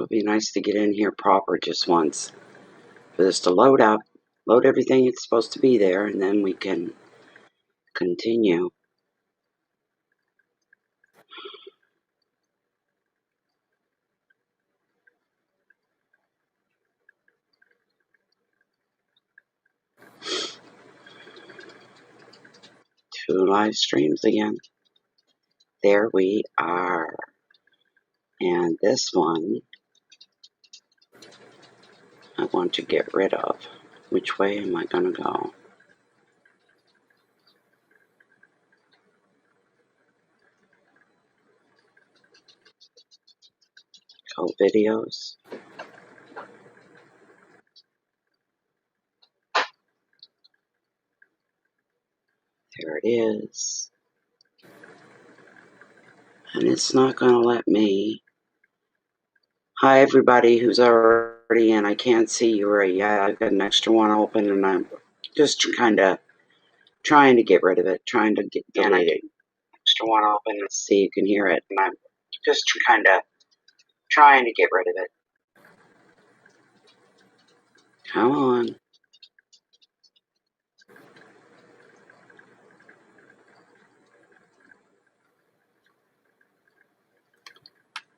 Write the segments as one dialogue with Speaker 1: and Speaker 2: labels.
Speaker 1: would be nice to get in here proper just once. For this to load up, load everything it's supposed to be there, and then we can continue. Two live streams again. There we are. And this one I want to get rid of. Which way am I going to go? Go videos. There it is. And it's not going to let me. Hi, everybody who's already in. I can't see you right yet. I've got an extra one open, and I'm just kind of trying to get rid of it. Trying to get extra one open. Let's see, you can hear it. And I'm just kind of trying to get rid of it. Come on.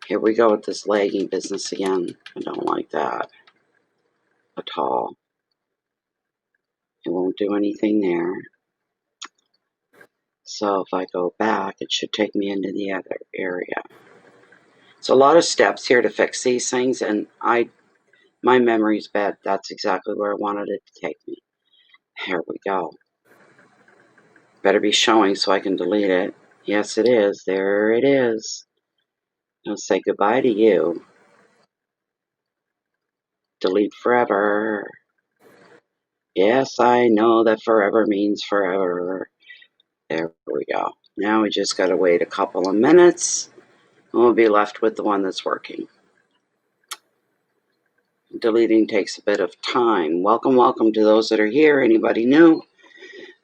Speaker 1: Here we go with this lagging business again. I don't like that at all. It won't do anything there. So if I go back, it should take me into the other area. So a lot of steps here to fix these things, and my memory's bad. That's exactly where I wanted it to take me. Here we go. Better be showing so I can delete it. Yes, it is. There it is. I'll say goodbye to you. Delete forever. Yes, I know that forever means forever. There we go. Now we just got to wait a couple of minutes, and we'll be left with the one that's working. Deleting takes a bit of time. Welcome to those that are here. Anybody new?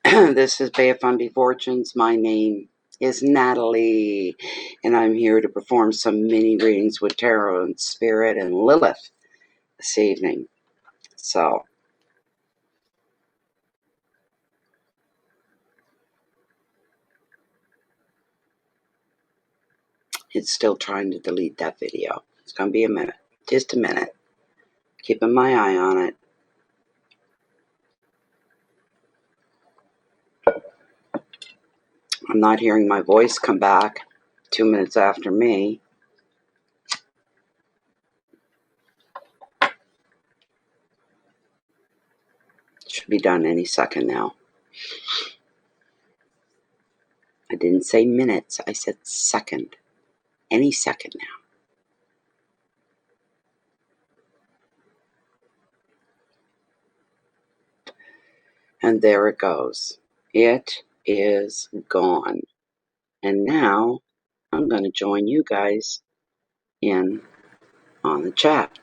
Speaker 1: This is Bay of Fundy Fortunes. My name is Natalie, and I'm here to perform some mini readings with Tarot and Spirit and Lilith this evening. So, it's still trying to delete that video. It's going to be a minute. Just a minute. Keeping my eye on it. I'm not hearing my voice come back 2 minutes after me. Should be done any second now. I didn't say minutes. I said second. Any second now. And there it goes. It is gone. And now I'm going to join you guys in on the chat.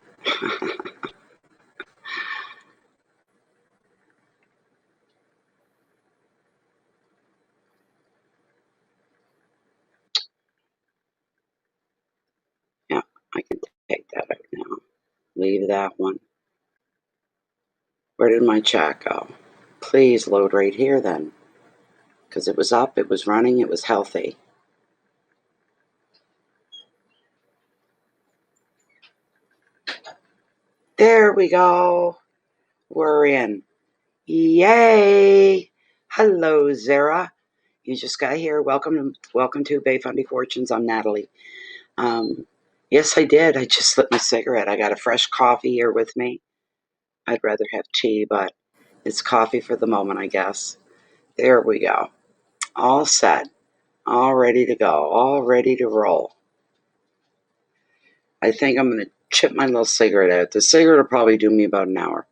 Speaker 1: Yeah, I can take that out now. Leave that one. Where did my chat go? Please load right here then. Because it was up, it was running, it was healthy. There we go. We're in. Yay! Hello, Zara. You just got here. Welcome to Bay Fundy Fortunes. I'm Natalie. Yes, I did. I just lit my cigarette. I got a fresh coffee here with me. I'd rather have tea, but it's coffee for the moment, I guess. There we go. All set. All ready to go. All ready to roll. I think I'm going to chip my little cigarette out. The cigarette will probably do me about an hour.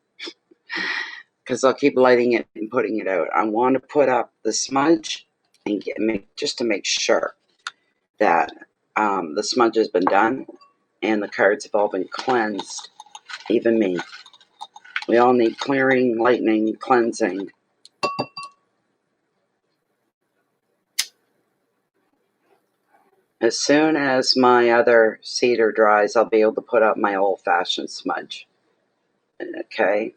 Speaker 1: Because I'll keep lighting it and putting it out. I want to put up the smudge and just to make sure that the smudge has been done and the cards have all been cleansed. Even me. We all need clearing, lightening, cleansing. As soon as my other cedar dries, I'll be able to put up my old-fashioned smudge. Okay?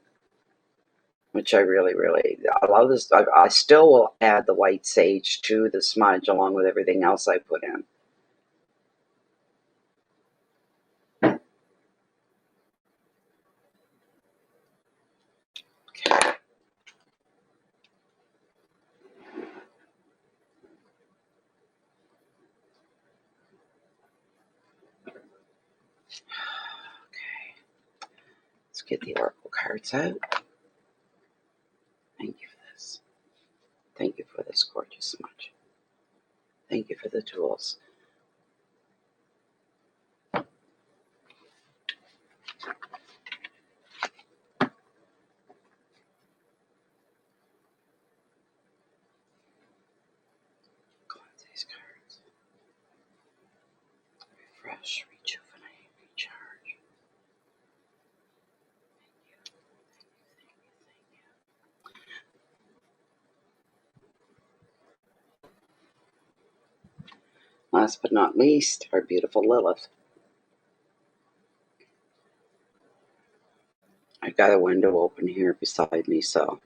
Speaker 1: Which I really, I love this. I still will add the white sage to the smudge along with everything else I put in. Okay. Let's get the oracle cards out. Thank you for this. Thank you for this gorgeous smudge. Thank you for the tools. Cleanse these cards. Refresh, rejuvenate, recharge. Last but not least, our beautiful Lilith. I've got a window open here beside me, so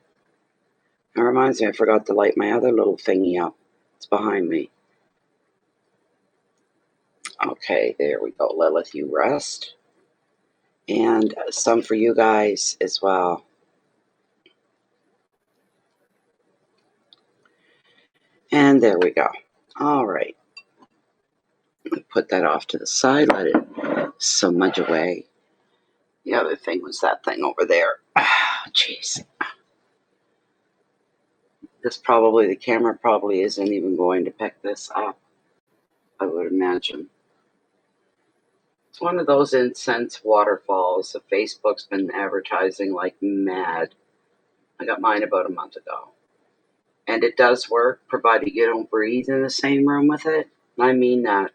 Speaker 1: it reminds me I forgot to light my other little thingy up. It's behind me. Okay, there we go. Lilith, you rest. And some for you guys as well. And there we go. All right. Put that off to the side. Let it smudge away. The other thing was that thing over there. Ah, jeez. The camera probably isn't even going to pick this up, I would imagine. It's one of those incense waterfalls that Facebook's been advertising like mad. I got mine about a month ago. And it does work, provided you don't breathe in the same room with it. I mean that.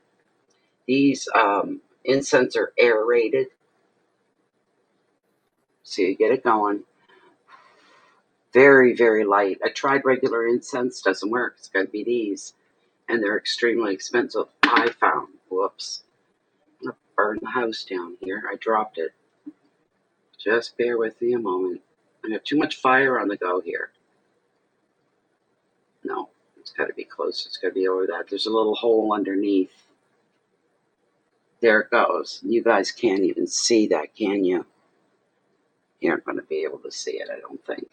Speaker 1: These incense are aerated, so you get it going. Very, very light. I tried regular incense, doesn't work. It's got to be these. And they're extremely expensive, I found. Whoops. I'm going to burn the house down here. I dropped it. Just bear with me a moment. I have too much fire on the go here. No, it's got to be closer. It's got to be over that. There's a little hole underneath. There it goes. You guys can't even see that, can you? You aren't going to be able to see it, I don't think.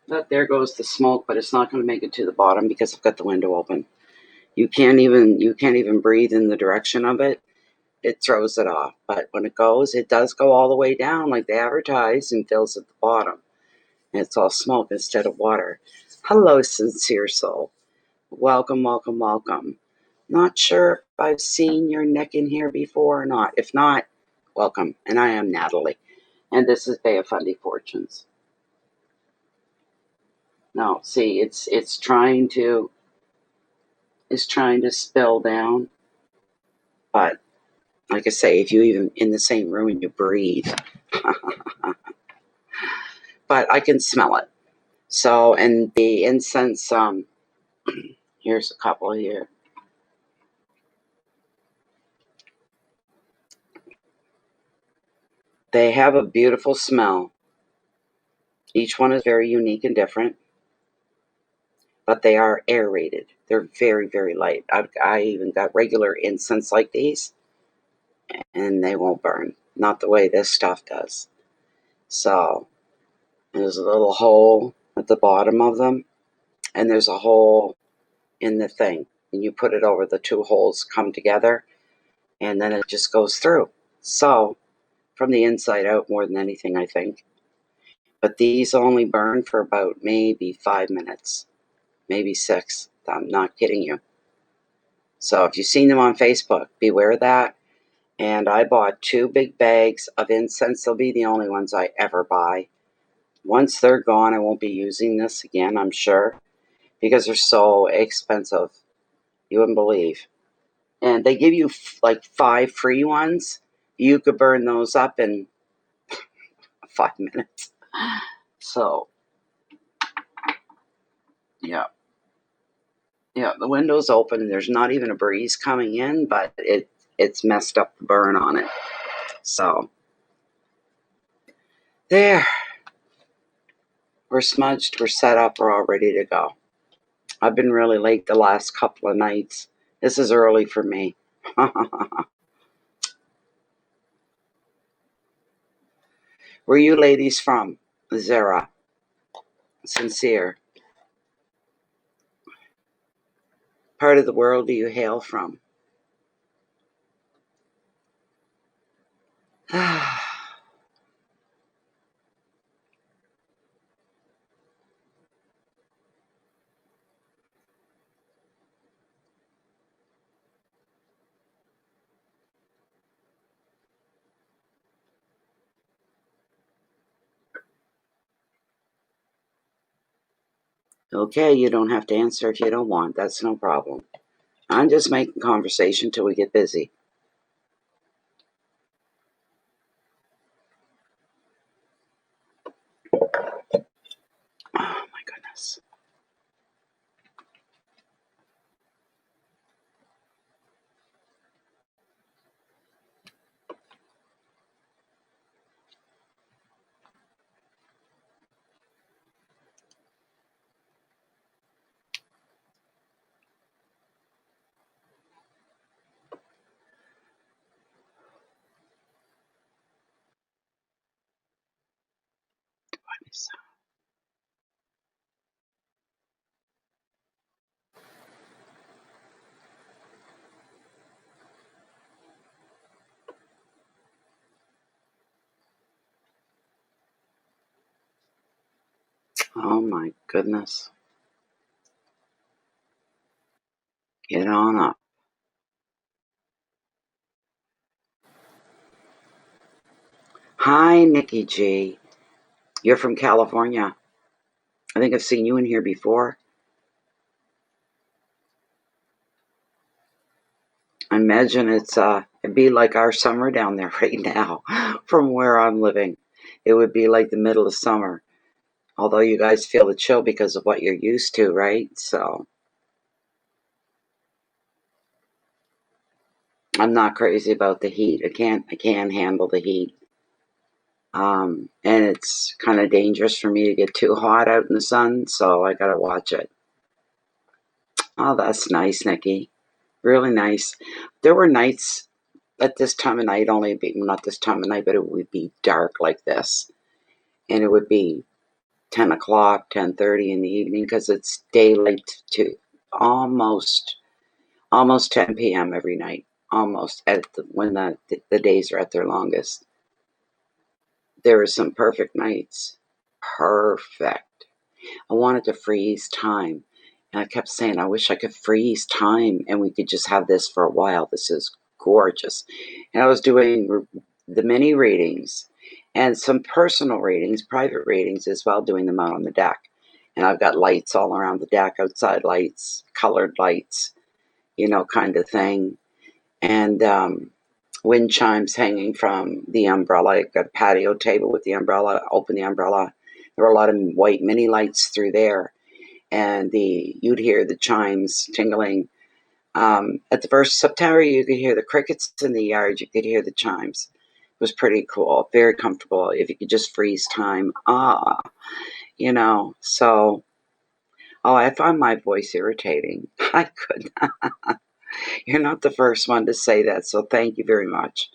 Speaker 1: But there goes the smoke, but it's not going to make it to the bottom because I've got the window open. You can't even breathe in the direction of it. It throws it off. But when it goes, it does go all the way down like they advertise and fills at the bottom. And it's all smoke instead of water. Hello, sincere soul. Welcome, welcome, welcome. Not sure if I've seen your neck in here before or not. If not, welcome. And I am Natalie. And this is Bay of Fundy Fortunes. No, see, it's trying to spill down. But like I say, if you even in the same room and you breathe, but I can smell it. So, and the incense, here's a couple here. They have a beautiful smell. Each one is very unique and different, but they are aerated. They're very, very light. I even got regular incense like these, and they won't burn. Not the way this stuff does. So, there's a little hole at the bottom of them, and there's a hole in the thing. And you put it over, the two holes come together, and then it just goes through. So, from the inside out more than anything, I think. But these only burn for about maybe 5 minutes, maybe 6. I'm not kidding you. So if you've seen them on Facebook, beware of that. And I bought 2 big bags of incense. They'll be the only ones I ever buy. Once they're gone, I won't be using this again, I'm sure, because they're so expensive. You wouldn't believe. And they give you like 5 free ones. You could burn those up in 5 minutes. So Yeah. Yeah, the window's open and there's not even a breeze coming in, but it's messed up the burn on it. So there. We're smudged, we're set up, we're all ready to go. I've been really late the last couple of nights. This is early for me. Where you ladies from? Zara. Sincere. Part of the world do you hail from? Okay, you don't have to answer if you don't want. That's no problem. I'm just making conversation till we get busy. Oh my goodness. Oh my goodness. Get on up. Hi, Nikki G. You're from California. I think I've seen you in here before. I imagine it'd be like our summer down there right now from where I'm living. It would be like the middle of summer. Although you guys feel the chill because of what you're used to, right? So I'm not crazy about the heat. I can't handle the heat. And it's kind of dangerous for me to get too hot out in the sun, so I gotta watch it. Oh, that's nice, Nikki. Really nice. There were nights at this time of night, only be not this time of night, but it would be dark like this, and it would be 10 o'clock, 10:30 in the evening because it's daylight to almost almost 10 p.m. every night, almost when the days are at their longest. There were some perfect nights. Perfect. I wanted to freeze time. And I kept saying, I wish I could freeze time and we could just have this for a while. This is gorgeous. And I was doing the mini readings and some personal readings, private readings as well, doing them out on the deck. And I've got lights all around the deck, outside lights, colored lights, kind of thing. And wind chimes hanging from the umbrella. I've got a patio table with the umbrella, open the umbrella. There were a lot of white mini lights through there. And you'd hear the chimes tingling. At the first September, you could hear the crickets in the yard. You could hear the chimes. It was pretty cool, very comfortable. If you could just freeze time, So, I found my voice irritating. I could not. You're not the first one to say that, so thank you very much.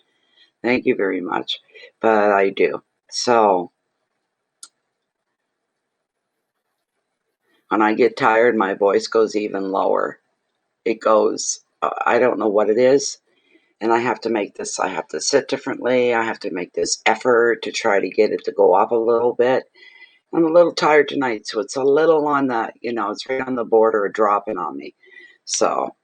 Speaker 1: Thank you very much. But I do. So, when I get tired, my voice goes even lower. It goes, I don't know what it is. And I have to sit differently. I have to make this effort to try to get it to go up a little bit. I'm a little tired tonight, so it's a little on it's right on the border of dropping on me. So,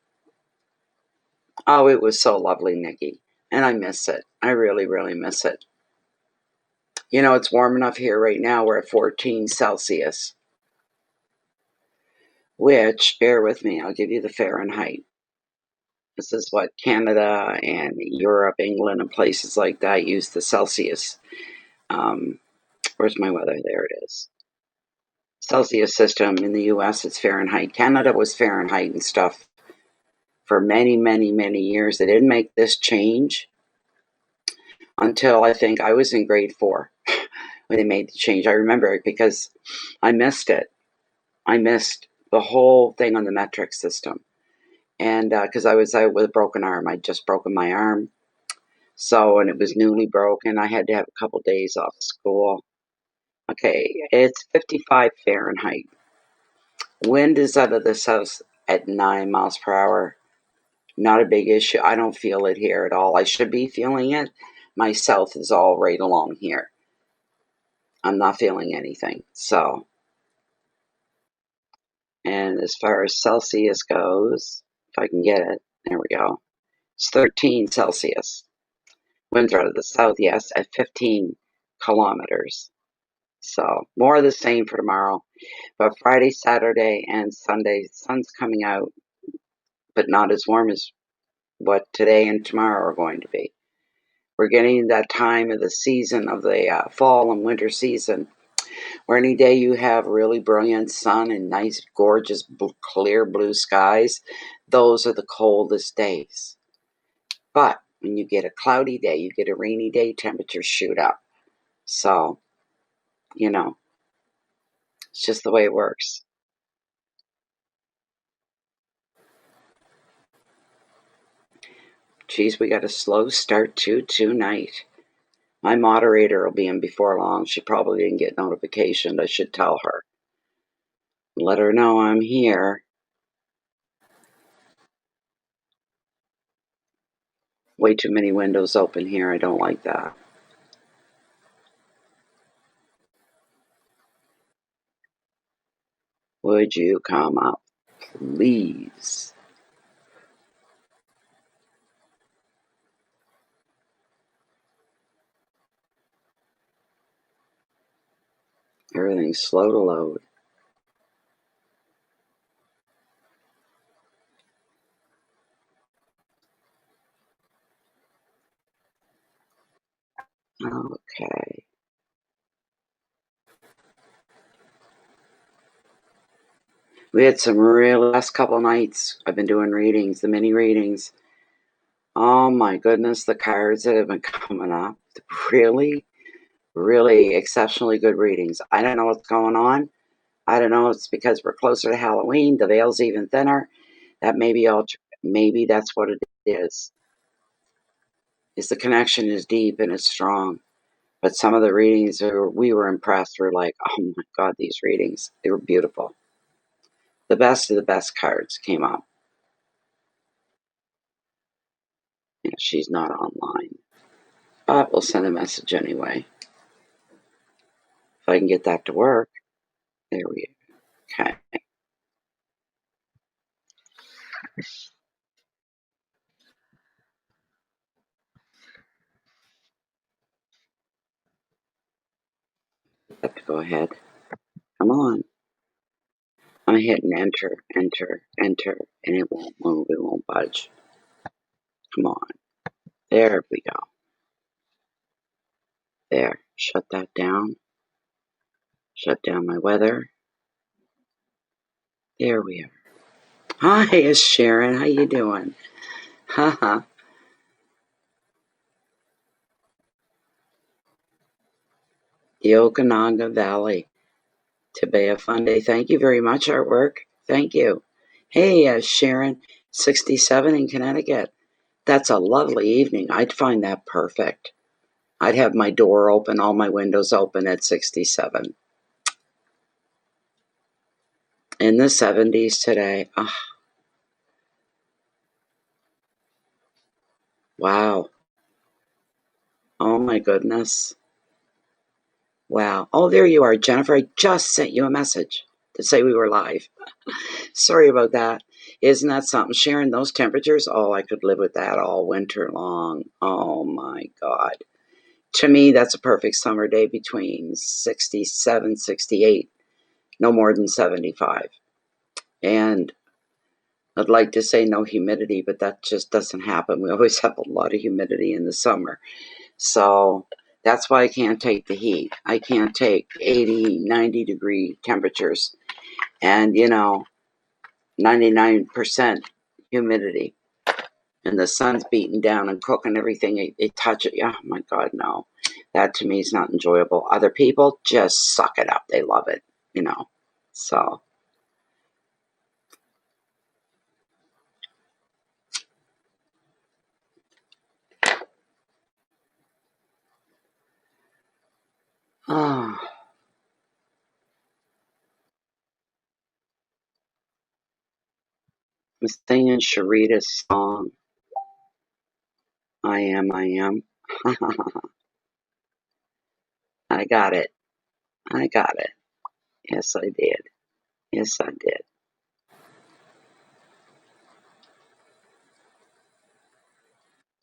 Speaker 1: it was so lovely, Nikki. And I miss it. I really, really miss it. It's warm enough here right now. We're at 14 Celsius, which, bear with me, I'll give you the Fahrenheit. This is what Canada and Europe, England, and places like that use the Celsius. Um, Where's my weather? There it is. Celsius system. In the US, it's Fahrenheit. Canada was Fahrenheit and stuff for many, many, many years. They didn't make this change until I think I was in grade 4 when they made the change. I remember it because I missed it. I missed the whole thing on the metric system. And because I was out with a broken arm, I'd just broken my arm. So, and it was newly broken. I had to have a couple days off school. Okay, it's 55 Fahrenheit. Wind is out of the south at 9 miles per hour. Not a big issue. I don't feel it here at all. I should be feeling it. My south is all right along here. I'm not feeling anything. So, and as far as Celsius goes, if I can get it, there we go. It's 13 Celsius. Winds are out of the south, yes, at 15 kilometers. So, more of the same for tomorrow. But Friday, Saturday, and Sunday, sun's coming out, but not as warm as what today and tomorrow are going to be. We're getting that time of the season of the fall and winter season where any day you have really brilliant sun and nice, gorgeous, clear blue skies, those are the coldest days. But when you get a cloudy day, you get a rainy day, temperatures shoot up. So, you know, it's just the way it works. Geez, we got a slow start tonight. My moderator will be in before long. She probably didn't get notification. I should tell her. Let her know I'm here. Way too many windows open here. I don't like that. Would you come up, please? Everything's slow to load. Okay. We had some real last couple nights. I've been doing readings, the mini readings. Oh my goodness, the cards that have been coming up. Really, really exceptionally good readings. I don't know what's going on. I don't know. It's because we're closer to Halloween. The veil's even thinner. That may be all. Maybe that's what it is. Is the connection is deep and it's strong. But some of the readings we were impressed. We're like, oh my God, these readings, they were beautiful. The best of the best cards came up. Yeah, she's not online, but we'll send a message anyway. If I can get that to work. There we go. Okay. Have to go ahead. Come on. I'm hitting enter, enter, enter, and it won't move. It won't budge. Come on. There we go. There. Shut that down. Shut down my weather. There we are. Hi, it's Sharon. How you doing? Haha. The Okanagan Valley. Tibea Funday. Thank you very much, artwork. Thank you. Hey, Sharon, 67 in Connecticut. That's a lovely evening. I'd find that perfect. I'd have my door open, all my windows open at 67. In the 70s today. Oh, wow. Oh my goodness. Wow. Oh, there you are, Jennifer. I just sent you a message to say we were live. Sorry about that. Isn't that something? Sharon, those temperatures, oh, I could live with that all winter long. Oh my God. To me, that's a perfect summer day between 67, 68, no more than 75. And I'd like to say no humidity, but that just doesn't happen. We always have a lot of humidity in the summer. So That's why I can't take the heat. I can't take 80, 90 degree temperatures and, 99% humidity. And the sun's beating down and cooking everything. It touches it. Oh my God, no. That to me is not enjoyable. Other people just suck it up. They love it, So, oh, I'm singing Sharita's song. I am. I got it. I got it. Yes, I did. Yes, I did.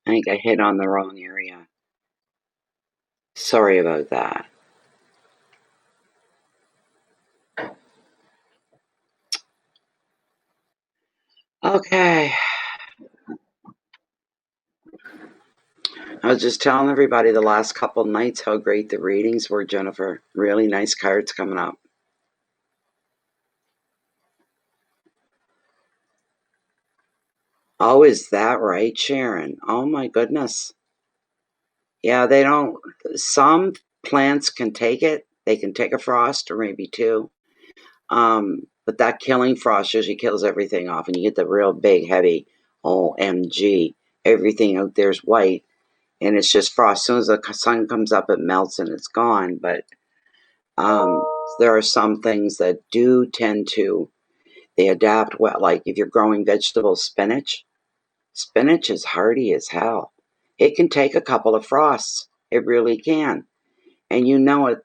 Speaker 1: I think I hit on the wrong area. Sorry about that. Okay. I was just telling everybody the last couple nights how great the readings were, Jennifer. Really nice cards coming up. Oh, is that right, Sharon? Oh my goodness. Yeah, they don't. Some plants can take it. They can take a frost or maybe two. But that killing frost usually kills everything off, and you get the real big, heavy OMG. Everything out there's white, and it's just frost. As soon as the sun comes up, it melts and it's gone. But there are some things that do tend to, they adapt well. Like if you're growing vegetables, spinach is hardy as hell. It can take a couple of frosts. It really can. And you know it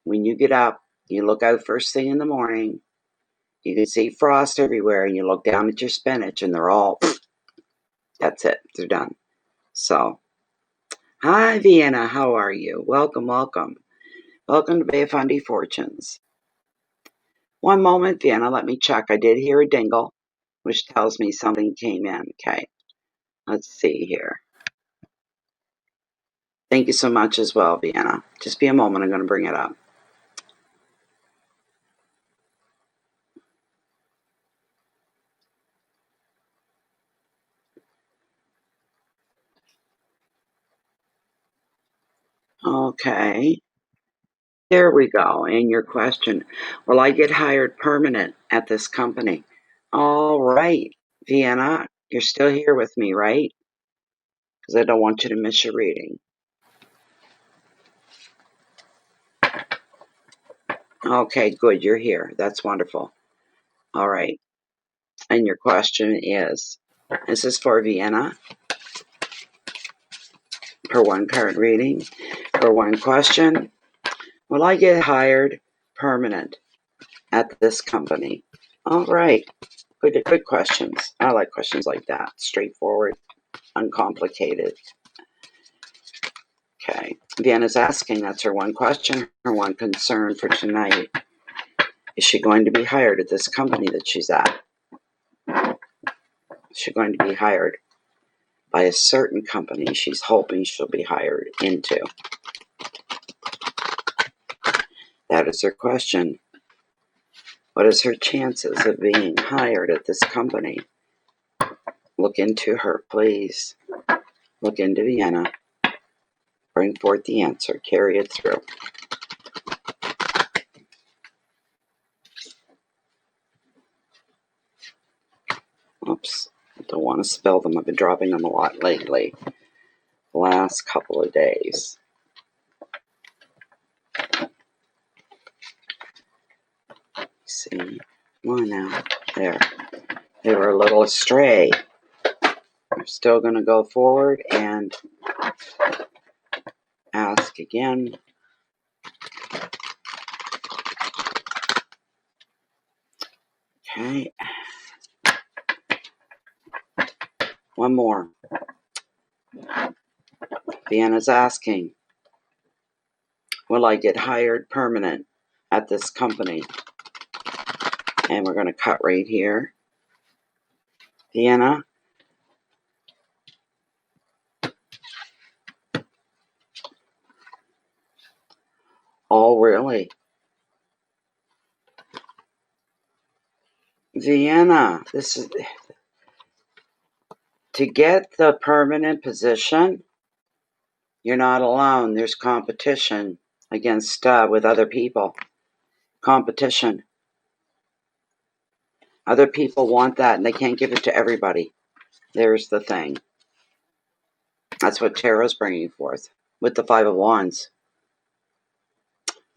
Speaker 1: when you get up, you look out first thing in the morning, you can see frost everywhere, and you look down at your spinach, and they're all, that's it, they're done. So, hi, Vienna, how are you? Welcome, welcome. Welcome to Bay of Fundy Fortunes. One moment, Vienna, let me check. I did hear a dingle, which tells me something came in. Okay, let's see here. Thank you so much as well, Vienna. Just be a moment, I'm going to bring it up. Okay, there we go. And your question, will I get hired permanent at this company? All right, Vienna, you're still here with me, right? Because I don't want you to miss your reading. Okay, good, you're here. That's wonderful. All right, and your question is, this is for Vienna, for one card reading, for one question. Will I get hired permanent at this company? All right. Good questions. I like questions like that. Straightforward, uncomplicated. Okay. Vienna's asking, that's her one question, her one concern for tonight. Is she going to be hired at this company that she's at? Is she going to be hired by a certain company she's hoping she'll be hired into? That is her question. What is her chances of being hired at this company? Look into her, please. Look into Vienna. Bring forth the answer. Carry it through. Oops. I don't want to spill them. I've been dropping them a lot lately. The last couple of days. See? Come on now. There. They were a little astray. We're still going to go forward and ask again. Okay. One more. Vienna's asking, will I get hired permanent at this company? And we're going to cut right here. Vienna. Oh, really? Vienna, this is to get the permanent position. You're not alone. There's competition against with other people. Competition. Other people want that, and they can't give it to everybody. There's the thing. That's what Tarot's bringing forth with the Five of Wands.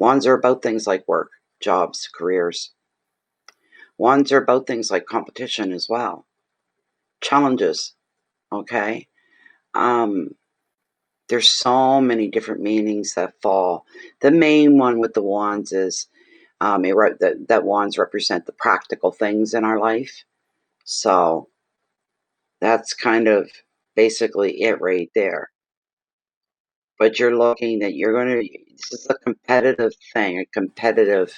Speaker 1: Wands are about things like work, jobs, careers. Wands are about things like competition as well. Challenges. Okay. There's so many different meanings that fall. The main one with the wands is that wands represent the practical things in our life. So that's kind of basically it right there. But you're looking that you're going to, this is a competitive thing, a competitive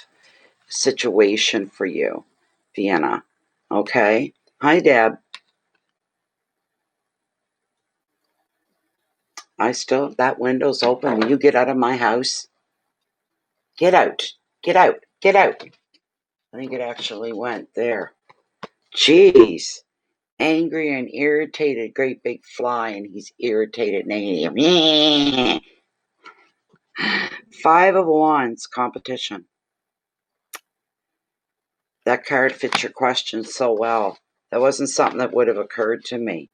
Speaker 1: situation for you, Vienna. Okay. Hi, Deb. That window's open. Will you get out of my house? Get out. Get out. Get out. I think it actually went there. Jeez. Angry and irritated, great big fly, and he's irritated and angry. Five of Wands, competition. That card fits your question so well. That wasn't something that would have occurred to me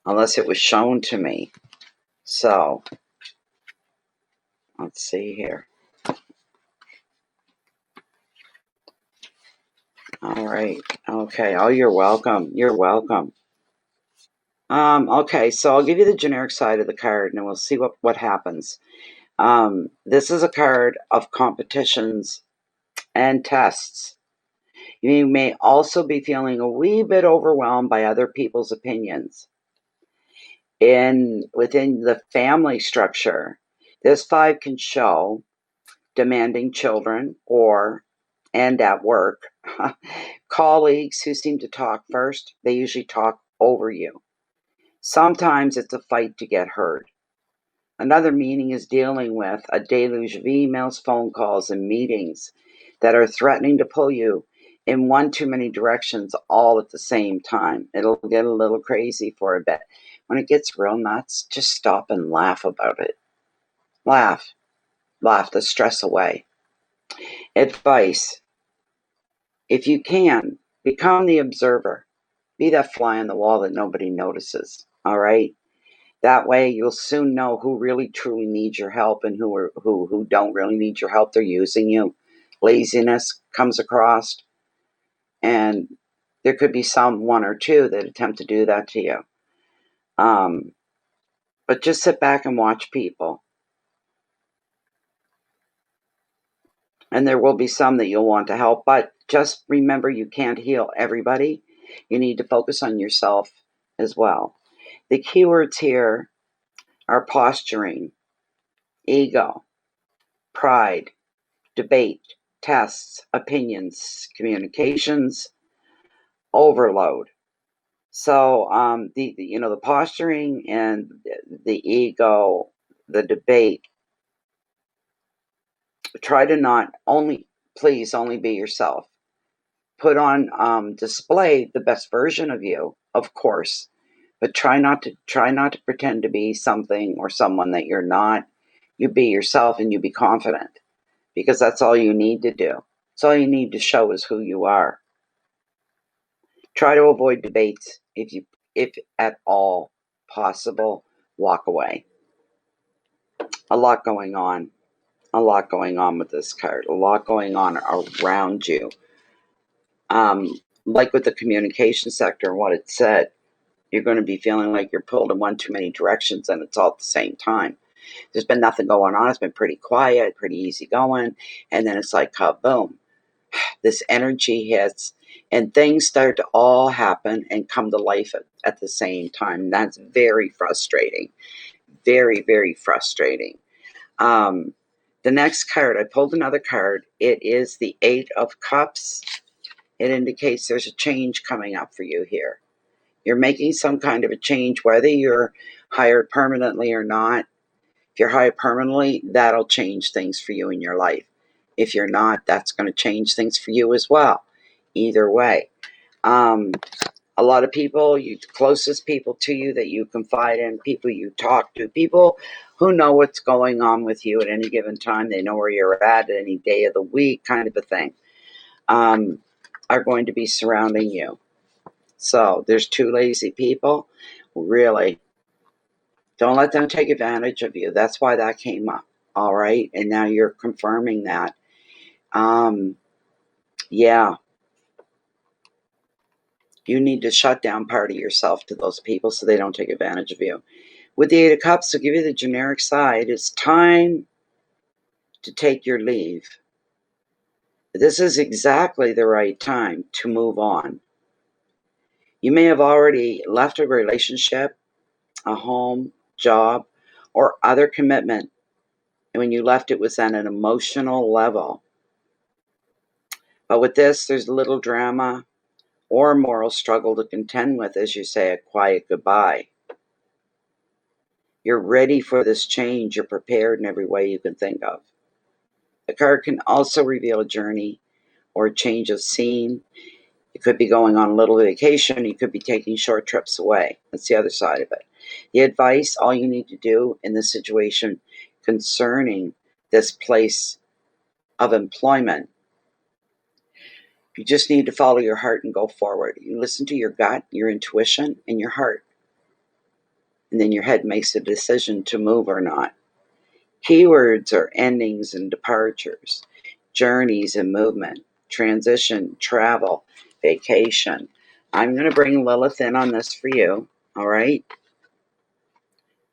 Speaker 1: unless it was shown to me. So, let's see here. All right. Okay. Oh, you're welcome. You're welcome. Okay, so I'll give you the generic side of the card and we'll see what happens. This is a card of competitions and tests. You may also be feeling a wee bit overwhelmed by other people's opinions. Within the family structure, this five can show demanding children and at work, colleagues who seem to talk first, they usually talk over you. Sometimes it's a fight to get heard. Another meaning is dealing with a deluge of emails, phone calls, and meetings that are threatening to pull you in one too many directions all at the same time. It'll get a little crazy for a bit. When it gets real nuts, just stop and laugh about it. Laugh. Laugh the stress away. Advice. If you can, become the observer. Be that fly on the wall that nobody notices. All right? That way you'll soon know who really truly needs your help and who don't really need your help. They're using you. Laziness comes across, and there could be one or two that attempt to do that to you. But just sit back and watch people. And there will be some that you'll want to help, but just remember you can't heal everybody. You need to focus on yourself as well. The keywords here are posturing, ego, pride, debate, tests, opinions, communications, overload. So the posturing and the ego, the debate. Try to not please only be yourself. Put on display the best version of you, of course, but try not to pretend to be something or someone that you're not. You be yourself and you be confident, because that's all you need to do. It's all you need to show is who you are. Try to avoid debates if at all possible. Walk away. A lot going on. A lot going on with this card. A lot going on around you. Like with the communication sector and what it said, you're going to be feeling like you're pulled in one too many directions and it's all at the same time. There's been nothing going on. It's been pretty quiet, pretty easy going. And then it's like, kaboom. This energy hits and things start to all happen and come to life at the same time. That's very frustrating. Very, very frustrating. The next card, I pulled another card. It is the Eight of Cups. It indicates there's a change coming up for you here. You're making some kind of a change, whether you're hired permanently or not. If you're hired permanently, that'll change things for you in your life. If you're not, that's going to change things for you as well. Either way. A lot of people, the closest people to you that you confide in, people you talk to, people who know what's going on with you at any given time, they know where you're at any day of the week, kind of a thing, are going to be surrounding you. So there's two lazy people. Really, don't let them take advantage of you. That's why that came up. All right. And now you're confirming that. Yeah. You need to shut down part of yourself to those people so they don't take advantage of you. With the Eight of Cups, to give you the generic side, it's time to take your leave. This is exactly the right time to move on. You may have already left a relationship, a home, job, or other commitment. And when you left, it was at an emotional level. But with this, there's little drama or moral struggle to contend with as you say a quiet goodbye. You're ready for this change. You're prepared in every way you can think of. The card can also reveal a journey or a change of scene. You could be going on a little vacation. You could be taking short trips away. That's the other side of it. The advice, all you need to do in this situation concerning this place of employment, you just need to follow your heart and go forward. You listen to your gut, your intuition, and your heart. And then your head makes a decision to move or not. Keywords are endings and departures, journeys and movement, transition, travel, vacation. I'm going to bring Lilith in on this for you, all right?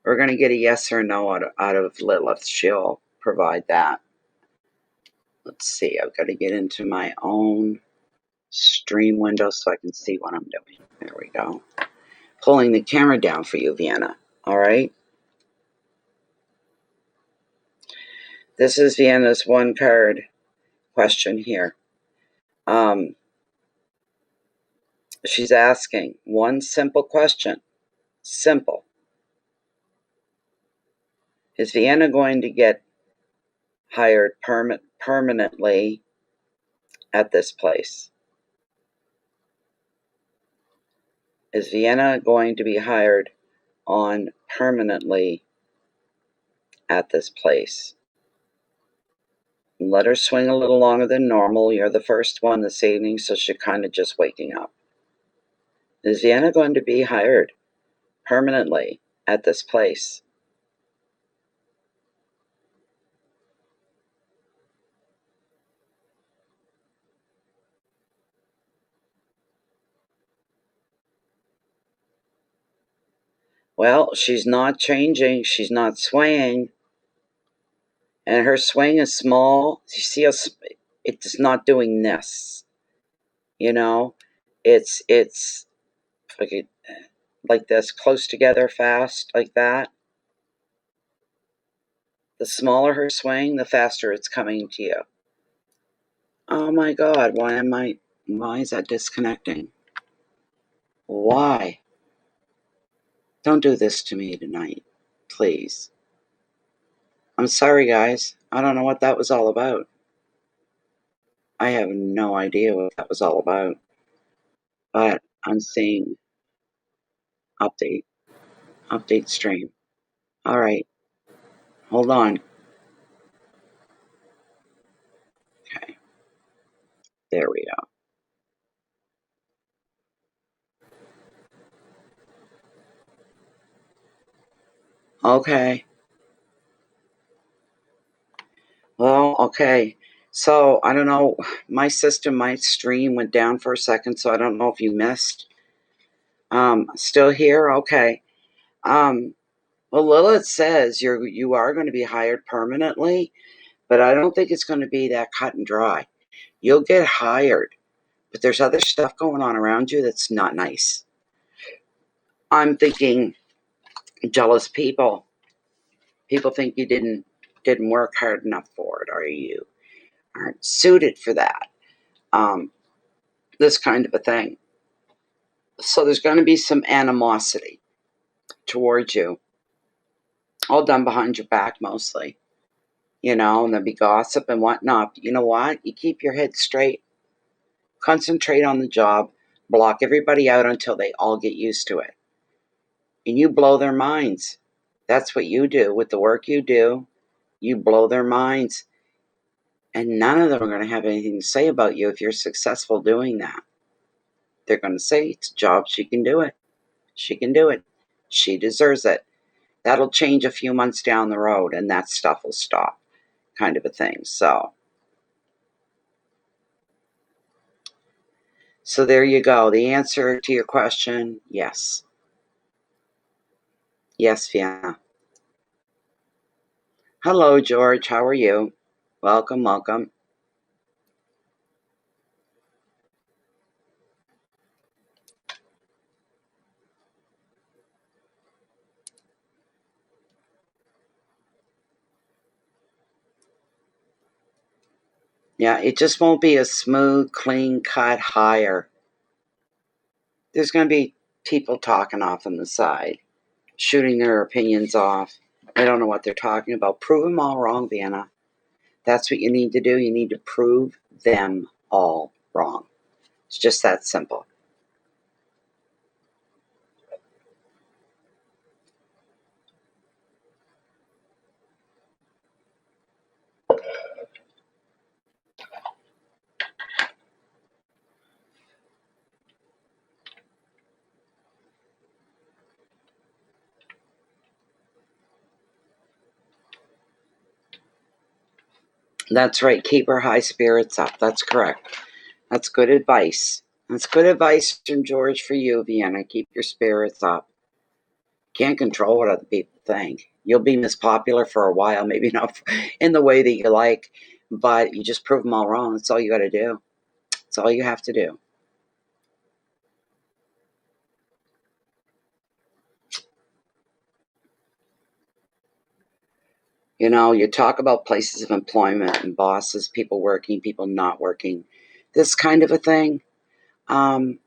Speaker 1: We're going to get a yes or no out of Lilith. She'll provide that. Let's see. I've got to get into my own stream window so I can see what I'm doing. There we go. Pulling the camera down for you, Vienna, all right? This is Vienna's one card question here. She's asking one simple question. Simple. Is Vienna going to get hired permanently at this place? Is Vienna going to be hired on permanently at this place? Let her swing a little longer than normal. You're the first one this evening, so she's kind of just waking up. Is Vienna going to be hired permanently at this place? Well, she's not changing. She's not swaying. And her swing is small. You see how it's not doing this. You know, it's like this, close together, fast, like that. The smaller her swing, the faster it's coming to you. Oh my God, why is that disconnecting? Why? Don't do this to me tonight, please. I'm sorry, guys. I don't know what that was all about. I have no idea what that was all about. But I'm seeing update, update stream. All right, hold on. Okay, there we go. Okay. Well, okay. So I don't know. My system, my stream went down for a second, so I don't know if you missed. Still here? Okay. Um, well, Lilith says you are going to be hired permanently, but I don't think it's going to be that cut and dry. You'll get hired, but there's other stuff going on around you that's not nice. I'm thinking jealous people. People think you didn't work hard enough for it, or you aren't suited for that. This kind of a thing. So there's going to be some animosity towards you. All done behind your back mostly. And there'll be gossip and whatnot. But you know what? You keep your head straight, concentrate on the job, block everybody out until they all get used to it. And you blow their minds. That's what you do with the work you do. You blow their minds. And none of them are going to have anything to say about you if you're successful doing that. They're going to say, it's a job, she can do it. She can do it. She deserves it. That'll change a few months down the road, and that stuff will stop, kind of a thing. So there you go. The answer to your question, yes. Yes, Vienna. Hello, George. How are you? Welcome, welcome. Yeah, it just won't be a smooth, clean cut hire. There's going to be people talking off on the side, shooting their opinions off. They don't know what they're talking about. Prove them all wrong, Vienna. That's what you need to do. You need to prove them all wrong. It's just that simple. That's right. Keep her high spirits up. That's correct. That's good advice. That's good advice from George for you, Vienna. Keep your spirits up. Can't control what other people think. You'll be Miss Popular for a while, maybe not in the way that you like, but you just prove them all wrong. That's all you got to do. That's all you have to do. You talk about places of employment and bosses, people working, people not working, this kind of a thing. Um,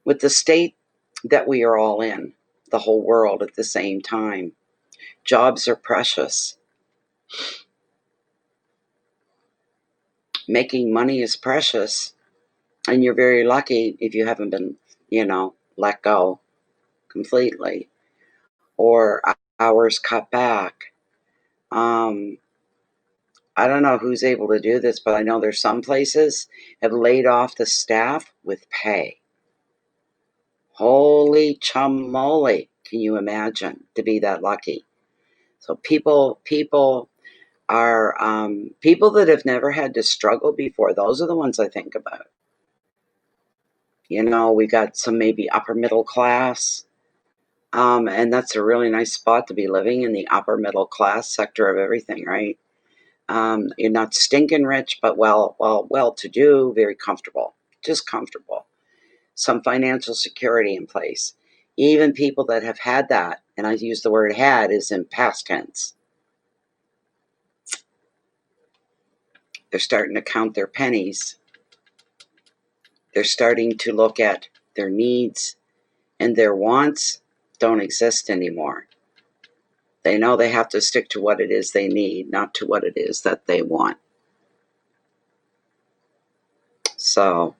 Speaker 1: with the state that we are all in, the whole world at the same time, jobs are precious. Making money is precious, and you're very lucky if you haven't been, let go completely or hours cut back. I don't know who's able to do this, but I know there's some places have laid off the staff with pay. Holy chamoly. Can you imagine to be that lucky? So people are people that have never had to struggle before. Those are the ones I think about. We got some maybe upper middle class, and that's a really nice spot to be living in, the upper middle class sector of everything, right? You're not stinking rich, but well to do, very comfortable, just comfortable. Some financial security in place. Even people that have had that, and I use the word had is in past tense, they're starting to count their pennies. They're starting to look at their needs, and their wants don't exist anymore. They know they have to stick to what it is they need, not to what it is that they want. So,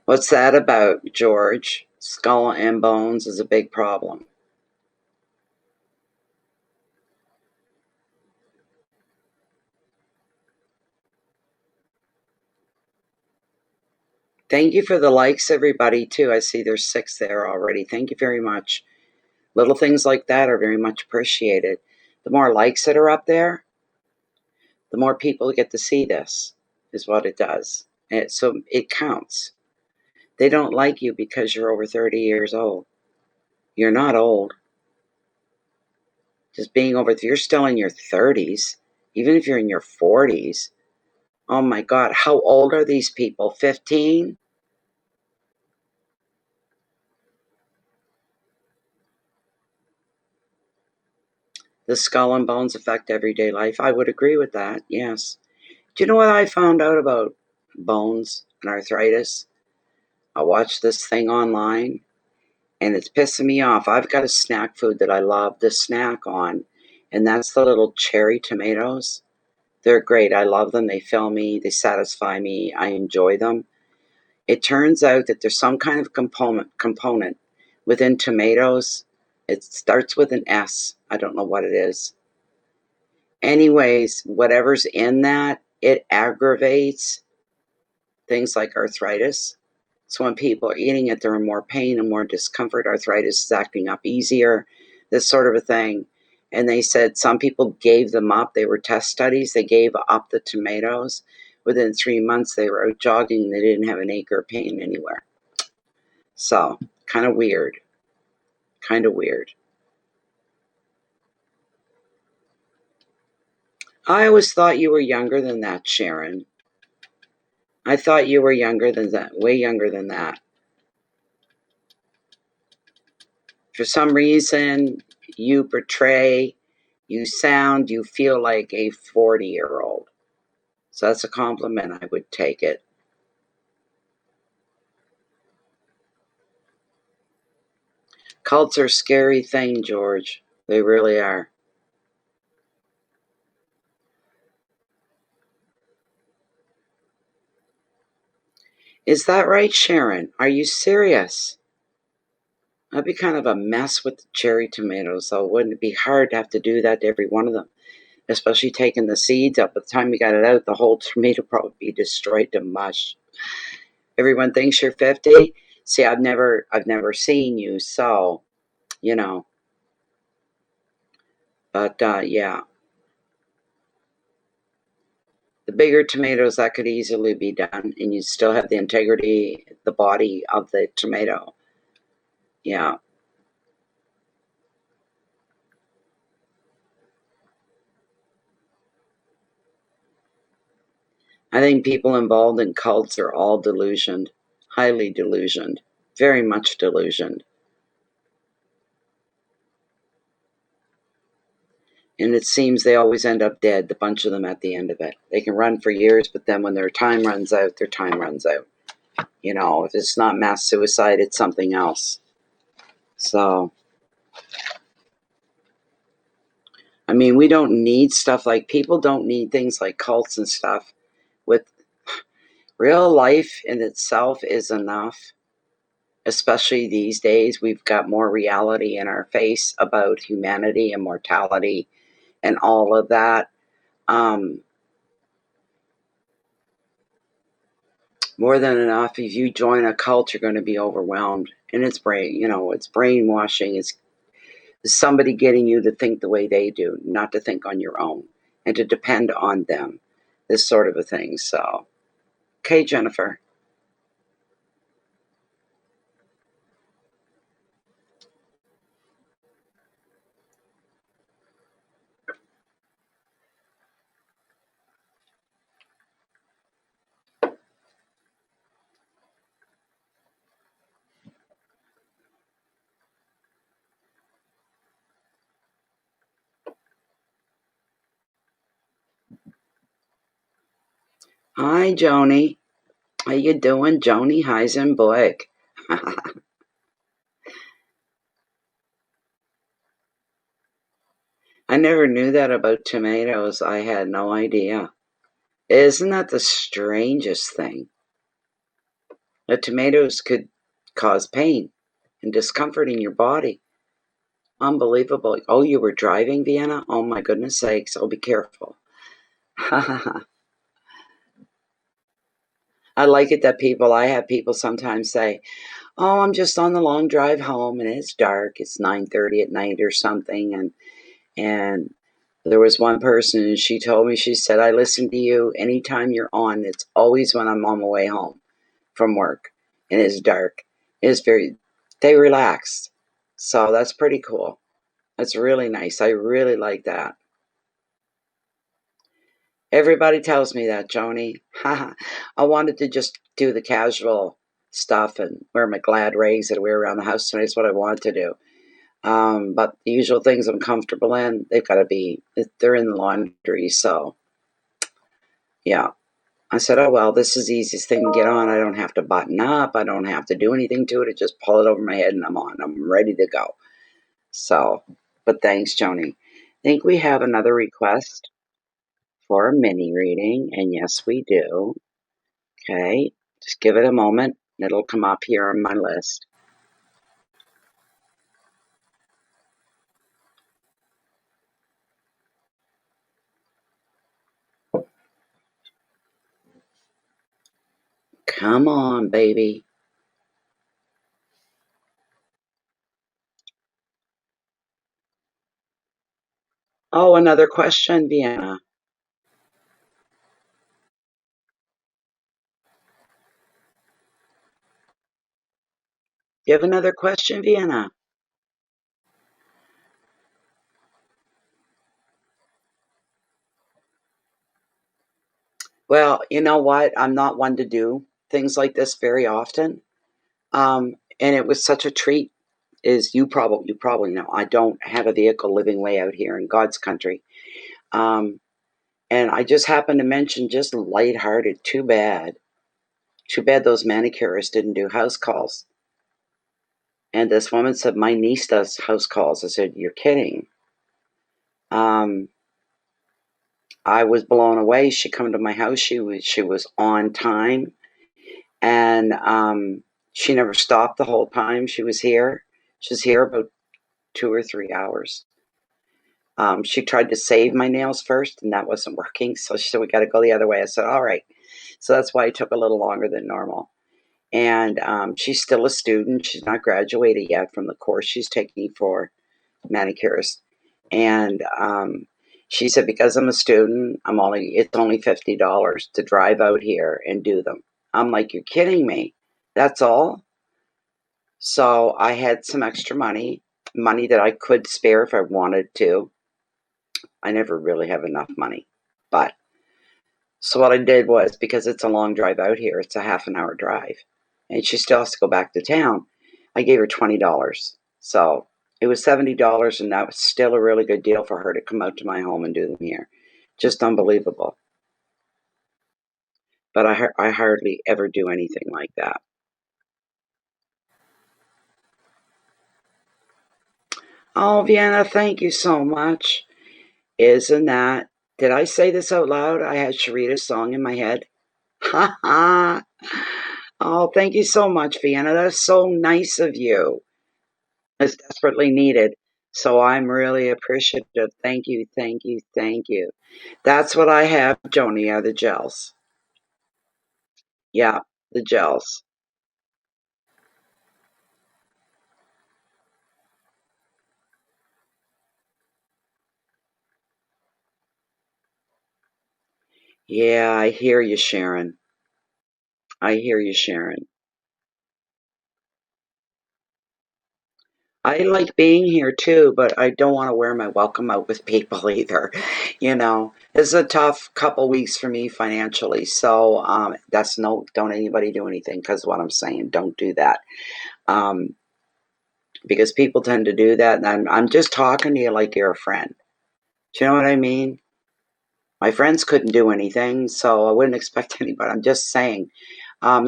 Speaker 1: what's that about, George? Skull and bones is a big problem. Thank you for the likes, everybody, too. I see there's 6 there already. Thank you very much. Little things like that are very much appreciated. The more likes that are up there, the more people get to see this, is what it does. So it counts. They don't like you because you're over 30 years old. You're not old. Just being over, if you're still in your 30s, even if you're in your 40s, oh my God, how old are these people? 15? The skull and bones affect everyday life. I would agree with that, yes. Do you know what I found out about bones and arthritis? I watched this thing online and it's pissing me off. I've got a snack food that I love to snack on, and that's the little cherry tomatoes. They're great. I love them. They fill me, they satisfy me, I enjoy them. It turns out that there's some kind of component within tomatoes. It starts with an S. I don't know what it is. Anyways, whatever's in that, it aggravates things like arthritis. So when people are eating it, they're in more pain and more discomfort. Arthritis is acting up easier, this sort of a thing. And they said some people gave them up. They were test studies. They gave up the tomatoes. Within 3 months, they were out jogging and they didn't have an ache or pain anywhere. So, kind of weird. Kind of weird. I always thought you were younger than that, Sharon. I thought you were younger than that, way younger than that. For some reason, you sound, you feel like a 40-year-old. So that's a compliment. I would take it. Cults are a scary thing, George. They really are. Is that right, Sharon? Are you serious? That'd be kind of a mess with the cherry tomatoes, though. Wouldn't it be hard to have to do that to every one of them? Especially taking the seeds up. By the time you got it out, the whole tomato probably be destroyed to mush. Everyone thinks you're 50. See, I've never seen you, so you know. But yeah, the bigger tomatoes, that could easily be done, and you still have the integrity, the body of the tomato. Yeah. I think people involved in cults are all delusioned, highly delusioned, very much delusioned. And it seems they always end up dead, the bunch of them at the end of it. They can run for years, but then when their time runs out, their time runs out. You know, if it's not mass suicide, it's something else. So, I mean, we don't need stuff like, people don't need things like cults and stuff. With real life in itself is enough. Especially these days, we've got more reality in our face about humanity and mortality and all of that. Um, more than enough. If you join a cult, you're going to be overwhelmed, and it's it's brainwashing. It's somebody getting you to think the way they do, not to think on your own, and to depend on them. This sort of a thing. So, okay, Jennifer. Hi, Joni. How you doing, Joni Heisenberg? I never knew that about tomatoes. I had no idea. Isn't that the strangest thing? The tomatoes could cause pain and discomfort in your body. Unbelievable. Oh, you were driving, Vienna? Oh, my goodness sakes. Oh, be careful. I like it that I have people sometimes say, oh, I'm just on the long drive home and it's dark. It's 9:30 at night or something. And there was one person and she told me, she said, I listen to you anytime you're on. It's always when I'm on my way home from work and it's dark. They relaxed. So that's pretty cool. That's really nice. I really like that. Everybody tells me that, Joni. I wanted to just do the casual stuff and wear my glad rags that I wear around the house tonight. Is what I wanted to do. But the usual things I'm comfortable in, they've got to be, they're in the laundry. So, yeah. I said, oh, well, this is the easiest thing to get on. I don't have to button up. I don't have to do anything to it. I just pull it over my head and I'm on. I'm ready to go. So, but thanks, Joni. I think we have another request for a mini reading. And yes, we do. Okay. Just give it a moment. It'll come up here on my list. Come on, baby. Oh, another question, Vienna. You have another question, Vienna? Well, you know what? I'm not one to do things like this very often. And it was such a treat. Is you probably know I don't have a vehicle living way out here in God's country. Um, and I just happened to mention just lighthearted. Too bad. Too bad those manicurists didn't do house calls. And this woman said, my niece does house calls. I said, you're kidding. Um, I was blown away. She come to my house. She was on time, and she never stopped the whole time she was here. She was here about 2 or 3 hours. She tried to save my nails first, and that wasn't working. So she said, we got to go the other way. I said, all right. So that's why it took a little longer than normal. And she's still a student. She's not graduated yet from the course she's taking for manicurist. And she said, because I'm a student, it's only $50 to drive out here and do them. I'm like, you're kidding me. That's all. So I had some extra money that I could spare if I wanted to. I never really have enough money. But so what I did was, because it's a long drive out here, it's a half an hour drive, and she still has to go back to town, I gave her $20. So it was $70, and that was still a really good deal for her to come out to my home and do them here. Just unbelievable. But I hardly ever do anything like that. Oh, Vienna, thank you so much. Isn't that? Did I say this out loud? I had Sharita's song in my head. Ha ha. Oh, thank you so much, Vienna. That's so nice of you. It's desperately needed. So I'm really appreciative. Thank you, thank you, thank you. That's what I have, Joni, are the gels. Yeah, the gels. Yeah, I hear you, Sharon. I hear you, Sharon. I like being here too, but I don't want to wear my welcome out with people either. It's a tough couple weeks for me financially. So that's no, don't anybody do anything because what I'm saying, don't do that. Um, because people tend to do that. And I'm just talking to you like you're a friend. Do you know what I mean? My friends couldn't do anything, so I wouldn't expect anybody. I'm just saying.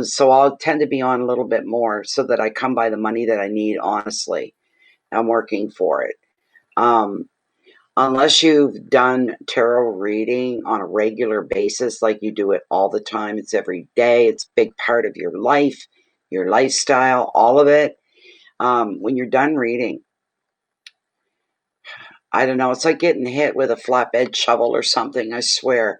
Speaker 1: So I'll tend to be on a little bit more so that I come by the money that I need, honestly. I'm working for it. Um, Unless you've done tarot reading on a regular basis, like you do it all the time, it's every day, it's a big part of your life, your lifestyle, all of it. When you're done reading, I don't know, it's like getting hit with a flatbed shovel or something, I swear.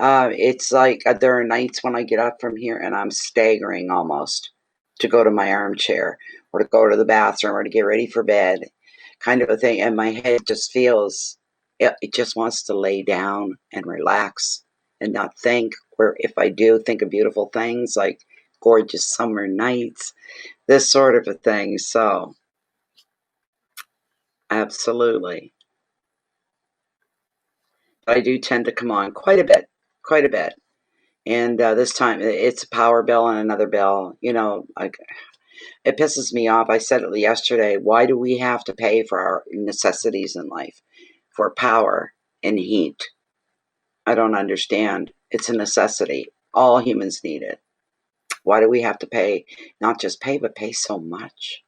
Speaker 1: It's like there are nights when I get up from here and I'm staggering almost to go to my armchair or to go to the bathroom or to get ready for bed, kind of a thing. And my head just feels, it just wants to lay down and relax and not think. Or if I do, think of beautiful things like gorgeous summer nights, this sort of a thing. So, absolutely. I do tend to come on quite a bit, quite a bit. And this time it's a power bill and another bill. It pisses me off. I said it yesterday. Why do we have to pay for our necessities in life? For power and heat? I don't understand. It's a necessity. All humans need it. Why do we have to pay? Not just pay, but pay so much.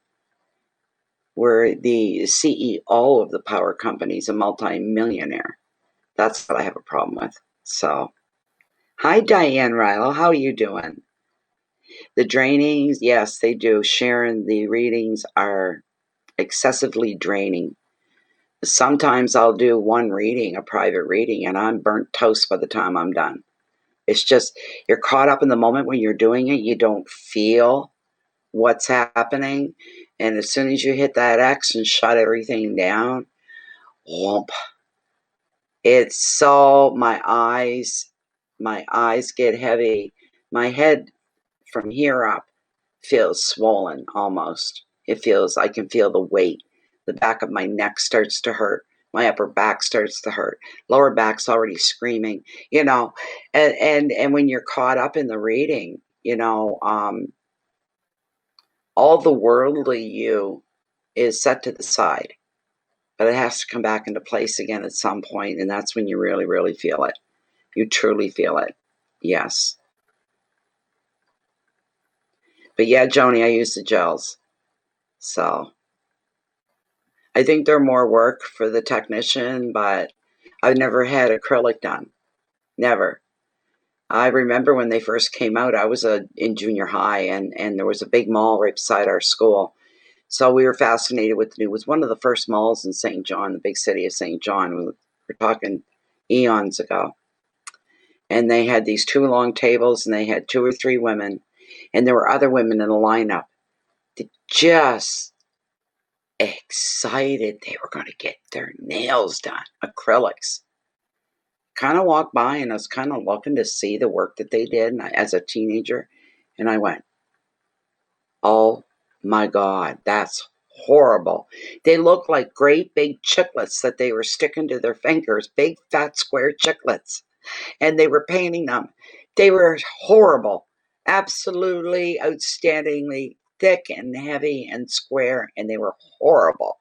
Speaker 1: We're the CEO of the power companies, a multi-millionaire. That's what I have a problem with. So, hi, Diane Rilo. How are you doing? The drainings, yes, they do. Sharon, the readings are excessively draining. Sometimes I'll do one reading, a private reading, and I'm burnt toast by the time I'm done. It's just, you're caught up in the moment when you're doing it. You don't feel what's happening. And as soon as you hit that X and shut everything down, whoomp. It's so, my eyes get heavy. My head from here up feels swollen almost. It feels, I can feel the weight. The back of my neck starts to hurt. My upper back starts to hurt. Lower back's already screaming, you know. And when you're caught up in the reading, you know, all the worldly you is set to the side. But it has to come back into place again at some point, and that's when you really, really feel it. You truly feel it. Yes. But yeah, Joni, I use the gels. So I think they're more work for the technician, but I've never had acrylic done. Never. I remember when they first came out, I was in junior high, and there was a big mall right beside our school. So we were fascinated with it. It was one of the first malls in St. John, the big city of St. John. We're talking eons ago. And they had these two long tables, and they had 2 or 3 women, and there were other women in the lineup that just excited they were going to get their nails done, acrylics. Kind of walked by, and I was kind of looking to see the work that they did as a teenager, and I went, oh my God, that's horrible. They looked like great big chiclets that they were sticking to their fingers, big fat square chiclets, and they were painting them. They were horrible, absolutely outstandingly thick and heavy and square, and they were horrible.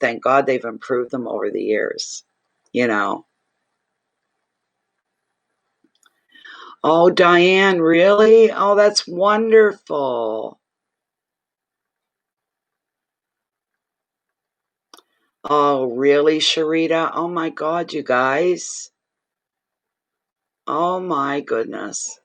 Speaker 1: Thank God they've improved them over the years, you know. Oh, Diane, really? Oh, that's wonderful. Oh, really, Sharita? Oh my God, you guys. Oh my goodness.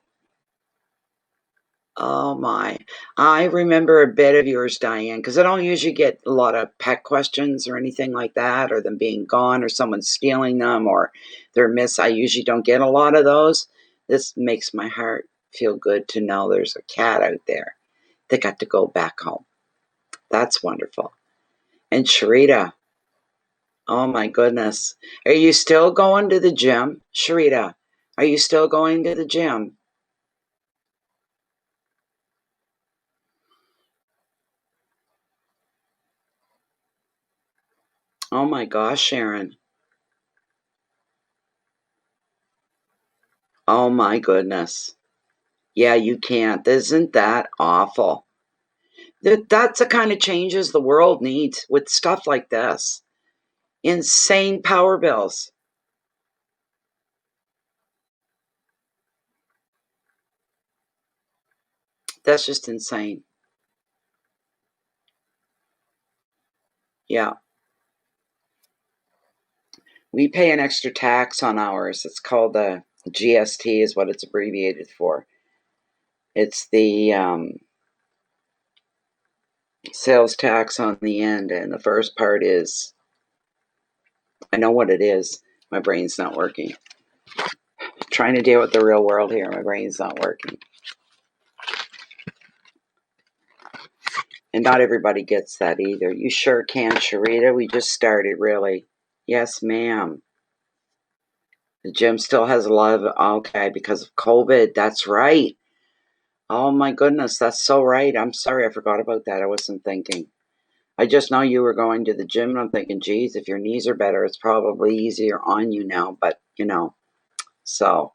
Speaker 1: Oh my. I remember a bit of yours, Diane, because I don't usually get a lot of pet questions or anything like that, or them being gone, or someone stealing them, or they're miss. I usually don't get a lot of those. This makes my heart feel good to know there's a cat out there that got to go back home. That's wonderful. And Sharita, oh my goodness. Are you still going to the gym? Sharita, are you still going to the gym? Oh my gosh, Sharon. Oh my goodness. Yeah, you can't. Isn't that awful? That's the kind of changes the world needs with stuff like this. Insane power bills. That's just insane. Yeah. We pay an extra tax on ours. It's called the GST is what it's abbreviated for. It's the sales tax on the end, and the first part is, I know what it is. My brain's not working. Trying to deal with the real world here. My brain's not working. And not everybody gets that either. You sure can, Sharita. We just started, really. Yes, ma'am. The gym still has a lot of, okay, because of COVID. That's right. Oh my goodness, that's so right. I'm sorry, I forgot about that. I wasn't thinking. I just know you were going to the gym, and I'm thinking, geez, if your knees are better, it's probably easier on you now. But, you know, so.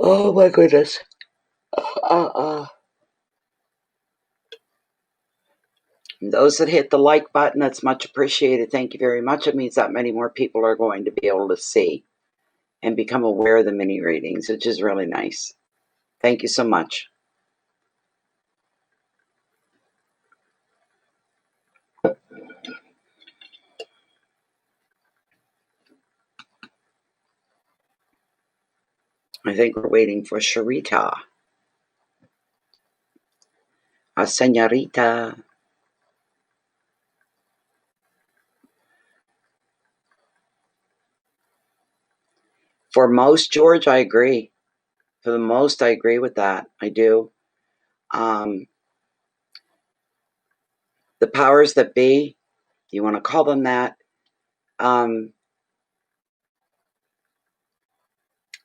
Speaker 1: Oh my goodness. Uh, Those that hit the like button, that's much appreciated. Thank you very much. It means that many more people are going to be able to see and become aware of the mini readings, which is really nice. Thank you so much. I think we're waiting for Sharita. A señorita. For most, George, I agree. For the most, I agree with that. I do. The powers that be, you want to call them that,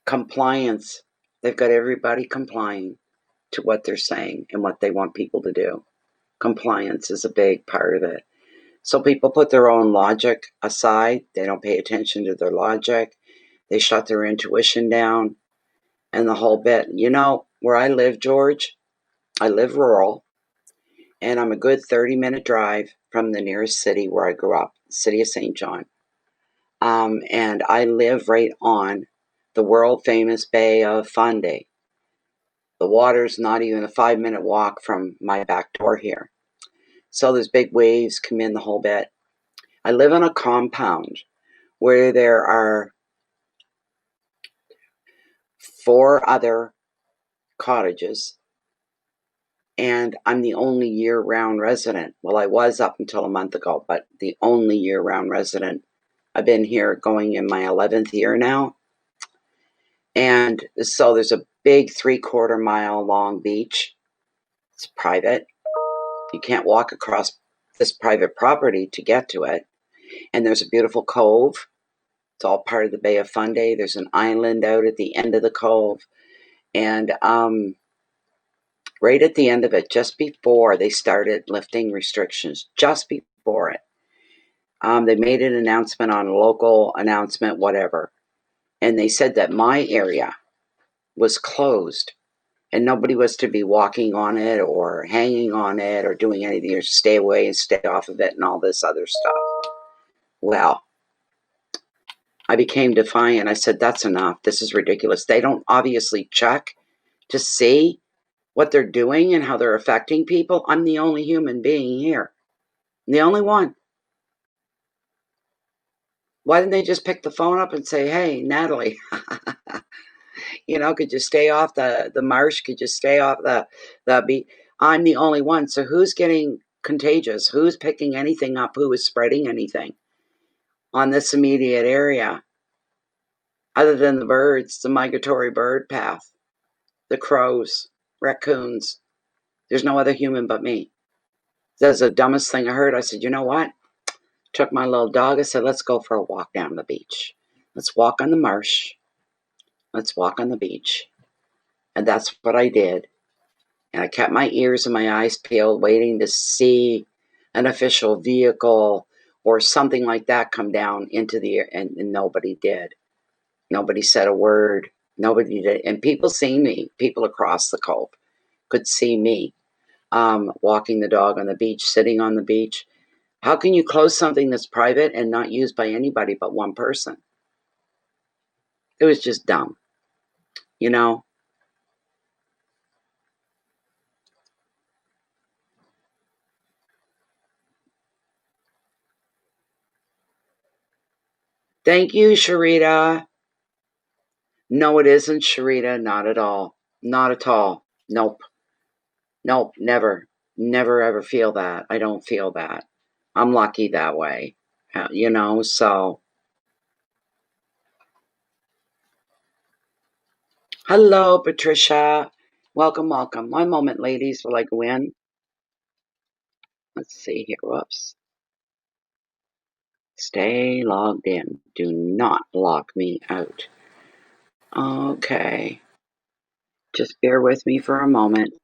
Speaker 1: compliance. They've got everybody complying to what they're saying and what they want people to do. Compliance is a big part of it. So people put their own logic aside. They don't pay attention to their logic. They shut their intuition down and the whole bit. You know, where I live, George, I live rural, and I'm a good 30-minute drive from the nearest city where I grew up, the city of St. John. And I live right on the world-famous Bay of Fundy. The water's not even a 5-minute walk from my back door here. So there's big waves come in the whole bit. I live on a compound where there are 4 other cottages, and I'm the only year-round resident. Well, I was up until a month ago, but the only year-round resident. I've been here going in my 11th year now. And so there's a big 3/4 mile long beach. It's private. You can't walk across this private property to get to it. And there's a beautiful cove. It's all part of the Bay of Fundy. There's an island out at the end of the cove. And right at the end of it, just before they started lifting restrictions, just before it, they made an announcement on a local announcement, whatever. And they said that my area was closed and nobody was to be walking on it or hanging on it or doing anything, or stay away and stay off of it and all this other stuff. Well, I became defiant. I said, that's enough. This is ridiculous. They don't obviously check to see what they're doing and how they're affecting people. I'm the only human being here. I'm the only one. Why didn't they just pick the phone up and say, hey, Natalie, could you stay off the marsh? Could you stay off the beach? I'm the only one. So who's getting contagious? Who's picking anything up? Who is spreading anything on this immediate area? Other than the birds, the migratory bird path, the crows, raccoons. There's no other human but me. That's the dumbest thing I heard. I said, you know what? Took my little dog. I said, let's go for a walk down the beach. Let's walk on the marsh. Let's walk on the beach. And that's what I did. And I kept my ears and my eyes peeled, waiting to see an official vehicle or something like that come down into the air. And nobody did. Nobody said a word. Nobody did. And people see me. People across the cove could see me walking the dog on the beach, sitting on the beach. How can you close something that's private and not used by anybody but one person? It was just dumb, you know? Thank you, Sharita. No, it isn't, Sharita. Not at all. Not at all. Nope. Nope. Never. Never ever feel that. I don't feel that. I'm lucky that way. So. Hello, Patricia. Welcome, welcome. One moment, ladies, while I go in. Let's see here. Whoops. Stay logged in. Do not lock me out. Okay. Just bear with me for a moment.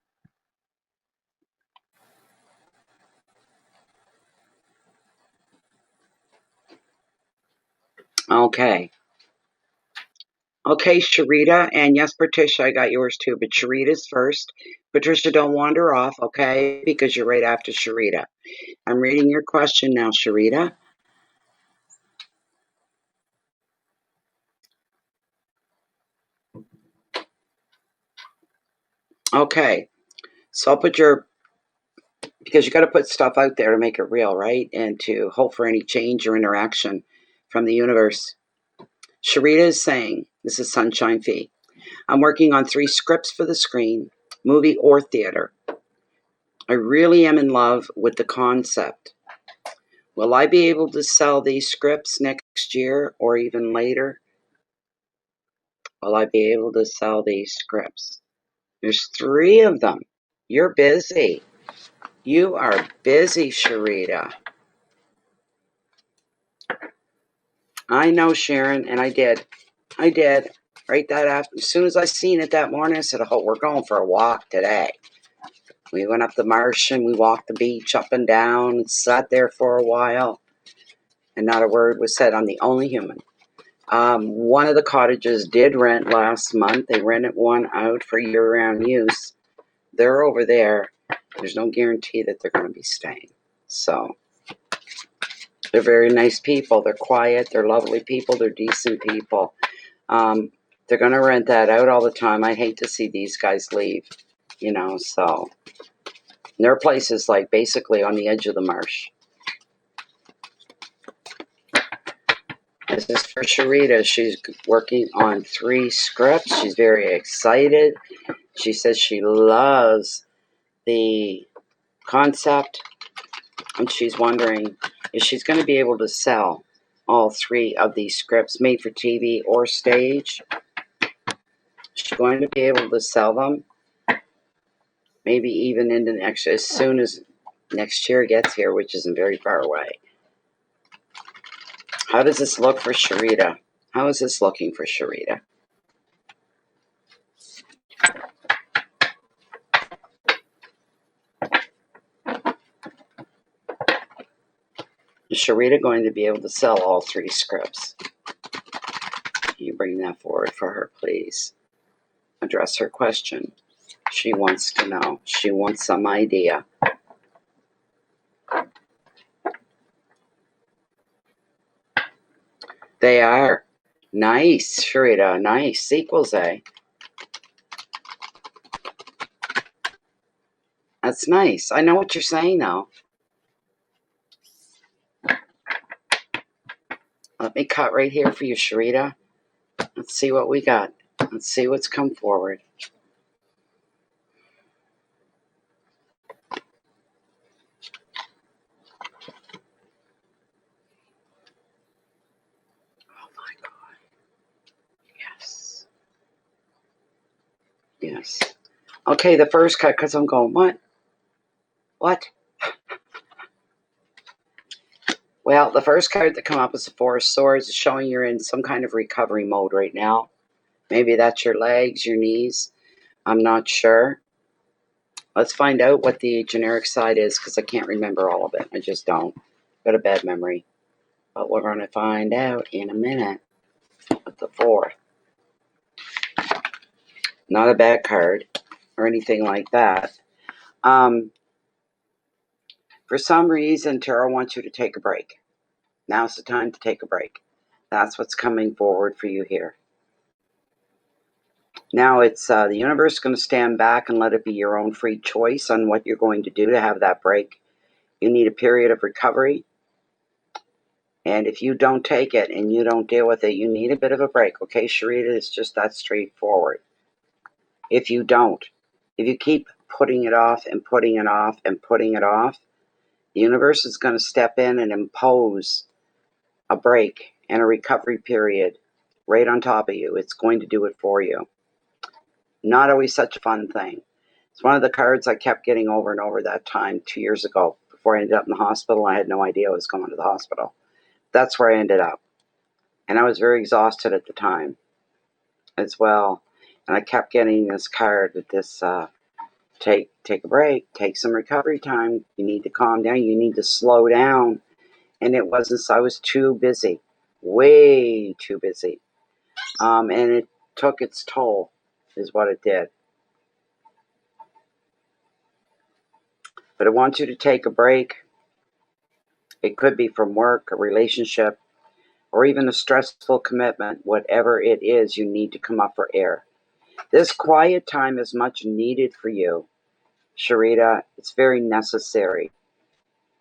Speaker 1: Okay. Okay, Sharita, and yes, Patricia, I got yours too, but Sharita's first. Patricia, don't wander off, okay, because you're right after Sharita. I'm reading your question now, Sharita. Okay, so I'll put your, because you got to put stuff out there to make it real, right? And to hope for any change or interaction from the universe. Sharita is saying, this is Sunshine Fee. I'm working on 3 scripts for the screen, movie or theater. I really am in love with the concept. Will I be able to sell these scripts next year or even later? Will I be able to sell these scripts? There's 3 of them. You're busy. You are busy, Sharita. I know, Sharon, and I did. I did. Right that after, as soon as I seen it that morning, I said, oh, we're going for a walk today. We went up the marsh and we walked the beach up and down and sat there for a while. And not a word was said. I'm the only human. One of the cottages did rent last month. They rented one out for year-round use. They're over there. There's no guarantee that they're going to be staying. So they're very nice people. They're quiet. They're lovely people. They're decent people. They're going to rent that out all the time. I hate to see these guys leave, so their place is like basically on the edge of the marsh. This is for Sharita. She's working on 3 scripts. She's very excited. She says she loves the concept, and she's wondering if she's going to be able to sell all 3 of these scripts, made for TV or stage. She's going to be able to sell them, maybe even into next, as soon as next year gets here, which isn't very far away. How does this look for Sharita? How is this looking for Sharita? Is Sharita going to be able to sell all 3 scripts? Can you bring that forward for her, please? Address her question. She wants to know. She wants some idea. They are. Nice, Sharita. Nice. Sequels, eh? That's nice. I know what you're saying now. Let me cut right here for you, Sharita. Let's see what we got. Let's see what's come forward. Oh my God. Yes. Yes. Okay, the first cut, because I'm going, what? What? Well, the first card that come up is the Four of Swords, showing you're in some kind of recovery mode right now. Maybe that's your legs, your knees. I'm not sure. Let's find out what the generic side is, because I can't remember all of it. I just don't. Got a bad memory. But we're going to find out in a minute with the 4th. Not a bad card or anything like that. For some reason, Tarot wants you to take a break. Now's the time to take a break. That's what's coming forward for you here. Now it's the universe is going to stand back and let it be your own free choice on what you're going to do to have that break. You need a period of recovery. And if you don't take it and you don't deal with it, you need a bit of a break. Okay, Sharita, it's just that straightforward. If you don't, if you keep putting it off and putting it off and putting it off, the universe is going to step in and impose a break and a recovery period right on top of you. It's going to do it for you. Not always such a fun thing. It's one of the cards I kept getting over and over that time 2 years ago. Before I ended up in the hospital, I had no idea I was going to the hospital. That's where I ended up. And I was very exhausted at the time as well. And I kept getting this card with this, take a break, take some recovery time. You need to calm down. You need to slow down. And it wasn't, so I was too busy, way too busy. And took its toll, is what it did. But I want you to take a break. It could be from work, a relationship, or even a stressful commitment. Whatever it is, you need to come up for air. This quiet time is much needed for you, Sharita. It's very necessary.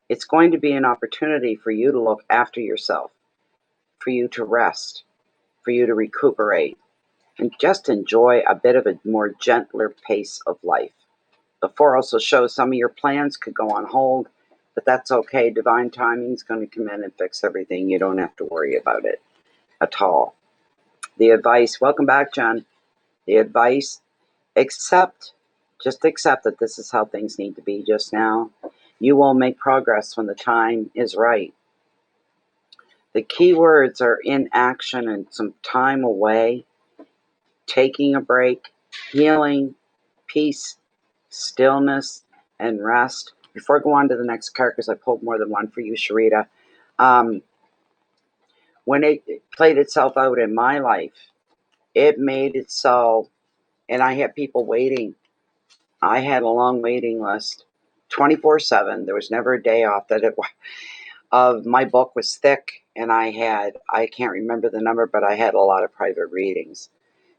Speaker 1: It's going to be an opportunity for you to look after yourself, for you to rest, for you to recuperate, and just enjoy a bit of a more gentler pace of life. The 4 also shows some of your plans could go on hold, but that's okay. Divine timing is going to come in and fix everything. You don't have to worry about it at all. The advice, welcome back, John. The advice, just accept that this is how things need to be just now. You will make progress when the time is right. The key words are inaction and some time away, taking a break, healing, peace, stillness, and rest. Before I go on to the next card, because I pulled more than one for you, Sharita, when it played itself out in my life, it made it so, and I had people waiting. I had a long waiting list, 24/7. There was never a day off that my book was thick, and I can't remember the number, but I had a lot of private readings.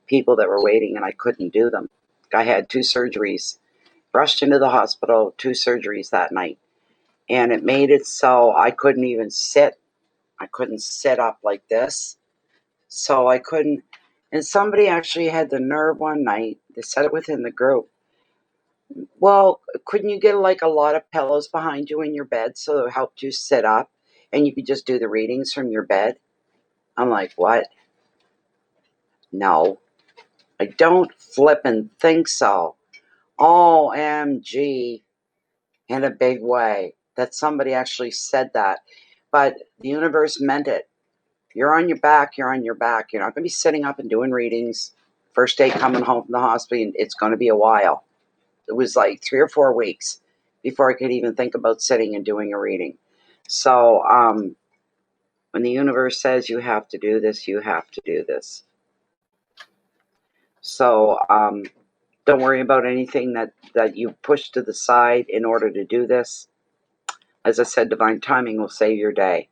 Speaker 1: People that were waiting, and I couldn't do them. I had 2 surgeries, rushed into the hospital, 2 surgeries that night. And it made it so I couldn't even sit. I couldn't sit up like this. So I couldn't. And somebody actually had the nerve one night, they said it within the group. Well, couldn't you get like a lot of pillows behind you in your bed so it helped you sit up and you could just do the readings from your bed? I'm like, what? No, I don't flip and think so. OMG, in a big way, that somebody actually said that. But the universe meant it. You're on your back, you're on your back. You're not going to be sitting up and doing readings. First day coming home from the hospital, it's going to be a while. It was like 3 or 4 weeks before I could even think about sitting and doing a reading. So when the universe says you have to do this, you have to do this. So don't worry about anything that you push to the side in order to do this. As I said, divine timing will save your day.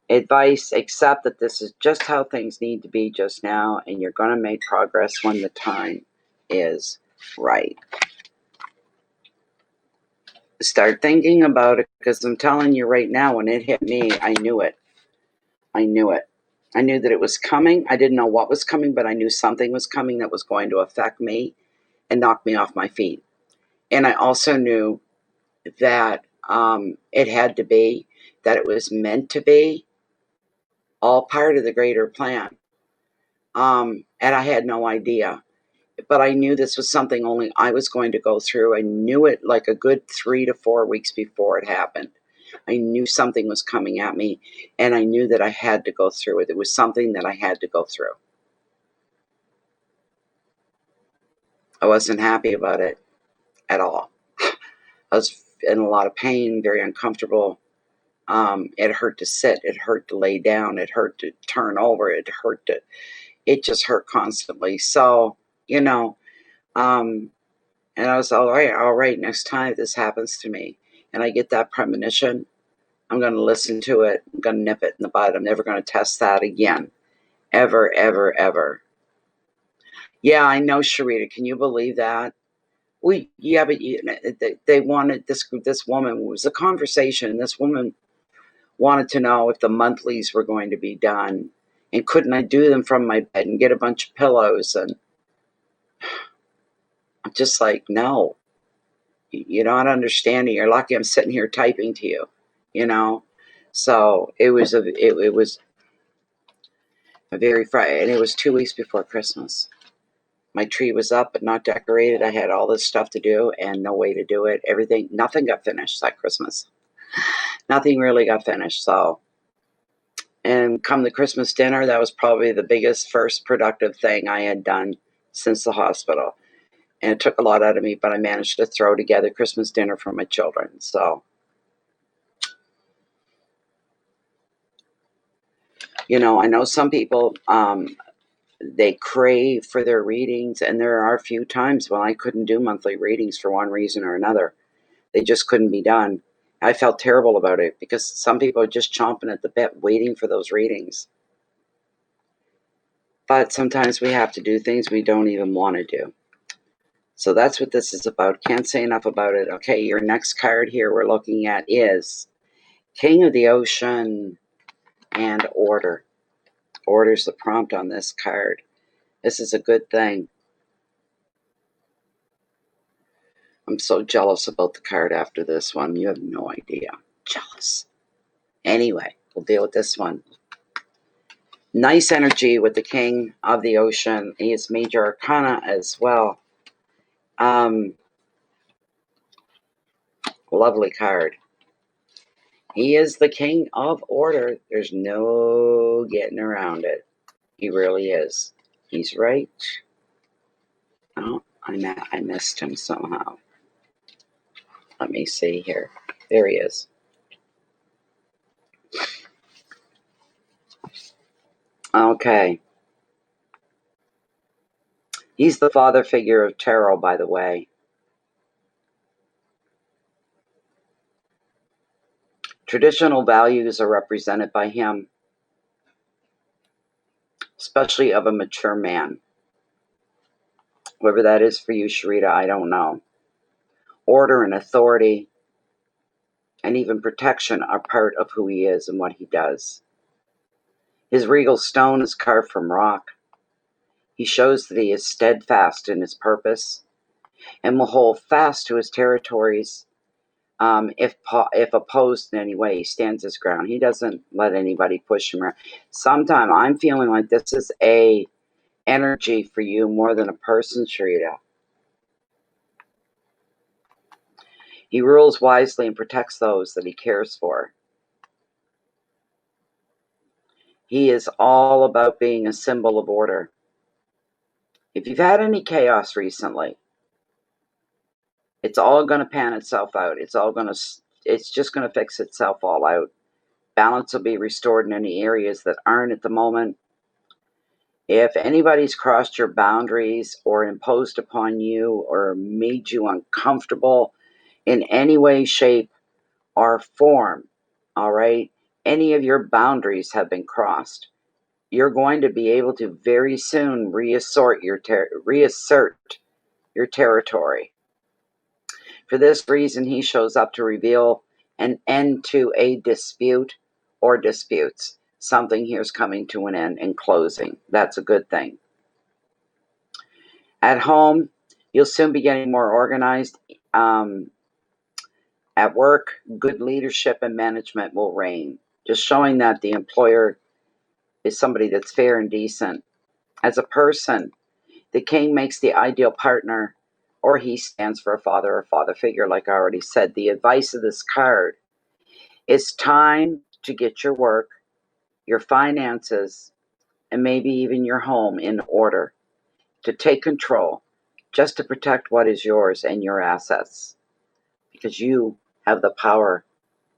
Speaker 1: Advice, accept that this is just how things need to be just now, and you're going to make progress when the time is right. Start thinking about it, because I'm telling you right now, when it hit me, I knew it. I knew it. I knew that it was coming. I didn't know what was coming, but I knew something was coming that was going to affect me and knock me off my feet. And I also knew that it had to be, that it was meant to be, all part of the greater plan. And I had no idea. But I knew this was something only I was going to go through. I knew it like a good 3 to 4 weeks before it happened. I knew something was coming at me, and I knew that I had to go through it. It was something that I had to go through. I wasn't happy about it at all. I was in a lot of pain, very uncomfortable. It hurt to sit. It hurt to lay down. It hurt to turn over. It just hurt constantly. So, and I was all right, next time this happens to me and I get that premonition, I'm going to listen to it. I'm going to nip it in the bud. I'm never going to test that again. Ever, ever, ever. Yeah, I know, Sharita. Can you believe that? But they wanted this woman, it was a conversation. This woman wanted to know if the monthlies were going to be done. And couldn't I do them from my bed and get a bunch of pillows? And I'm just like, no. You're not understanding. You're lucky I'm sitting here typing to you. So it was a very Friday, and it was 2 weeks before Christmas. My tree was up but not decorated. I had all this stuff to do and no way to do it. Nothing got finished that Christmas. Nothing really got finished. So, and come the Christmas dinner, that was probably the biggest first productive thing I had done since the hospital. And it took a lot out of me, but I managed to throw together Christmas dinner for my children. So, I know some people, they crave for their readings, and there are a few times when I couldn't do monthly readings for one reason or another. They just couldn't be done. I felt terrible about it because some people are just chomping at the bit waiting for those readings. But sometimes we have to do things we don't even want to do. So that's what this is about. Can't say enough about it. Okay, your next card here we're looking at is King of the Ocean and Order. Order's the prompt on this card. This is a good thing. I'm so jealous about the card after this one. You have no idea. Jealous. Anyway, we'll deal with this one. Nice energy with the King of the Ocean. He is Major Arcana as well. Lovely card. He is the King of Order. There's no getting around it. He really is. He's right. Oh, I missed him somehow. Let me see here. There he is. Okay. He's the father figure of tarot, by the way. Traditional values are represented by him, especially of a mature man. Whoever that is for you, Sharita, I don't know. Order and authority and even protection are part of who he is and what he does. His regal stone is carved from rock. He shows that he is steadfast in his purpose and will hold fast to his territories. If opposed in any way, he stands his ground. He doesn't let anybody push him around. Sometimes I'm feeling like this is a energy for you more than a person, Sharita. He rules wisely and protects those that he cares for. He is all about being a symbol of order. If you've had any chaos recently, it's all going to pan itself out. It's just going to fix itself all out. Balance will be restored in any areas that aren't at the moment. If anybody's crossed your boundaries or imposed upon you or made you uncomfortable in any way, shape, or form, all right, any of your boundaries have been crossed, you're going to be able to very soon reassert your territory. For this reason, he shows up to reveal an end to a dispute or disputes. Something here is coming to an end and closing. That's a good thing. At home, you'll soon be getting more organized. At work, good leadership and management will reign, just showing that the employer is somebody that's fair and decent. As a person, the king makes the ideal partner, or he stands for a father or father figure, like I already said. The advice of this card is time to get your work, your finances, and maybe even your home in order, to take control, just to protect what is yours and your assets, because you have the power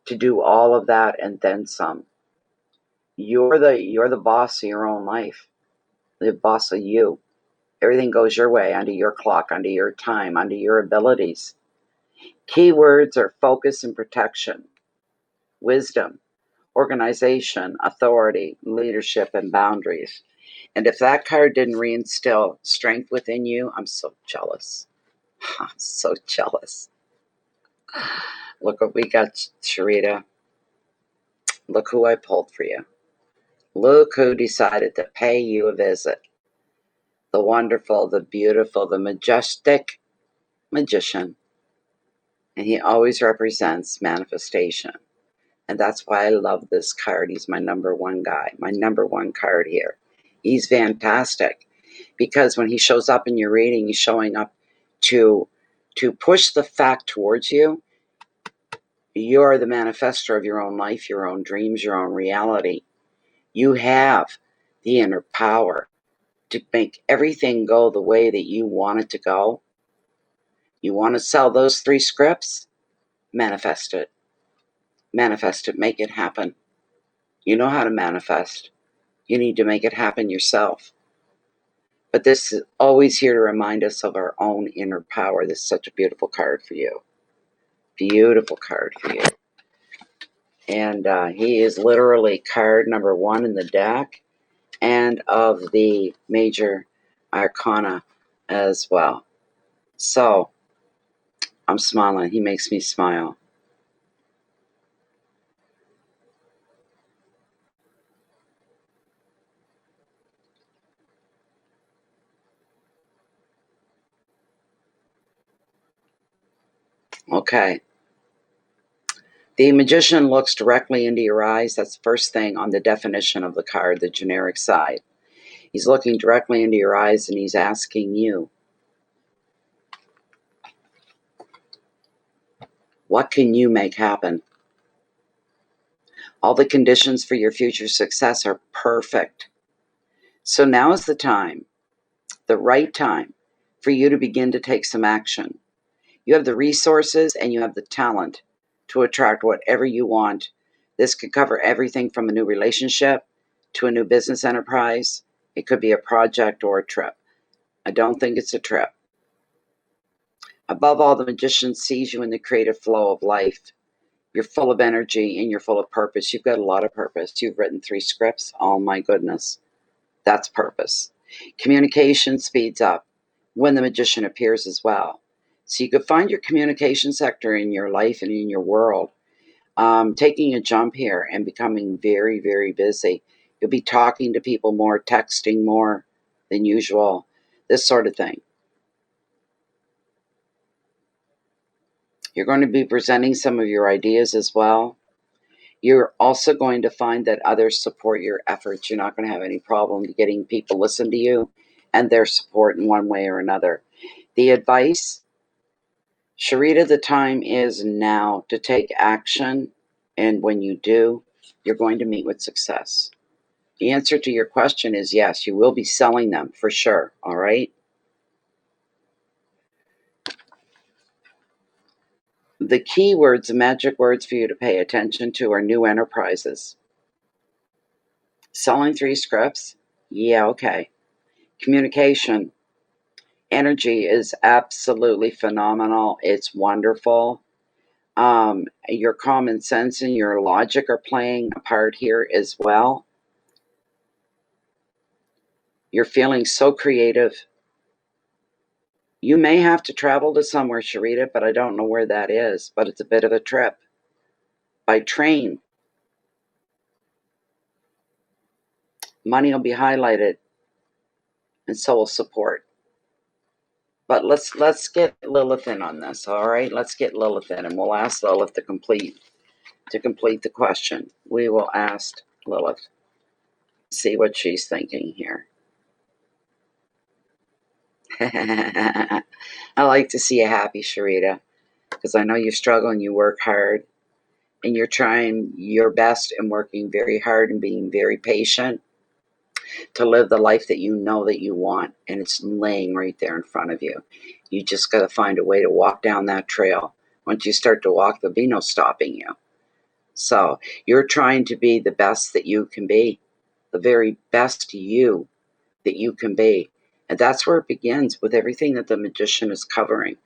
Speaker 1: to do all of that and then some. You're the boss of your own life, the boss of you. Everything goes your way, under your clock, under your time, under your abilities. Keywords are focus and protection, wisdom, organization, authority, leadership, and boundaries. And if that card didn't reinstill strength within you, I'm so jealous. I'm so jealous. Look what we got, Sharita. Look who I pulled for you. Look who decided to pay you a visit. The wonderful, the beautiful, the majestic magician. And he always represents manifestation. And that's why I love this card. He's my number one guy, my number one card here. He's fantastic because when he shows up in your reading, he's showing up to push the fact towards you. You're the manifester of your own life, your own dreams, your own reality. You have the inner power to make everything go the way that you want it to go. You want to sell those 3 scripts? Manifest it. Manifest it. Make it happen. You know how to manifest. You need to make it happen yourself. But this is always here to remind us of our own inner power. This is such a beautiful card for you. Beautiful card for you. And he is literally card number 1 in the deck and of the major arcana as well. So, I'm smiling. He makes me smile. Okay. The magician looks directly into your eyes. That's the first thing on the definition of the card, the generic side. He's looking directly into your eyes and he's asking you, what can you make happen? All the conditions for your future success are perfect. So now is the time, the right time, for you to begin to take some action. You have the resources and you have the talent to attract whatever you want. This could cover everything from a new relationship to a new business enterprise. It could be a project or a trip. I don't think it's a trip. Above all, the magician sees you in the creative flow of life. You're full of energy and you're full of purpose. You've got a lot of purpose. You've written 3 scripts. Oh my goodness. That's purpose. Communication speeds up when the magician appears as well. So you could find your communication sector in your life and in your world taking a jump here and becoming very, very busy. You'll be talking to people more, texting more than usual, this sort of thing. You're going to be presenting some of your ideas as well. You're also going to find that others support your efforts. You're not going to have any problem getting people to listen to you and their support in one way or another. The advice, Sharita, the time is now to take action. And when you do, you're going to meet with success. The answer to your question is yes, you will be selling them for sure. All right. The key words, the magic words for you to pay attention to are new enterprises. Selling 3 scripts? Yeah, okay. Communication. Energy is absolutely phenomenal. It's wonderful. Your common sense and your logic are playing a part here as well. You're feeling so creative. You may have to travel to somewhere, Sharita, but I don't know where that is. But it's a bit of a trip. By train. Money will be highlighted, and so will support. But let's get Lilith in on this, all right? Let's get Lilith in, and we'll ask Lilith to complete the question. We will ask Lilith, see what she's thinking here. I like to see you happy, Sharita, because I know you struggle and you work hard, and you're trying your best and working very hard and being very patient to live the life that you know that you want, and it's laying right there in front of you. You just got to find a way to walk down that trail. Once you start to walk, there'll be no stopping you. So you're trying to be the best that you can be, the very best you that you can be. And that's where it begins, with everything that the magician is covering.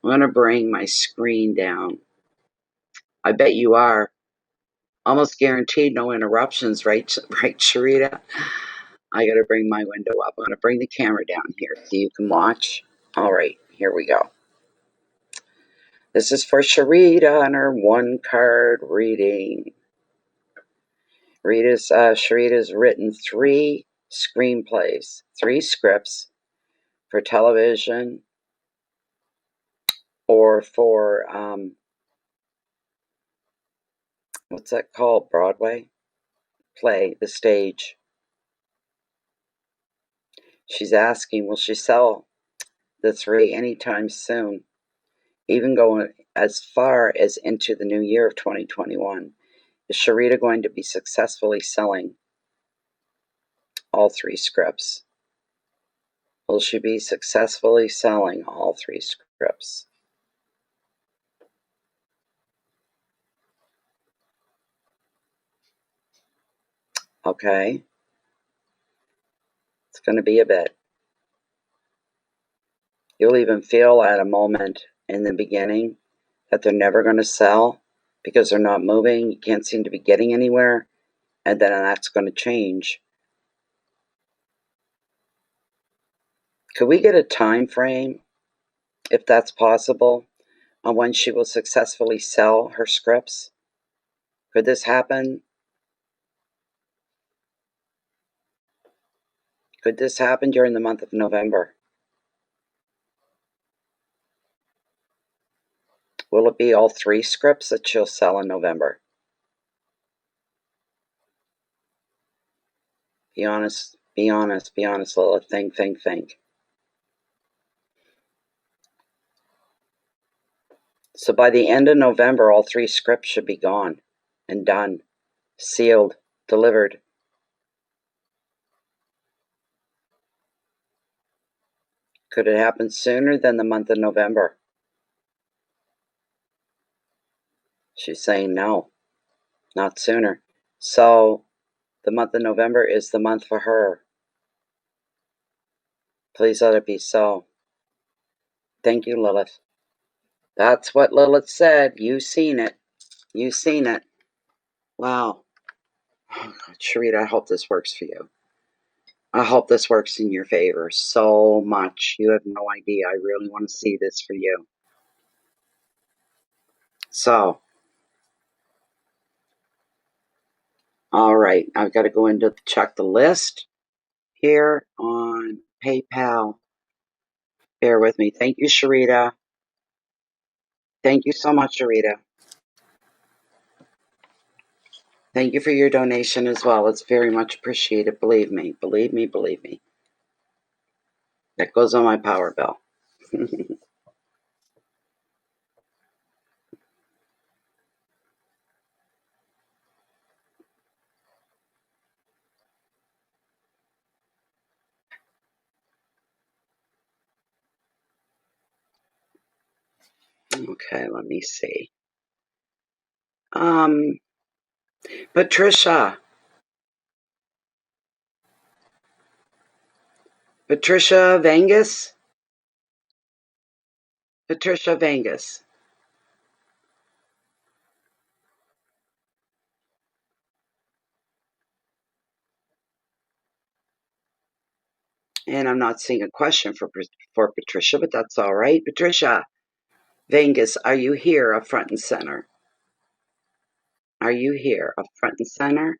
Speaker 1: I'm going to bring my screen down. I bet you are. Almost guaranteed no interruptions, right, Sharita? I got to bring my window up. I'm going to bring the camera down here so you can watch. All right, here we go. This is for Sharita and her 1-card reading. Sharita's written 3 screenplays, 3 scripts for television or for, what's that called, Broadway? Play, the stage. She's asking, will she sell the 3 anytime soon? Even going as far as into the new year of 2021. Is Sharita going to be successfully selling all 3 scripts? Will she be successfully selling all 3 scripts? Okay. It's going to be a bit. You'll even feel at a moment in the beginning that they're never going to sell because they're not moving. You can't seem to be getting anywhere. And then that's going to change. Could we get a time frame, if that's possible, on when she will successfully sell her scripts? Could this happen? Could this happen during the month of November? Will it be all 3 scripts that she'll sell in November? Be honest, be honest, be honest, Lilith. Think. So by the end of November, all 3 scripts should be gone and done, sealed, delivered. Could it happen sooner than the month of November? She's saying no, not sooner. So the month of November is the month for her. Please let it be so. Thank you, Lilith. That's what Lilith said. You seen it. You seen it. Wow. Oh, God, Sharita, I hope this works for you. I hope this works in your favor so much. You have no idea. I really want to see this for you. So, all right. I've got to go into check the list here on PayPal. Bear with me. Thank you, Sharita. Thank you so much, Sharita. Thank you for your donation as well. It's very much appreciated. Believe me. Believe me. Believe me. That goes on my power bill. Okay, let me see. Patricia. Patricia Vangus. Patricia Vangus. And I'm not seeing a question for Patricia, but that's all right. Patricia Vangus, are you here up front and center? Are you here up front and center?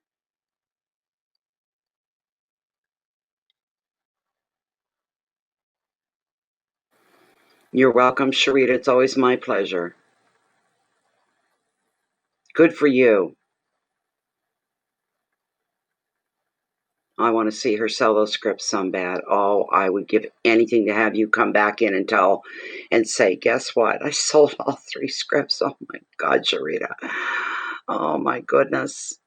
Speaker 1: You're welcome, Sharita. It's always my pleasure. Good for you. I want to see her sell those scripts some bad. Oh, I would give anything to have you come back in and tell and say, guess what? I sold all 3 scripts. Oh my God, Sharita. Oh my goodness.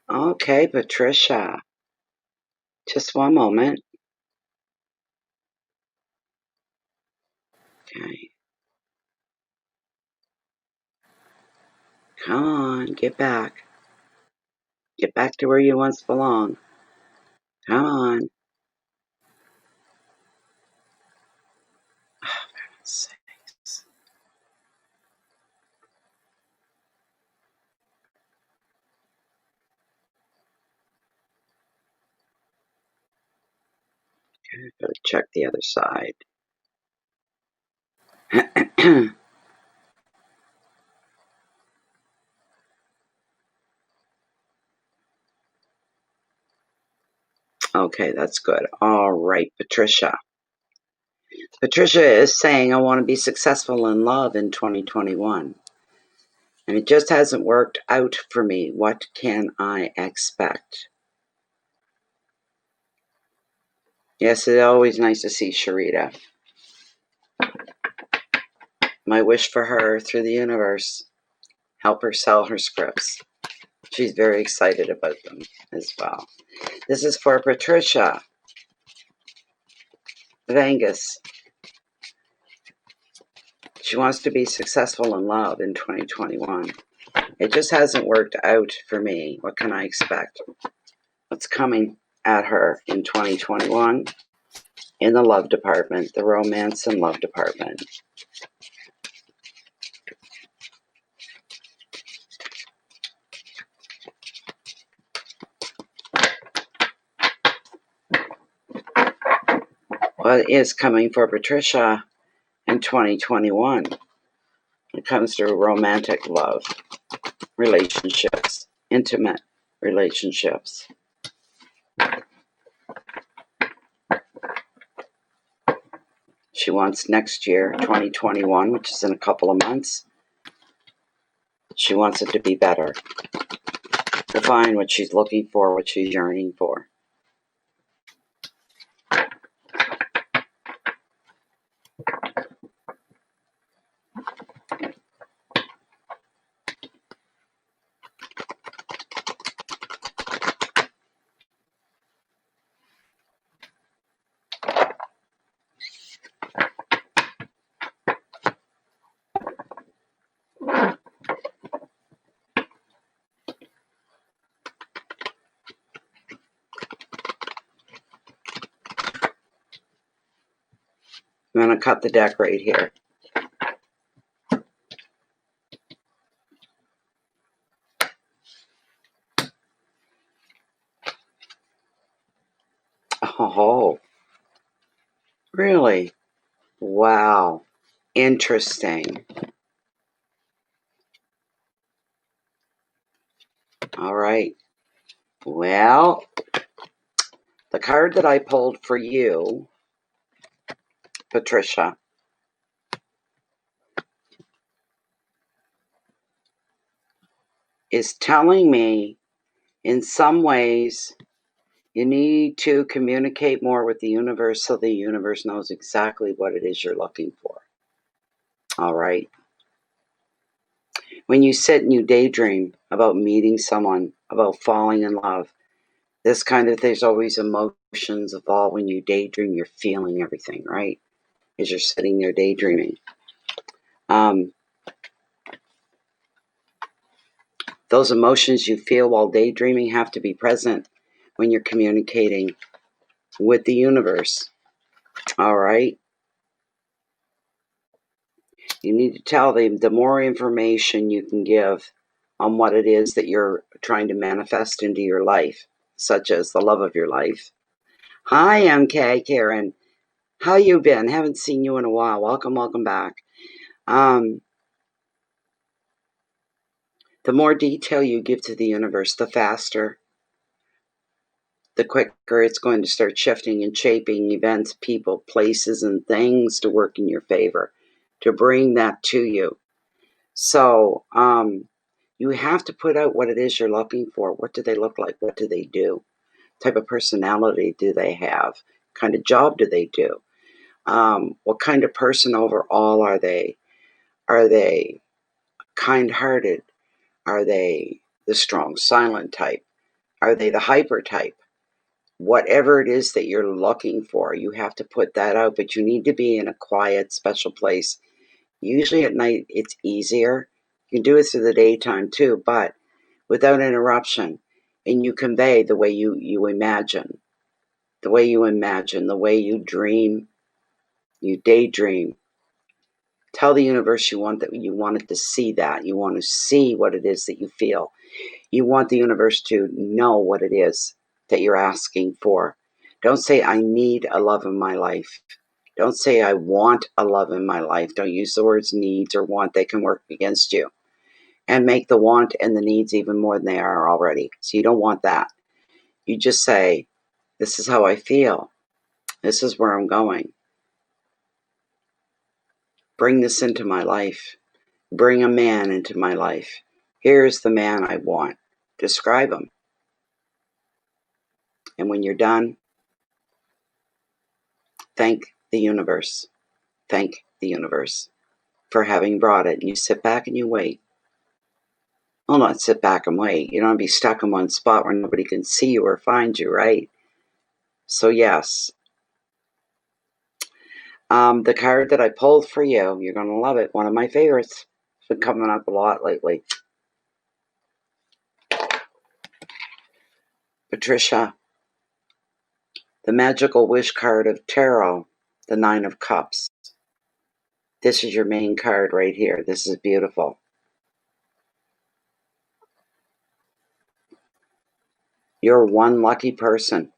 Speaker 1: Okay, Patricia. Just one moment. Okay. Come on, get back. Get back to where you once belonged. Come on. Oh, for heaven's sakes. Okay, gotta check the other side. Okay, that's good. All right, Patricia. Patricia is saying, I want to be successful in love in 2021. And it just hasn't worked out for me. What can I expect? Yes, it's always nice to see Sharita. My wish for her through the universe, help her sell her scripts. She's very excited about them as well. This is for Patricia Vangus. She wants to be successful in love in 2021. It just hasn't worked out for me. What can I expect? what's coming at her in 2021 in the love department, the romance and love department. What is coming for Patricia in 2021? It comes to romantic love, relationships, intimate relationships. She wants next year, 2021, which is in a couple of months. She wants it to be better. To find what she's looking for, what she's yearning for. I'm going to cut the deck right here. Oh, really? Wow. Interesting. All right. Well, the card that I pulled for you, Patricia, is telling me in some ways you need to communicate more with the universe so the universe knows exactly what it is you're looking for. All right. When you sit and you daydream about meeting someone, about falling in love, this kind of, there's always emotions involved when you daydream. You're feeling everything, right? As you're sitting there daydreaming. Those emotions you feel while daydreaming have to be present when you're communicating with the universe. All right? You need to tell them the more information you can give on what it is that you're trying to manifest into your life, such as the love of your life. Hi, MK, Karen. How you been? Haven't seen you in a while. Welcome back. The more detail you give to the universe, the faster, the quicker it's going to start shifting and shaping events, people, places, and things to work in your favor, to bring that to you. So, you have to put out what it is you're looking for. What do they look like? What do they do? What type of personality do they have? What kind of job do they do? What kind of person overall are they? Are they kind-hearted? Are they the strong, silent type? Are they the hyper type? Whatever it is that you're looking for, you have to put that out, but you need to be in a quiet, special place. Usually at night, it's easier. You can do it through the daytime too, but without interruption. And you convey the way you imagine, the way you dream, you daydream. Tell the universe you want it to see that. You want to see what it is that you feel. You want the universe to know what it is that you're asking for. Don't say, I need a love in my life. Don't say, I want a love in my life. Don't use the words needs or want. They can work against you. And make the want and the needs even more than they are already. So you don't want that. You just say, this is how I feel. This is where I'm going. Bring this into my life. Bring a man into my life. Here's the man I want. Describe him. And when you're done, thank the universe. Thank the universe for having brought it. And you sit back and you wait. Well, not sit back and wait. You don't want to be stuck in one spot where nobody can see you or find you, right? So yes. The card that I pulled for you, you're going to love it. One of my favorites. It's been coming up a lot lately. Patricia, the magical wish card of tarot, the Nine of Cups. This is your main card right here. This is beautiful. You're one lucky person.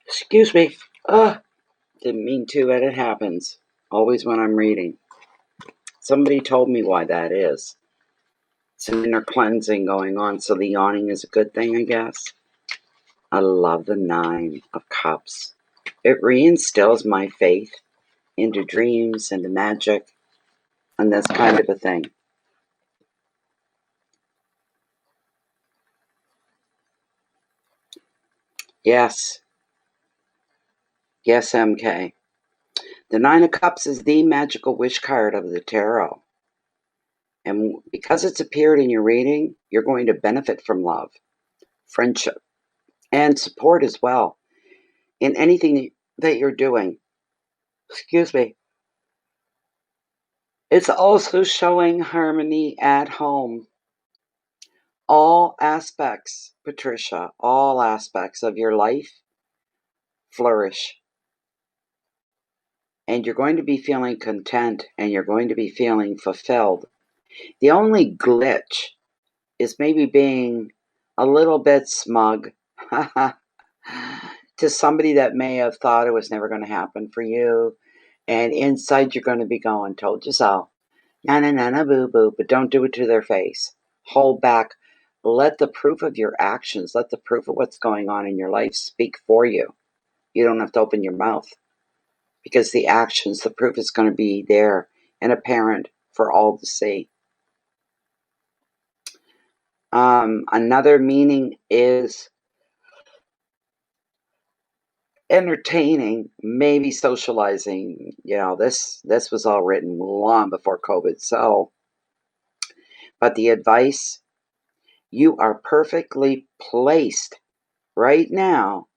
Speaker 1: Excuse me. Didn't mean to, but it happens. Always when I'm reading. Somebody told me why that is. It's an inner cleansing going on, so the yawning is a good thing, I guess. I love the Nine of Cups. It reinstills my faith into dreams, into magic, and this kind of a thing. Yes. Yes, MK. The Nine of Cups is the magical wish card of the tarot. And because it's appeared in your reading, you're going to benefit from love, friendship, and support as well in anything that you're doing. Excuse me. It's also showing harmony at home. All aspects, Patricia, all aspects of your life flourish. And you're going to be feeling content and you're going to be feeling fulfilled. The only glitch is maybe being a little bit smug to somebody that may have thought it was never going to happen for you. And inside you're going to be going, told you so. Na na na na boo boo, but don't do it to their face. Hold back. Let the proof of your actions, let the proof of what's going on in your life speak for you. You don't have to open your mouth because the actions, the proof is going to be there and apparent for all to see. Another meaning is entertaining, maybe socializing. You know, this was all written long before COVID. So, but the advice, you are perfectly placed right now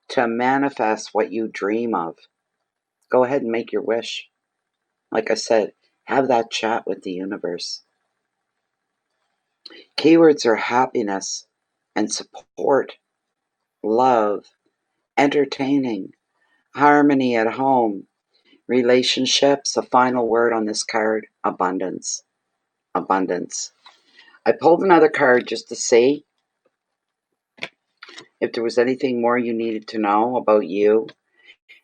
Speaker 1: to manifest what you dream of. Go ahead and make your wish. Like I said, have that chat with the universe. Keywords are happiness and support, love, entertaining, harmony at home, relationships. A final word on this card, abundance. Abundance. I pulled another card just to see if there was anything more you needed to know about you.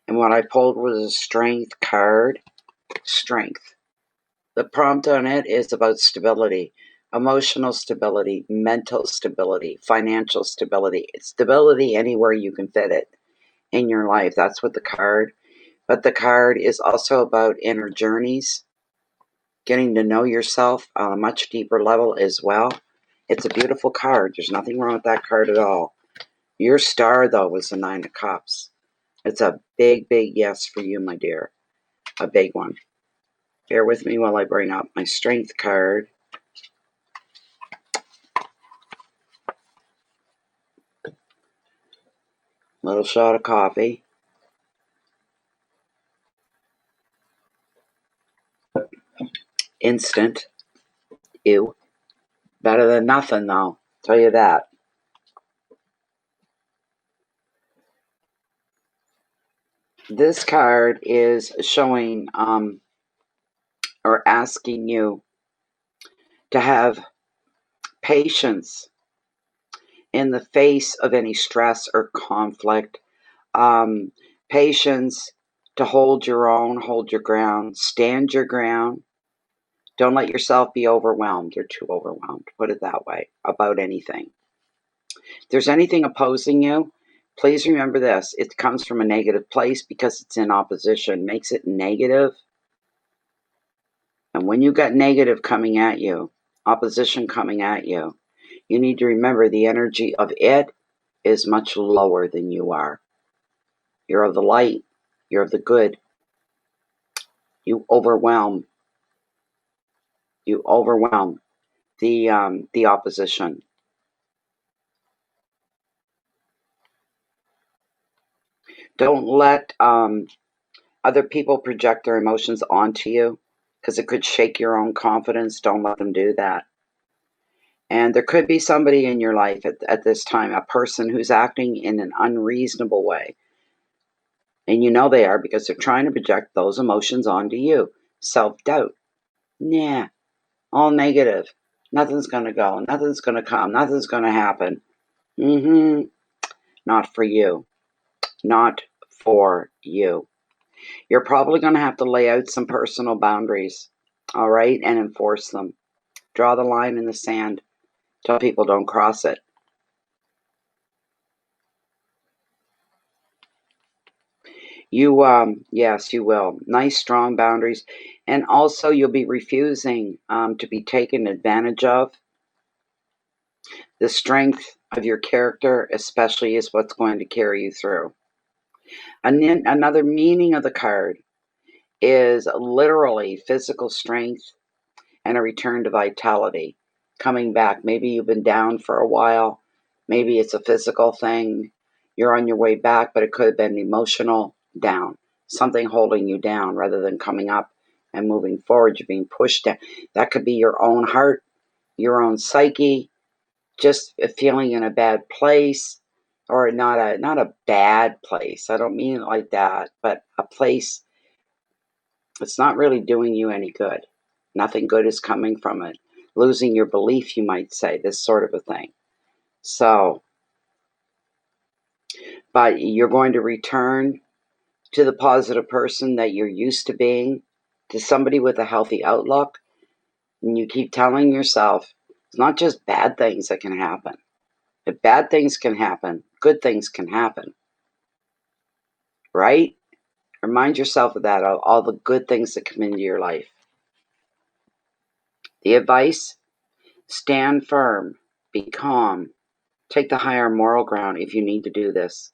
Speaker 1: And what I pulled was a strength card. Strength. The prompt on it is about stability, emotional stability, mental stability, financial stability. It's stability anywhere you can fit it in your life. That's what the card. But the card is also about inner journeys, getting to know yourself on a much deeper level as well. It's a beautiful card. There's nothing wrong with that card at all. Your star, though, was the Nine of Cups. It's a big, big yes for you, my dear. A big one. Bear with me while I bring up my strength card. Little shot of coffee. Instant. Ew. Better than nothing, though. Tell you that. This card is showing or asking you to have patience in the face of any stress or conflict. Patience to hold your own, hold your ground, stand your ground. Don't let yourself be overwhelmed or too overwhelmed, put it that way, about anything. If there's anything opposing you, please remember this. It comes from a negative place because it's in opposition, makes it negative. And when you got negative coming at you, opposition coming at you, you need to remember the energy of it is much lower than you are. You're of the light. You're of the good. You overwhelm. You overwhelm the opposition. Don't let other people project their emotions onto you because it could shake your own confidence. Don't let them do that. And there could be somebody in your life at this time, a person who's acting in an unreasonable way. And you know they are because they're trying to project those emotions onto you. Self-doubt. Nah, all negative. Nothing's going to go. Nothing's going to come. Nothing's going to happen. Not for you. Not for you. You're probably going to have to lay out some personal boundaries, all right, and enforce them. Draw the line in the sand. Tell people don't cross it. Yes, you will. Nice, strong boundaries. And also, you'll be refusing to be taken advantage of. The strength of your character, especially, is what's going to carry you through. And then another meaning of the card is literally physical strength and a return to vitality. Coming back. Maybe you've been down for a while. Maybe it's a physical thing. You're on your way back, but it could have been emotional down. Something holding you down rather than coming up and moving forward. You're being pushed down. That could be your own heart, your own psyche, just feeling in a bad place, or not a bad place. I don't mean it like that, but a place that's not really doing you any good. Nothing good is coming from it. Losing your belief, you might say, this sort of a thing. So, but you're going to return to the positive person that you're used to being, to somebody with a healthy outlook. And you keep telling yourself, it's not just bad things that can happen. If bad things can happen, good things can happen. Right? Remind yourself of that, all the good things that come into your life. The advice, stand firm, be calm, take the higher moral ground if you need to do this.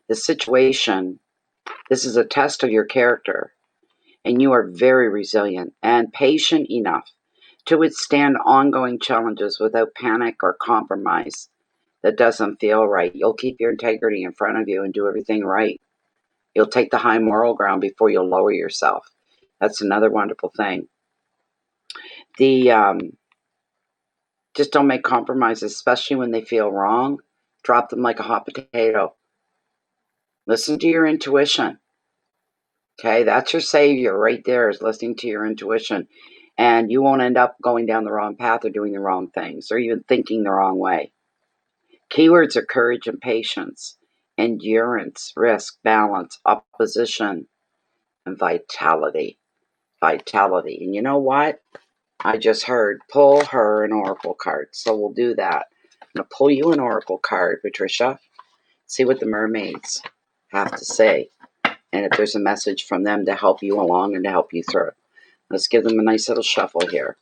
Speaker 1: The situation, this is a test of your character, and you are very resilient and patient enough to withstand ongoing challenges without panic or compromise that doesn't feel right. You'll keep your integrity in front of you and do everything right. You'll take the high moral ground before you'll lower yourself. That's another wonderful thing. Just don't make compromises, especially when they feel wrong. Drop them like a hot potato. Listen to your intuition. Okay, that's your savior right there, is listening to your intuition. And you won't end up going down the wrong path or doing the wrong things or even thinking the wrong way. Keywords are courage and patience, endurance, risk, balance, opposition, and vitality. Vitality. And you know what? I just heard pull her an oracle card. So we'll do that. I'm going to pull you an oracle card, Patricia. See what the mermaids have to say. And if there's a message from them to help you along and to help you through. Let's give them a nice little shuffle here.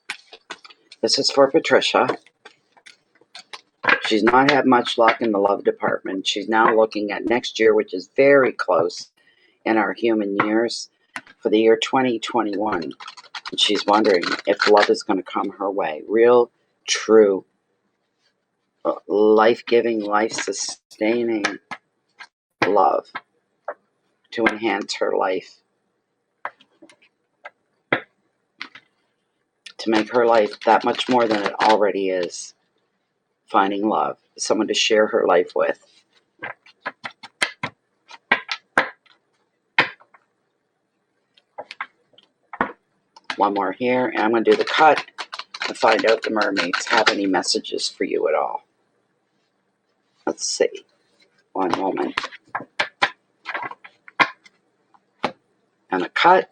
Speaker 1: This is for Patricia. She's not had much luck in the love department. She's now looking at next year, which is very close in our human years, for the year 2021. And she's wondering if love is going to come her way. Real, true, life-giving, life-sustaining love to enhance her life, to make her life that much more than it already is. Finding love, someone to share her life with. One more here, and I'm going to do the cut and find out if the mermaids have any messages for you at all. Let's see. One moment. And a cut.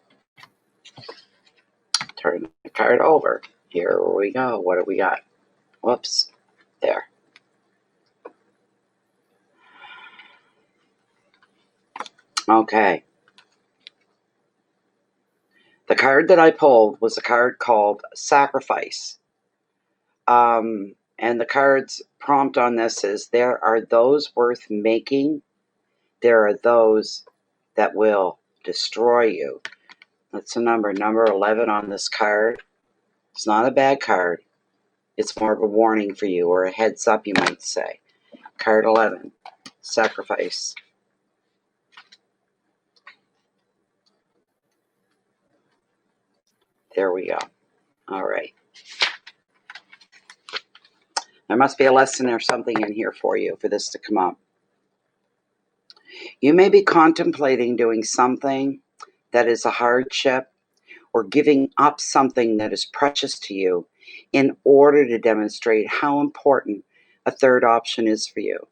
Speaker 1: Turn the card over. Here we go. What do we got? Whoops. There. Okay. The card that I pulled was a card called Sacrifice. And the card's prompt on this is, there are those worth making. There are those that will destroy you. That's the number 11 on this card. It's not a bad card. It's more of a warning for you, or a heads up, you might say. Card 11, Sacrifice. There we go. All right. There must be a lesson or something in here for you for this to come up. You may be contemplating doing something that is a hardship or giving up something that is precious to you in order to demonstrate how important a third option is for you.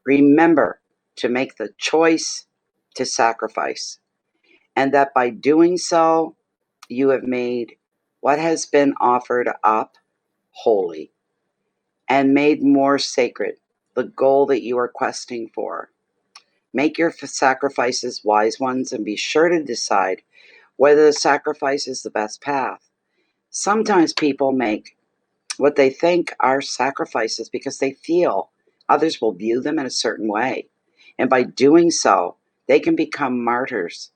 Speaker 1: Remember to make the choice to sacrifice, and that by doing so, you have made what has been offered up holy and made more sacred the goal that you are questing for. Make your sacrifices wise ones and be sure to decide whether the sacrifice is the best path. Sometimes people make what they think are sacrifices because they feel others will view them in a certain way. And by doing so, they can become martyrs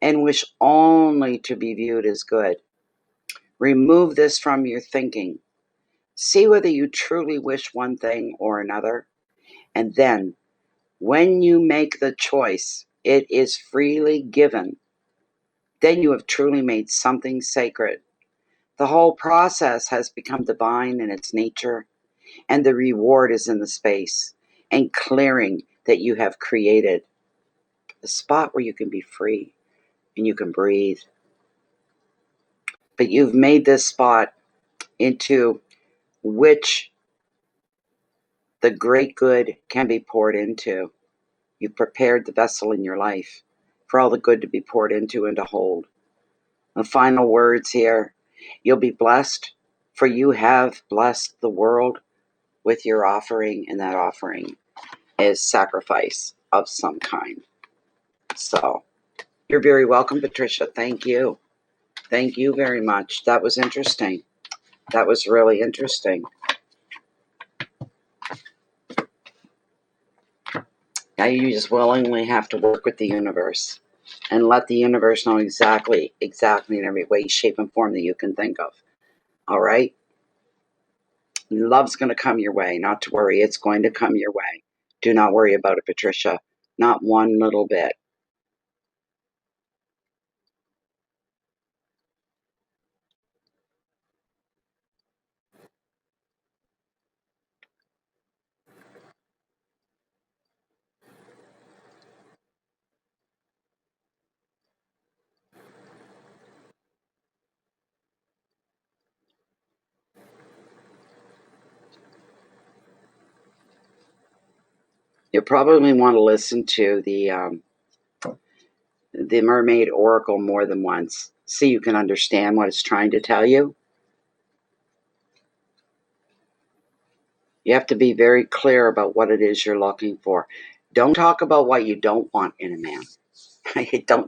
Speaker 1: and wish only to be viewed as good. Remove this from your thinking. See whether you truly wish one thing or another. And then, when you make the choice, it is freely given. Then you have truly made something sacred. The whole process has become divine in its nature, and the reward is in the space and clearing that you have created. A spot where you can be free and you can breathe. But you've made this spot into which the great good can be poured into. You've prepared the vessel in your life for all the good to be poured into and to hold. The final words here: you'll be blessed, for you have blessed the world with your offering, and that offering is sacrifice of some kind. So, you're very welcome, Patricia. Thank you. Thank you very much. That was interesting. That was really interesting. Now you just willingly have to work with the universe and let the universe know exactly in every way, shape, and form that you can think of. All right? Love's going to come your way. Not to worry. It's going to come your way. Do not worry about it, Patricia. Not one little bit. You probably want to listen to the Mermaid Oracle more than once so you can understand what it's trying to tell you. You have to be very clear about what it is you're looking for. Don't talk about what you don't want in a man.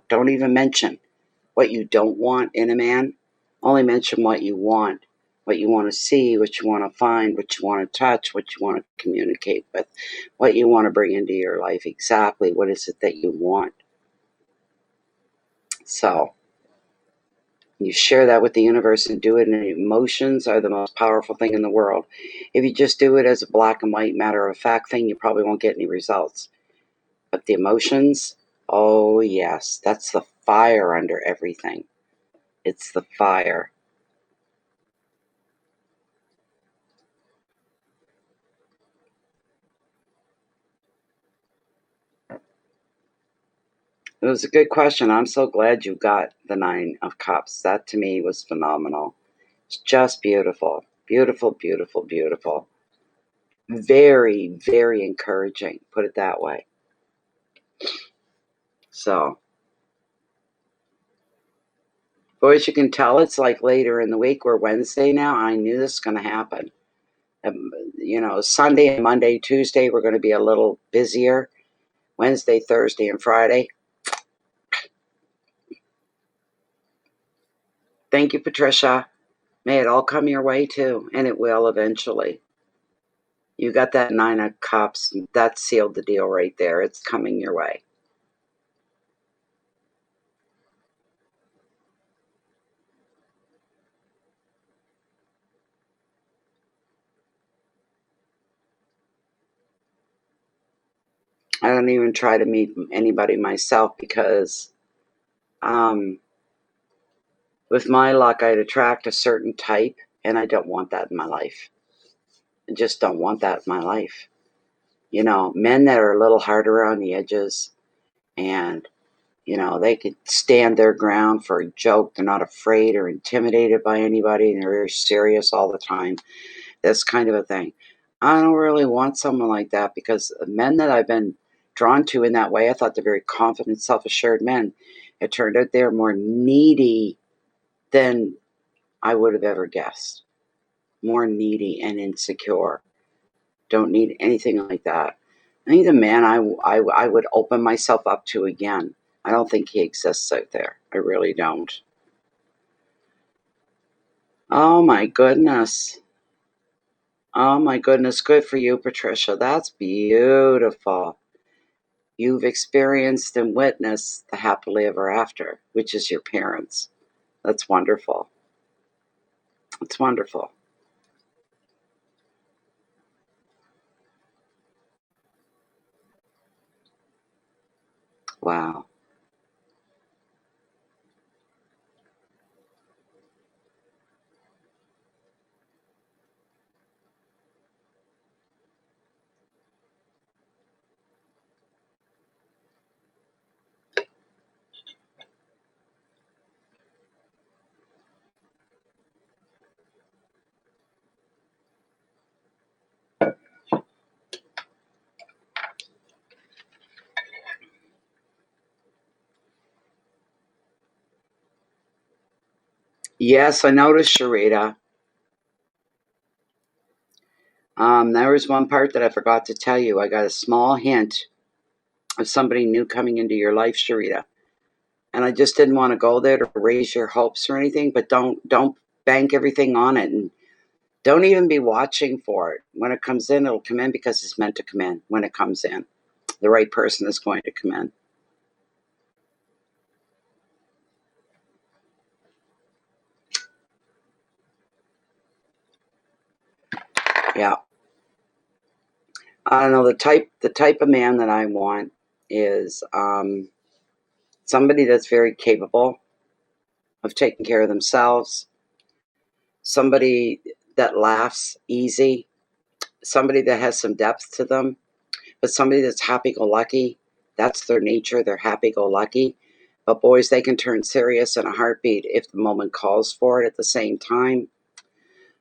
Speaker 1: Don't even mention what you don't want in a man. Only mention what you want to see, what you want to find, what you want to touch, what you want to communicate with, what you want to bring into your life. Exactly what is it that you want. So you share that with the universe and do it, and emotions are the most powerful thing in the world. If you just do it as a black and white matter of fact thing, you probably won't get any results. But the emotions, oh yes, that's the fire under everything. It's the fire. It was a good question. I'm so glad you got the 9 of Cups. That to me was phenomenal. It's just beautiful. Beautiful, beautiful, beautiful. Very, very encouraging, put it that way. So, but as you can tell, it's like later in the week. We're Wednesday now. I knew this was going to happen. Sunday and Monday, Tuesday, we're going to be a little busier. Wednesday, Thursday, and Friday. Thank you, Patricia. May it all come your way, too. And it will eventually. You got that 9 of Cups. That sealed the deal right there. It's coming your way. I don't even try to meet anybody myself because with my luck, I'd attract a certain type, and I don't want that in my life. I just don't want that in my life. You know, men that are a little harder around the edges and, you know, they could stand their ground for a joke. They're not afraid or intimidated by anybody, and they're very serious all the time. This kind of a thing. I don't really want someone like that, because the men that I've been drawn to in that way, I thought they're very confident, self-assured men. It turned out they're more needy than I would have ever guessed. More needy and insecure. Don't need anything like that. I think the man I would open myself up to again. I don't think he exists out there. I really don't. Oh my goodness. Oh my goodness. Good for you, Patricia. That's beautiful. You've experienced and witnessed the happily ever after, which is your parents. That's wonderful. It's wonderful. Wow. Yes, I noticed, Sharita. There was one part that I forgot to tell you. I got a small hint of somebody new coming into your life, Sharita. And I just didn't want to go there to raise your hopes or anything, but don't bank everything on it, and don't even be watching for it. When it comes in, it'll come in because it's meant to come in. When it comes in, the right person is going to come in. Yeah. I don't know, the type of man that I want is somebody that's very capable of taking care of themselves, somebody that laughs easy, somebody that has some depth to them, but somebody that's happy-go-lucky. That's their nature. They're happy-go-lucky. But boys, they can turn serious in a heartbeat if the moment calls for it. At the same time,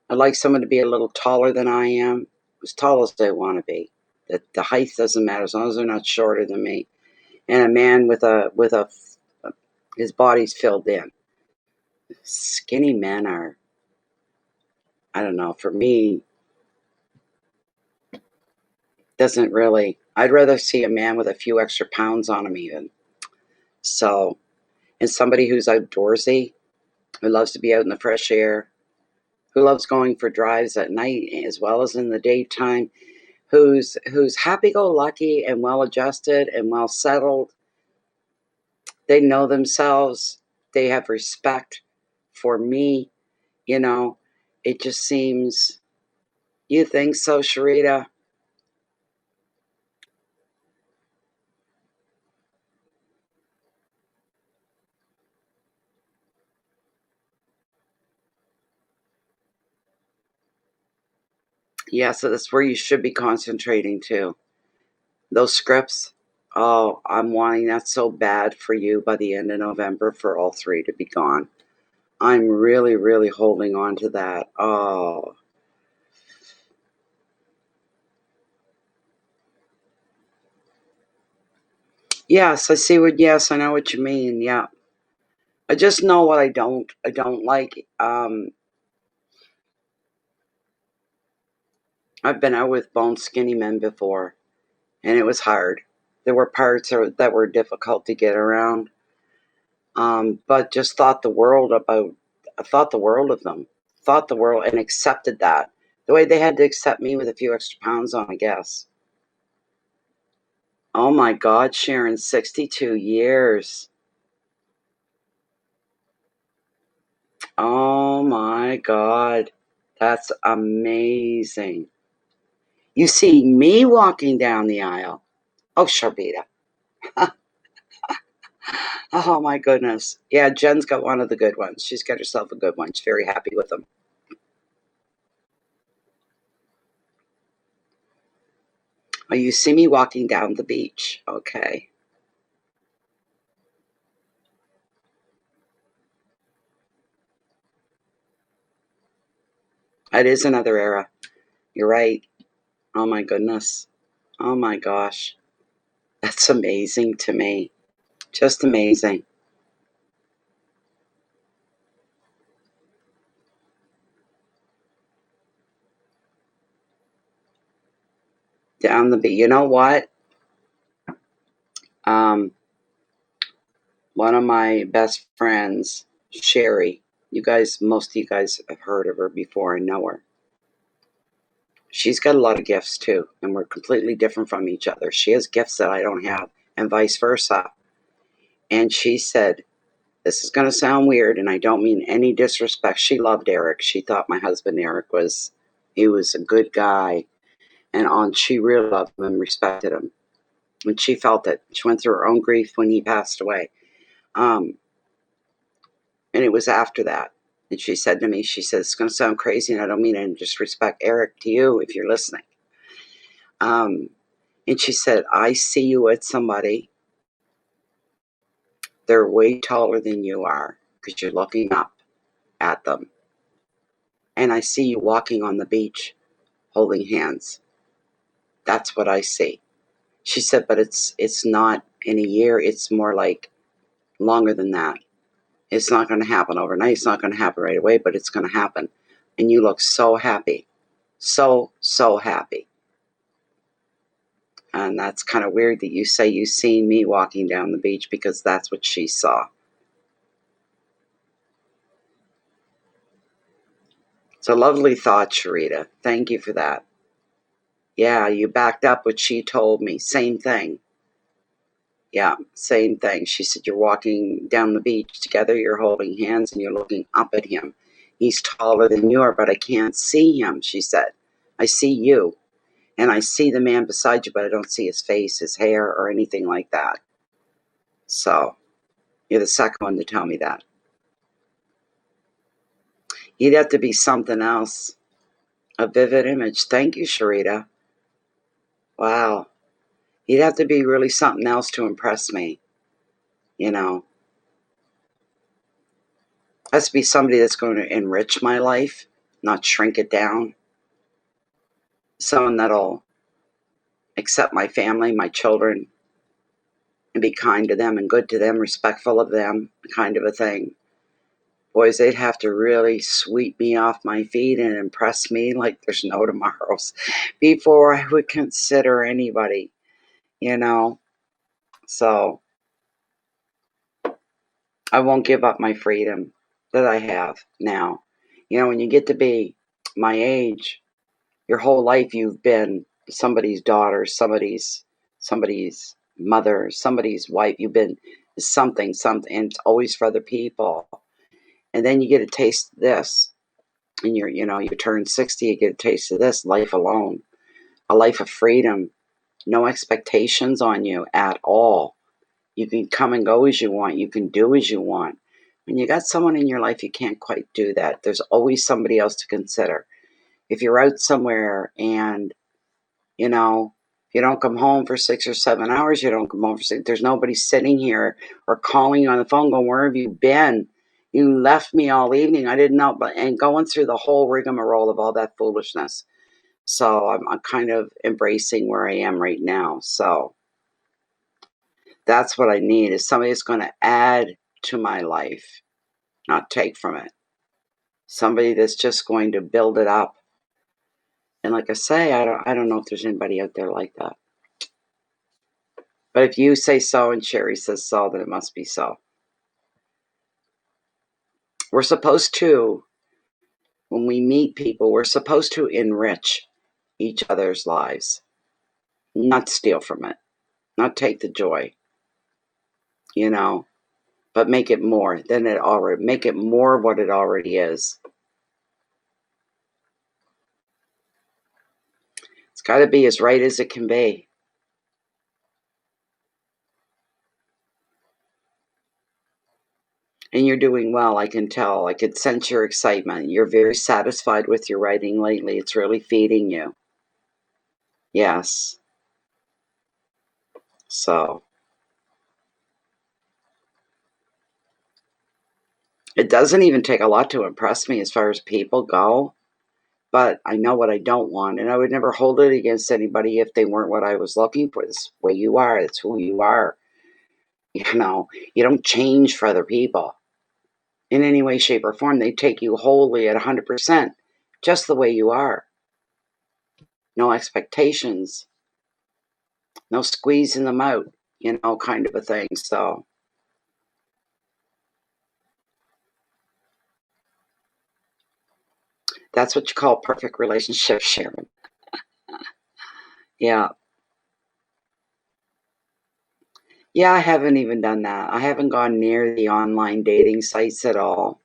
Speaker 1: I'd like someone to be a little taller than I am, as tall as they want to be. The height doesn't matter as long as they're not shorter than me. And a man with a his body's filled in. Skinny men are, I don't know, for me, doesn't really. I'd rather see a man with a few extra pounds on him even. So, and somebody who's outdoorsy, who loves to be out in the fresh air, who loves going for drives at night as well as in the daytime, who's happy-go-lucky and well-adjusted and well-settled. They know themselves. They have respect for me. You know, it just seems. You think so, Sharita? Yeah, so that's where you should be concentrating too. Those scripts. Oh, I'm wanting that so bad for you by the end of November for all three to be gone. I'm really, really holding on to that. Oh, yes, I see what. Yes, I know what you mean. Yeah, I just know what I don't. I don't like. I've been out with bone skinny men before, and it was hard. There were parts that were difficult to get around. But just thought the world about. I thought the world of them. Thought the world and accepted that. The way they had to accept me with a few extra pounds on, I guess. Oh my God, Sharon, 62 years. Oh my God. That's amazing. You see me walking down the aisle. Oh, Sharita. Oh my goodness. Yeah, Jen's got one of the good ones. She's got herself a good one. She's very happy with them. Oh, you see me walking down the beach. Okay. It is another era. You're right. Oh my goodness. Oh my gosh. That's amazing to me. Just amazing. Down the beach. You know what? Um, One of my best friends, Sherry, most of you guys have heard of her before and know her. She's got a lot of gifts too, and we're completely different from each other. She has gifts that I don't have, and vice versa. And she said, this is going to sound weird, and I don't mean any disrespect. She loved Eric. She thought my husband Eric he was a good guy, and she really loved him and respected him. And she felt it. She went through her own grief when he passed away. Um, and it was after that. And she said to me, she said, it's going to sound crazy, and I don't mean any disrespect, Eric, to you if you're listening. Um, and she said, I see you with somebody. They're way taller than you are because you're looking up at them. And I see you walking on the beach holding hands. That's what I see. She said, but it's not in a year. It's more like longer than that. It's not going to happen overnight. It's not going to happen right away, but it's going to happen. And you look so happy. So, so happy. And that's kind of weird that you say you seen me walking down the beach because that's what she saw. It's a lovely thought, Sharita. Thank you for that. Yeah, you backed up what she told me. Same thing. Yeah, same thing. She said, you're walking down the beach together, you're holding hands, and you're looking up at him. He's taller than you are, but I can't see him, she said. I see you, and I see the man beside you, but I don't see his face, his hair, or anything like that. So, you're the second one to tell me that. He'd have to be something else. A vivid image. Thank you, Sharita. Wow. He'd have to be really something else to impress me. You know, has to be somebody that's going to enrich my life, not shrink it down. Someone that'll accept my family, my children, and be kind to them and good to them, respectful of them, kind of a thing. Boys, they'd have to really sweep me off my feet and impress me like there's no tomorrows before I would consider anybody, you know. So I won't give up my freedom that I have now. You know, when you get to be my age, your whole life you've been somebody's daughter, somebody's mother, somebody's wife. You've been something, and it's always for other people. And then you get a taste of this, and you turn 60, you get a taste of this life alone, a life of freedom, no expectations on you at all. You can come and go as you want. You can do as you want. When you got someone in your life, you can't quite do that. There's always somebody else to consider. If you're out somewhere and if you don't come home for 6 or 7 hours, you don't come home for 6. There's nobody sitting here or calling you on the phone going, where have you been? You left me all evening. I didn't know. And going through the whole rigmarole of all that foolishness. So I'm kind of embracing where I am right now. So that's what I need, is somebody that's going to add to my life, not take from it. Somebody that's just going to build it up. And like I say, I don't know if there's anybody out there like that. But if you say so and Sherry says so, then it must be so. We're supposed to, when we meet people, we're supposed to enrich each other's lives, not steal from it, not take the joy, but make it more than make it more of what it already is. It's got to be as right as it can be. And you're doing well, I can tell. I could sense your excitement. You're very satisfied with your writing lately. It's really feeding you. Yes. So it doesn't even take a lot to impress me as far as people go, but I know what I don't want, and I would never hold it against anybody if they weren't what I was looking for. This is the way you are, it's who you are. You know, you don't change for other people in any way, shape, or form. They take you wholly at 100%, just the way you are. No expectations, no squeezing them out, kind of a thing. So that's what you call perfect relationship, Sharon. Yeah. Yeah, I haven't even done that. I haven't gone near the online dating sites at all.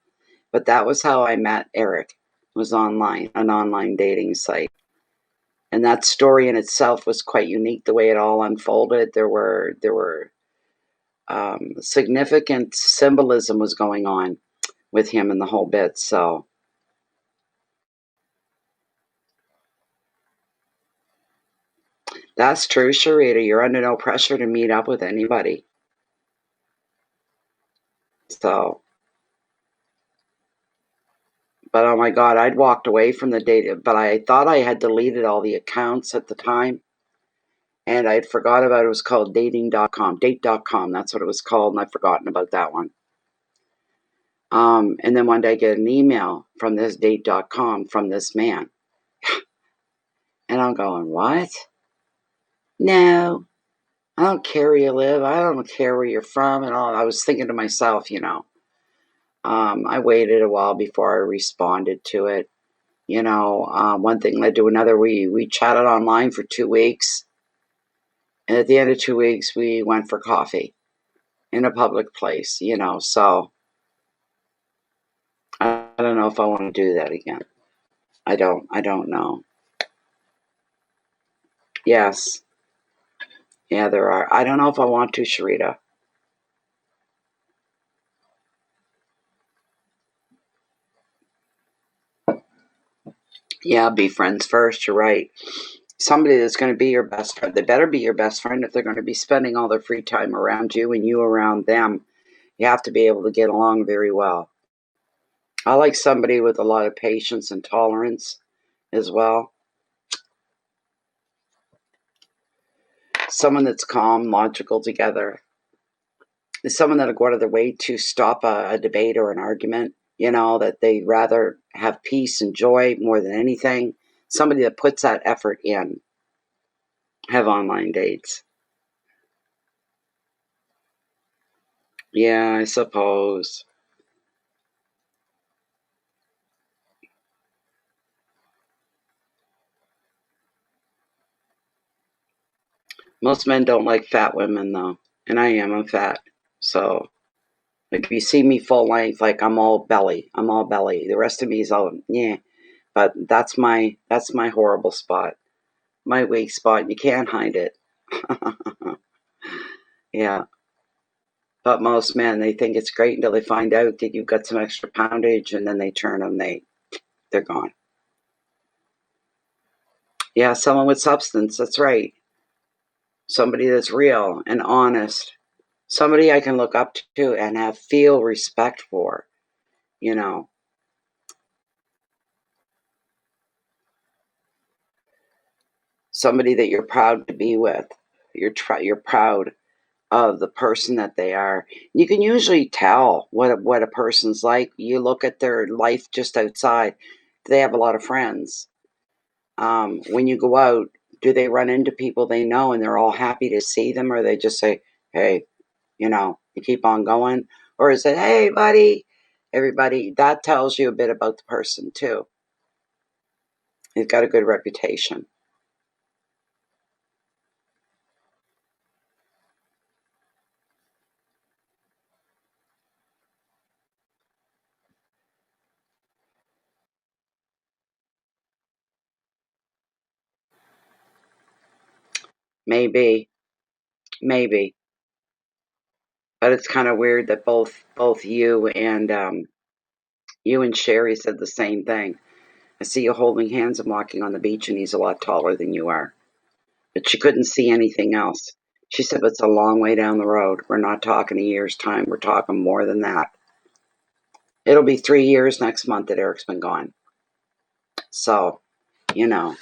Speaker 1: But that was how I met Eric, was online, an online dating site. And that story in itself was quite unique, the way it all unfolded. There were significant symbolism was going on with him and the whole bit. So that's true, Sharita. You're under no pressure to meet up with anybody. So, but oh my God, I'd walked away from the date, but I thought I had deleted all the accounts at the time. And I'd forgot about it. It was called dating.com, date.com. That's what it was called. And I'd forgotten about that one. And then one day I get an email from this date.com from this man. And I'm going, what? No, I don't care where you live. I don't care where you're from. And all. I was thinking to myself, I waited a while before I responded to it. One thing led to another. We chatted online for 2 weeks. And at the end of 2 weeks, we went for coffee in a public place, so I don't know if I want to do that again. I don't know. Yes. Yeah, there are. I don't know if I want to, Sharita. Yeah, be friends first. You're right. Somebody that's going to be your best friend. They better be your best friend if they're going to be spending all their free time around you and you around them. You have to be able to get along very well. I like somebody with a lot of patience and tolerance as well. Someone that's calm, logical together. Someone that'll go out of their way to stop a debate or an argument, that they'd rather have peace and joy more than anything. Somebody that puts that effort in. Have online dates. Yeah, I suppose. Most men don't like fat women, though. And I'm fat. So, like, if you see me full length, like, I'm all belly. I'm all belly. The rest of me is all, yeah. But that's my horrible spot. My weak spot. You can't hide it. Yeah. But most men, they think it's great until they find out that you've got some extra poundage, and then they turn and they're gone. Yeah, someone with substance. That's right. Somebody that's real and honest. Somebody I can look up to and feel respect for. You know, somebody that you're proud to be with. You're proud of the person that they are. You can usually tell what a person's like. You look at their life just outside. Do they have a lot of friends? When you go out, do they run into people they know and they're all happy to see them, or they just say, "Hey, you keep on going," or is it, "Hey, buddy"? Everybody, that tells you a bit about the person too. He's got a good reputation. Maybe, maybe, but it's kind of weird that both you and Sherry said the same thing. I see you holding hands and walking on the beach, and he's a lot taller than you are. But she couldn't see anything else. She said, but it's a long way down the road. We're not talking a year's time. We're talking more than that. It'll be 3 years next month that Eric's been gone. So, you know.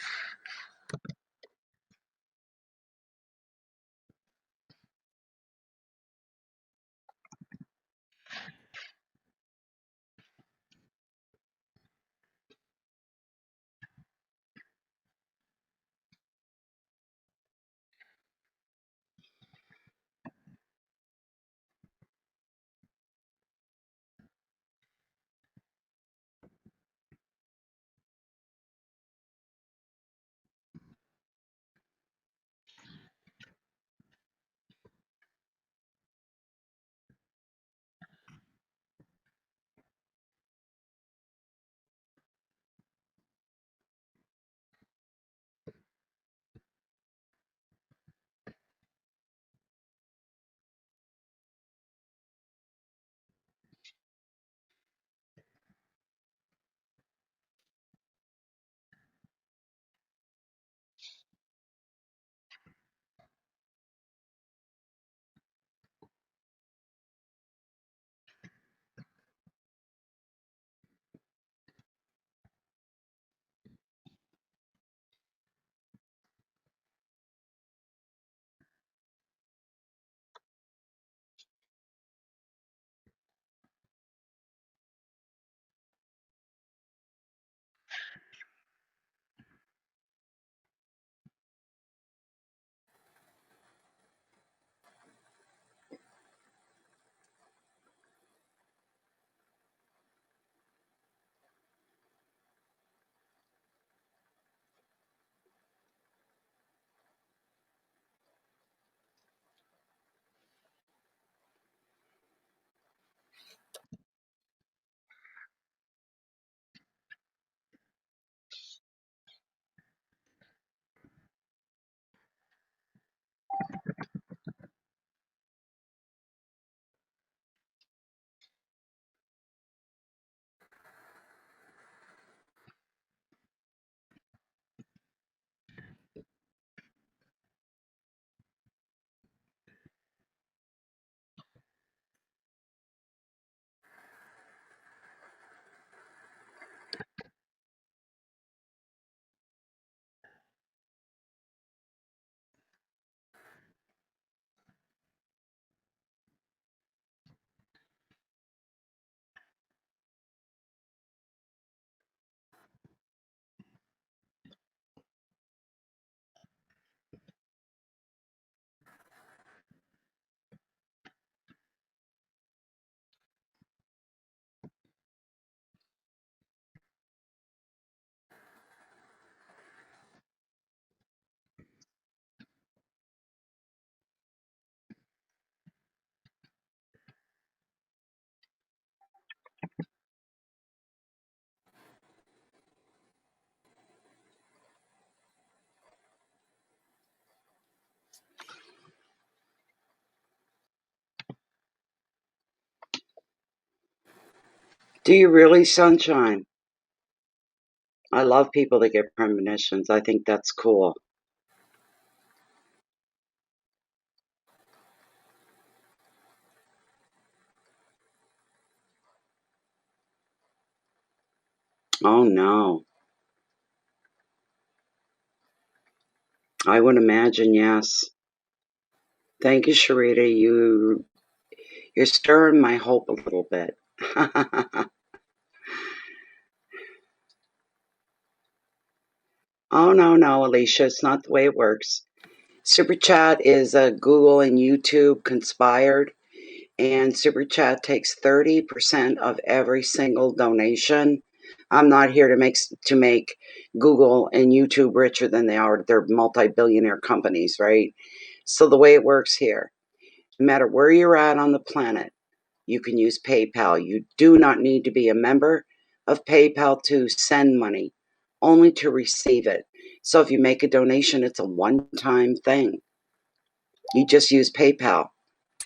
Speaker 1: Do you really, Sunshine? I love people that get premonitions. I think that's cool. Oh, no. I would imagine, yes. Thank you, Sharita. You're stirring my hope a little bit. Oh, no, no, Alicia. It's not the way it works. Super Chat is Google and YouTube conspired, and Super Chat takes 30% of every single donation. I'm not here to make Google and YouTube richer than they are. They're multi-billionaire companies, right? So the way it works here, no matter where you're at on the planet, you can use PayPal. You do not need to be a member of PayPal to send money, only to receive it. So if you make a donation, it's a one-time thing. You just use PayPal.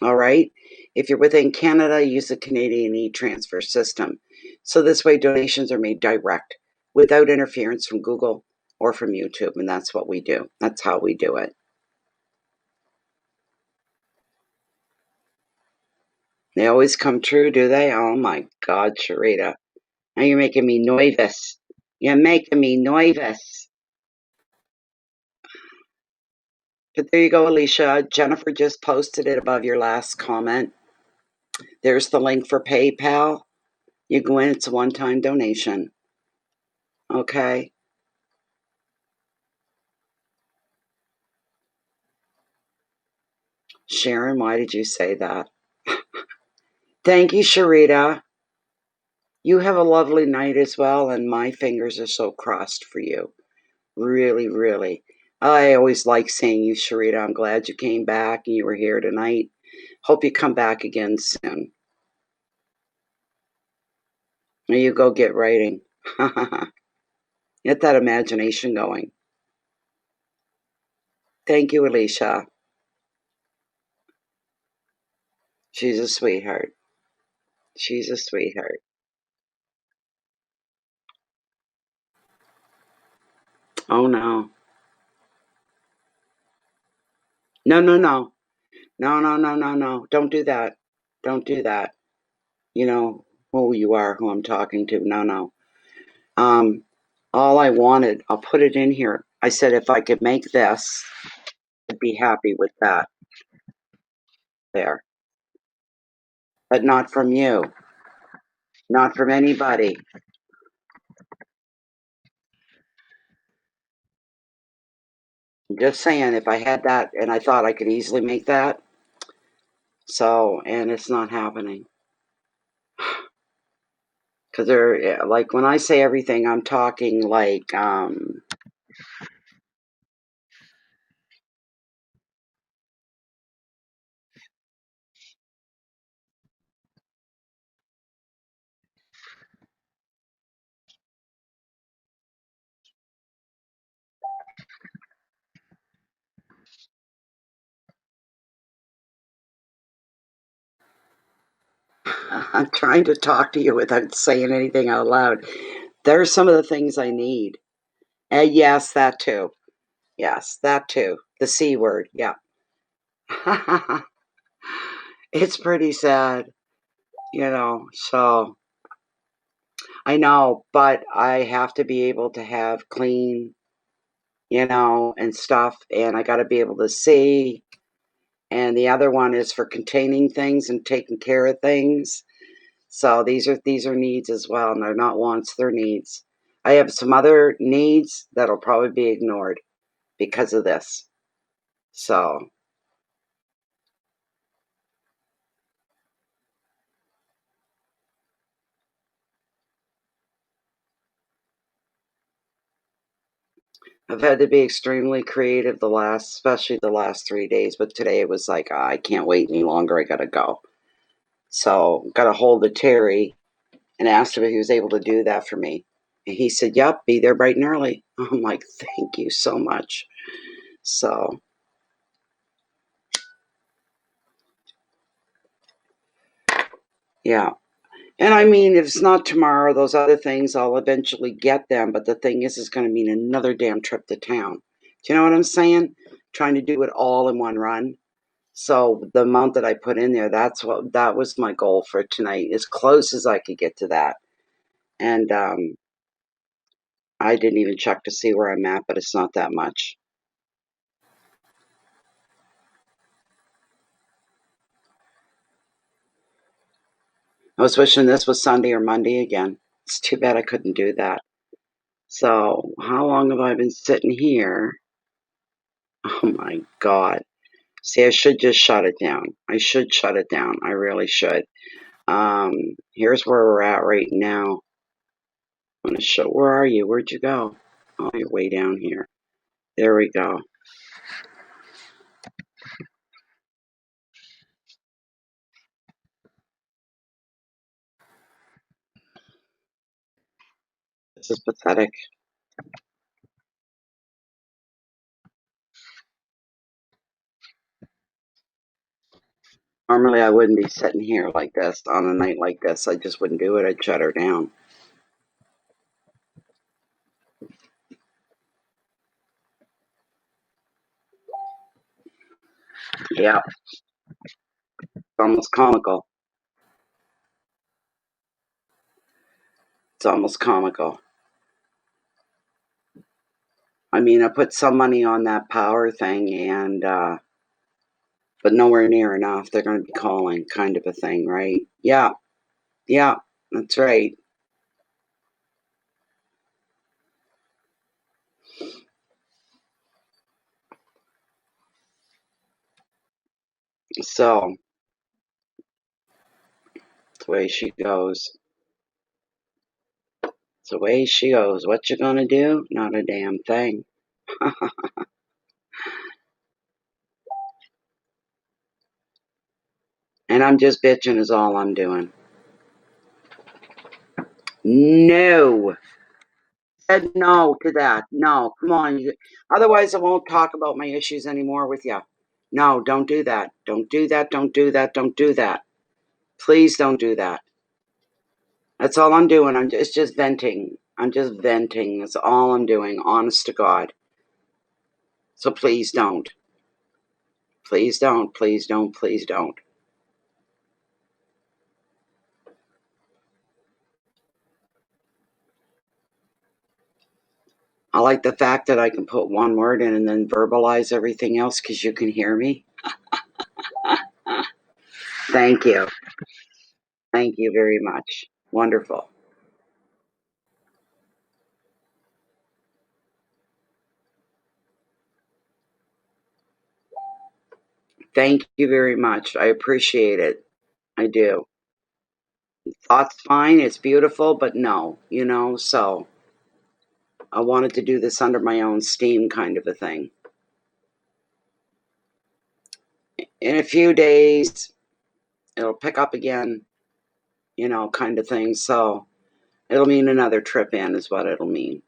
Speaker 1: All right. If you're within Canada, use the Canadian e-transfer system. So this way donations are made direct without interference from Google or from YouTube. And that's what we do. That's how we do it. They always come true, do they? Oh my God, Sharita. Now you're making me nervous. You're making me nervous. But there you go, Alicia. Jennifer just posted it above your last comment. There's the link for PayPal. You go in, it's a one-time donation. Okay. Sharon, why did you say that? Thank you, Sharita. You have a lovely night as well, and my fingers are so crossed for you. Really, really. I always like seeing you, Sharita. I'm glad you came back and you were here tonight. Hope you come back again soon. Now you go get writing. Get that imagination going. Thank you, Alicia. She's a sweetheart. She's a sweetheart. Oh, no. No, no, no. No, no, no, no, no. Don't do that. Don't do that. You know who you are, who I'm talking to. No, no. Um, all I wanted, I'll put it in here. I said if I could make this, I'd be happy with that there. But not from you. Not from anybody. I'm just saying, if I had that and I thought I could easily make that, so, and it's not happening. Because they're, like, when I say everything, I'm talking like, I'm trying to talk to you without saying anything out loud. There's some of the things I need. And yes, that too. Yes, that too. The C word. Yeah. It's pretty sad, so I know, but I have to be able to have clean, and stuff, and I got to be able to see. And the other one is for containing things and taking care of things. So these are needs as well, and they're not wants, they're needs. I have some other needs that'll probably be ignored because of this. So I've had to be extremely creative especially the last 3 days. But today it was like, I can't wait any longer. I gotta go. So got a hold of Terry and asked him if he was able to do that for me. And he said, "Yep, be there bright and early." I'm like, "Thank you so much." So yeah. And I mean, if it's not tomorrow, those other things, I'll eventually get them. But the thing is going to mean another damn trip to town. Do you know what I'm saying? Trying to do it all in one run. So the amount that I put in there, that was my goal for tonight, as close as I could get to that. And I didn't even check to see where I'm at, but it's not that much. I was wishing this was Sunday or Monday again. It's too bad I couldn't do that. So how long have I been sitting here? Oh my God. See, I should just shut it down. I should shut it down. I really should. Um, Here's where we're at right now. I'm gonna show. Where are you? Where'd you go? Oh, you're way down here. There we go. This is pathetic. Normally, I wouldn't be sitting here like this on a night like this. I just wouldn't do it. I'd shut her down. Yeah, it's almost comical. It's almost comical. I mean, I put some money on that power thing, and but nowhere near enough. They're going to be calling, kind of a thing, right? Yeah, yeah, that's right. So, it's the way she goes. It's the way she goes. What you gonna do? Not a damn thing. And I'm just bitching is all I'm doing. No. Said no to that. No, come on. Otherwise, I won't talk about my issues anymore with you. No, don't do that. Don't do that. Don't do that. Don't do that. Please don't do that. That's all I'm doing. It's just venting. I'm just venting. That's all I'm doing, honest to God. So please don't. Please don't. Please don't. Please don't. I like the fact that I can put one word in and then verbalize everything else because you can hear me. Thank you. Thank you very much. Wonderful. Thank you very much. I appreciate it. I do. Thought's fine. It's beautiful, but no, so I wanted to do this under my own steam kind of a thing. In a few days, it'll pick up again, kind of thing. So it'll mean another trip in is what it'll mean.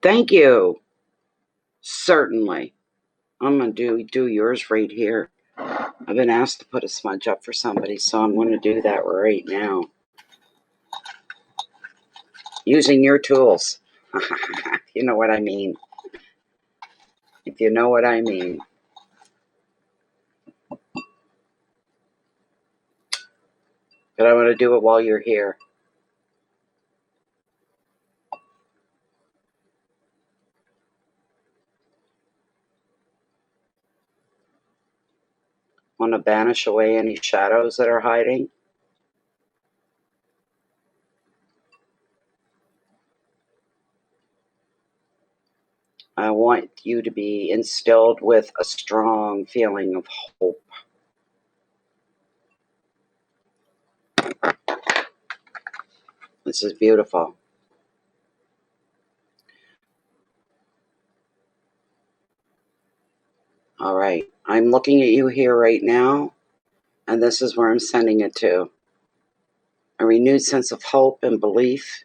Speaker 1: Thank you. Certainly. I'm going to do yours right here. I've been asked to put a smudge up for somebody, so I'm going to do that right now. Using your tools. You know what I mean. If you know what I mean. But I want to do it while you're here. Want to banish away any shadows that are hiding. I want you to be instilled with a strong feeling of hope. This is beautiful. All right. I'm looking at you here right now, and this is where I'm sending it to. A renewed sense of hope and belief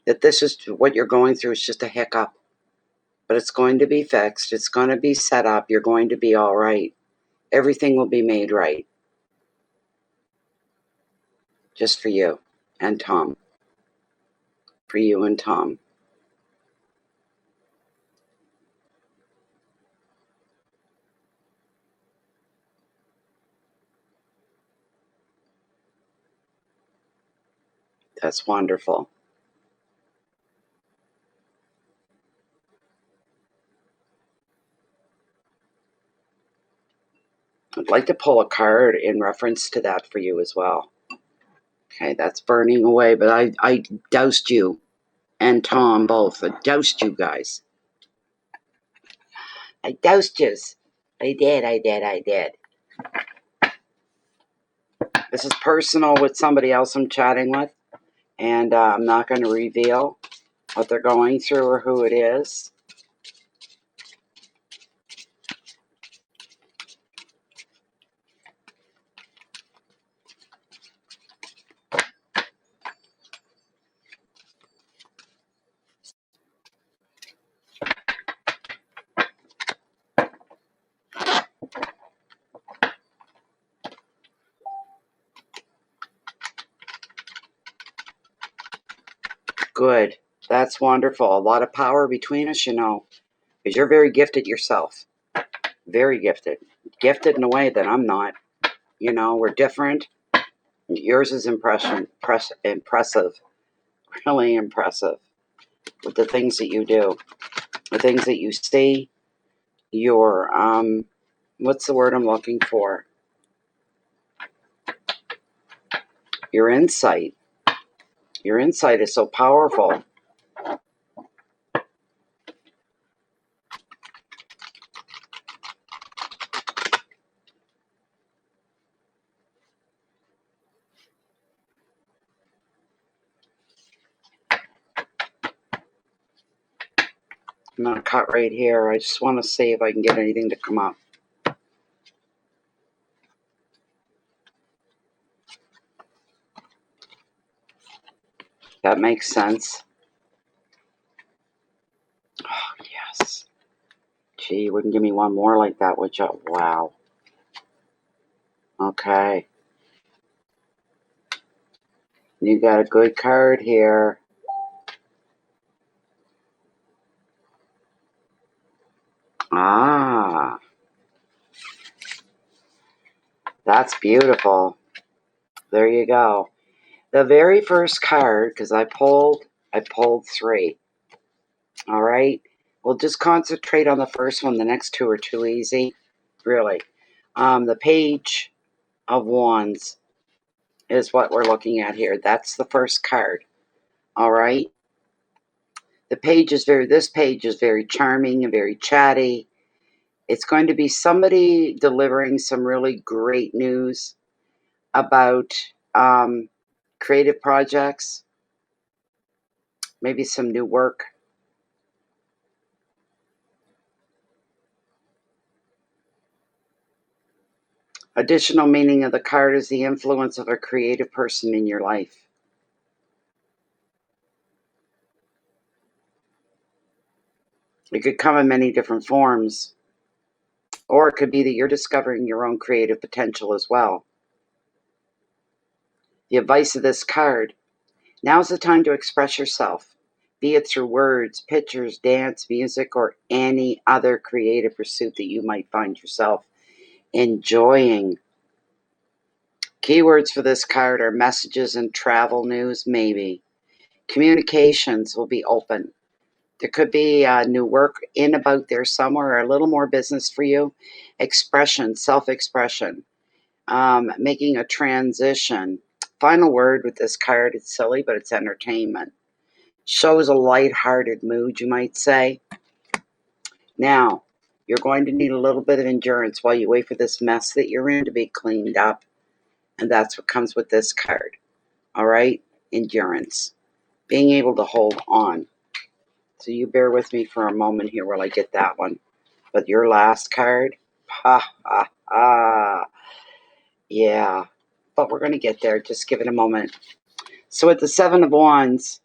Speaker 1: that this is what you're going through is just a hiccup, but it's going to be fixed. It's going to be set up. You're going to be all right. Everything will be made right. Just for you and Tom. For you and Tom. That's wonderful. I'd like to pull a card in reference to that for you as well. Okay, that's burning away, but I doused you and Tom both. I doused you guys. I doused yous. I did. This is personal with somebody else I'm chatting with, and I'm not going to reveal what they're going through or who it is. Good. That's wonderful. A lot of power between us, you know, because you're very gifted yourself. Very gifted. Gifted in a way that I'm not. You know, we're different. Yours is impressive. Really impressive with the things that you do. The things that you see. Your, what's the word I'm looking for? Your insight. Your insight is so powerful. I'm going to cut right here. I just want to see if I can get anything to come up. That makes sense. Oh, yes. Gee, you wouldn't give me one more like that, would you? Wow. Okay. You got a good card here. Ah. That's beautiful. There you go. The very first card, because I pulled 3. All right. We'll just concentrate on the first one. The next 2 are too easy. Really. The Page of Wands is what we're looking at here. That's the first card. All right. This page is very charming and very chatty. It's going to be somebody delivering some really great news about creative projects, maybe some new work. Additional meaning of the card is the influence of a creative person in your life. It could come in many different forms, or it could be that you're discovering your own creative potential as well. The advice of this card: now's the time to express yourself, be it through words, pictures, dance, music, or any other creative pursuit that you might find yourself enjoying. Keywords for this card are messages and travel news, maybe. Communications will be open. There could be new work in about there somewhere, or a little more business for you. Expression, self-expression, making a transition. Final word with this card, it's silly, but it's entertainment. Shows a light-hearted mood, you might say. Now, you're going to need a little bit of endurance while you wait for this mess that you're in to be cleaned up. And that's what comes with this card. All right? Endurance. Being able to hold on. So you bear with me for a moment here while I get that one. But your last card, yeah. But we're going to get there. Just give it a moment. So with the 7 of Wands,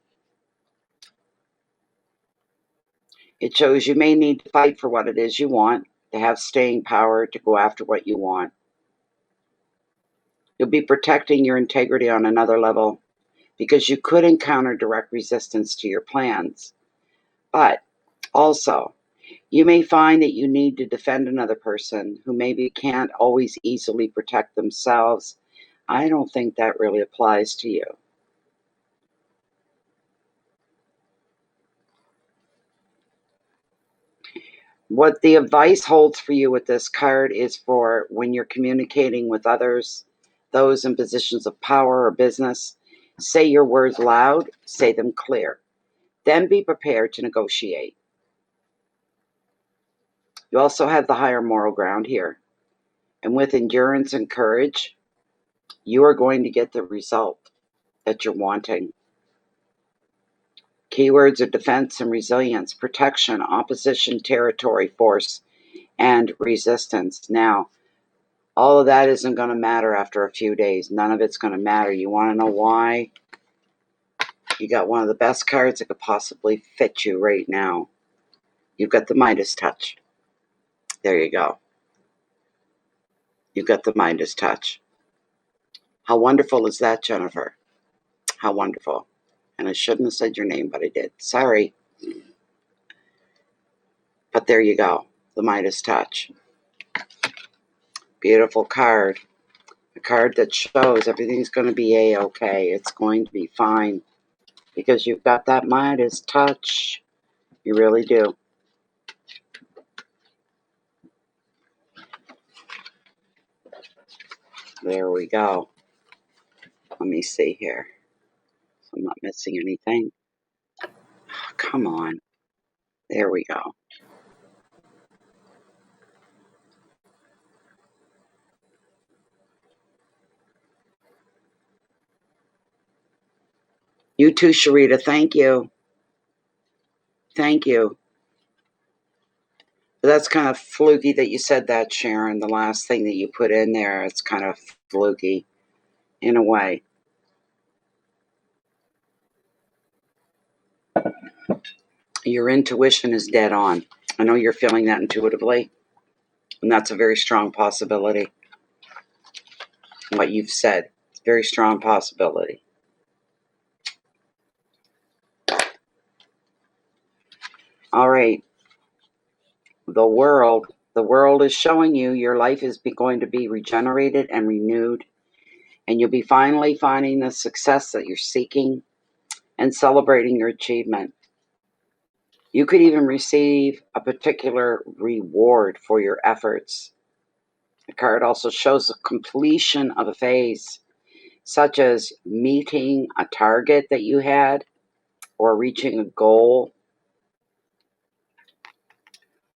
Speaker 1: it shows you may need to fight for what it is you want, to have staying power, to go after what you want. You'll be protecting your integrity on another level because you could encounter direct resistance to your plans. But also, you may find that you need to defend another person who maybe can't always easily protect themselves. I don't think that really applies to you. What the advice holds for you with this card is for when you're communicating with others, those in positions of power or business. Say your words loud, say them clear. Then be prepared to negotiate. You also have the higher moral ground here. And with endurance and courage, you are going to get the result that you're wanting. Keywords are defense and resilience, protection, opposition, territory, force, and resistance. Now, all of that isn't going to matter after a few days. None of it's going to matter. You want to know why? You got one of the best cards that could possibly fit you right now. You've got the Midas touch. There you go. You've got the Midas touch. How wonderful is that, Jennifer? How wonderful. And I shouldn't have said your name, but I did. Sorry. But there you go. The Midas touch. Beautiful card. A card that shows everything's going to be A-okay. It's going to be fine. Because you've got that Midas touch. You really do. There we go. Let me see here. I'm not missing anything. Oh, come on. There we go. You too, Sharita. Thank you. Thank you. That's kind of fluky that you said that, Sharon. The last thing that you put in there, it's kind of fluky in a way. Your intuition is dead on. I know you're feeling that intuitively, and that's a very strong possibility. What you've said, it's a very strong possibility. All right. The world is showing you your life is going to be regenerated and renewed, and you'll be finally finding the success that you're seeking and celebrating your achievement. You could even receive a particular reward for your efforts. The card also shows the completion of a phase, such as meeting a target that you had, or reaching a goal,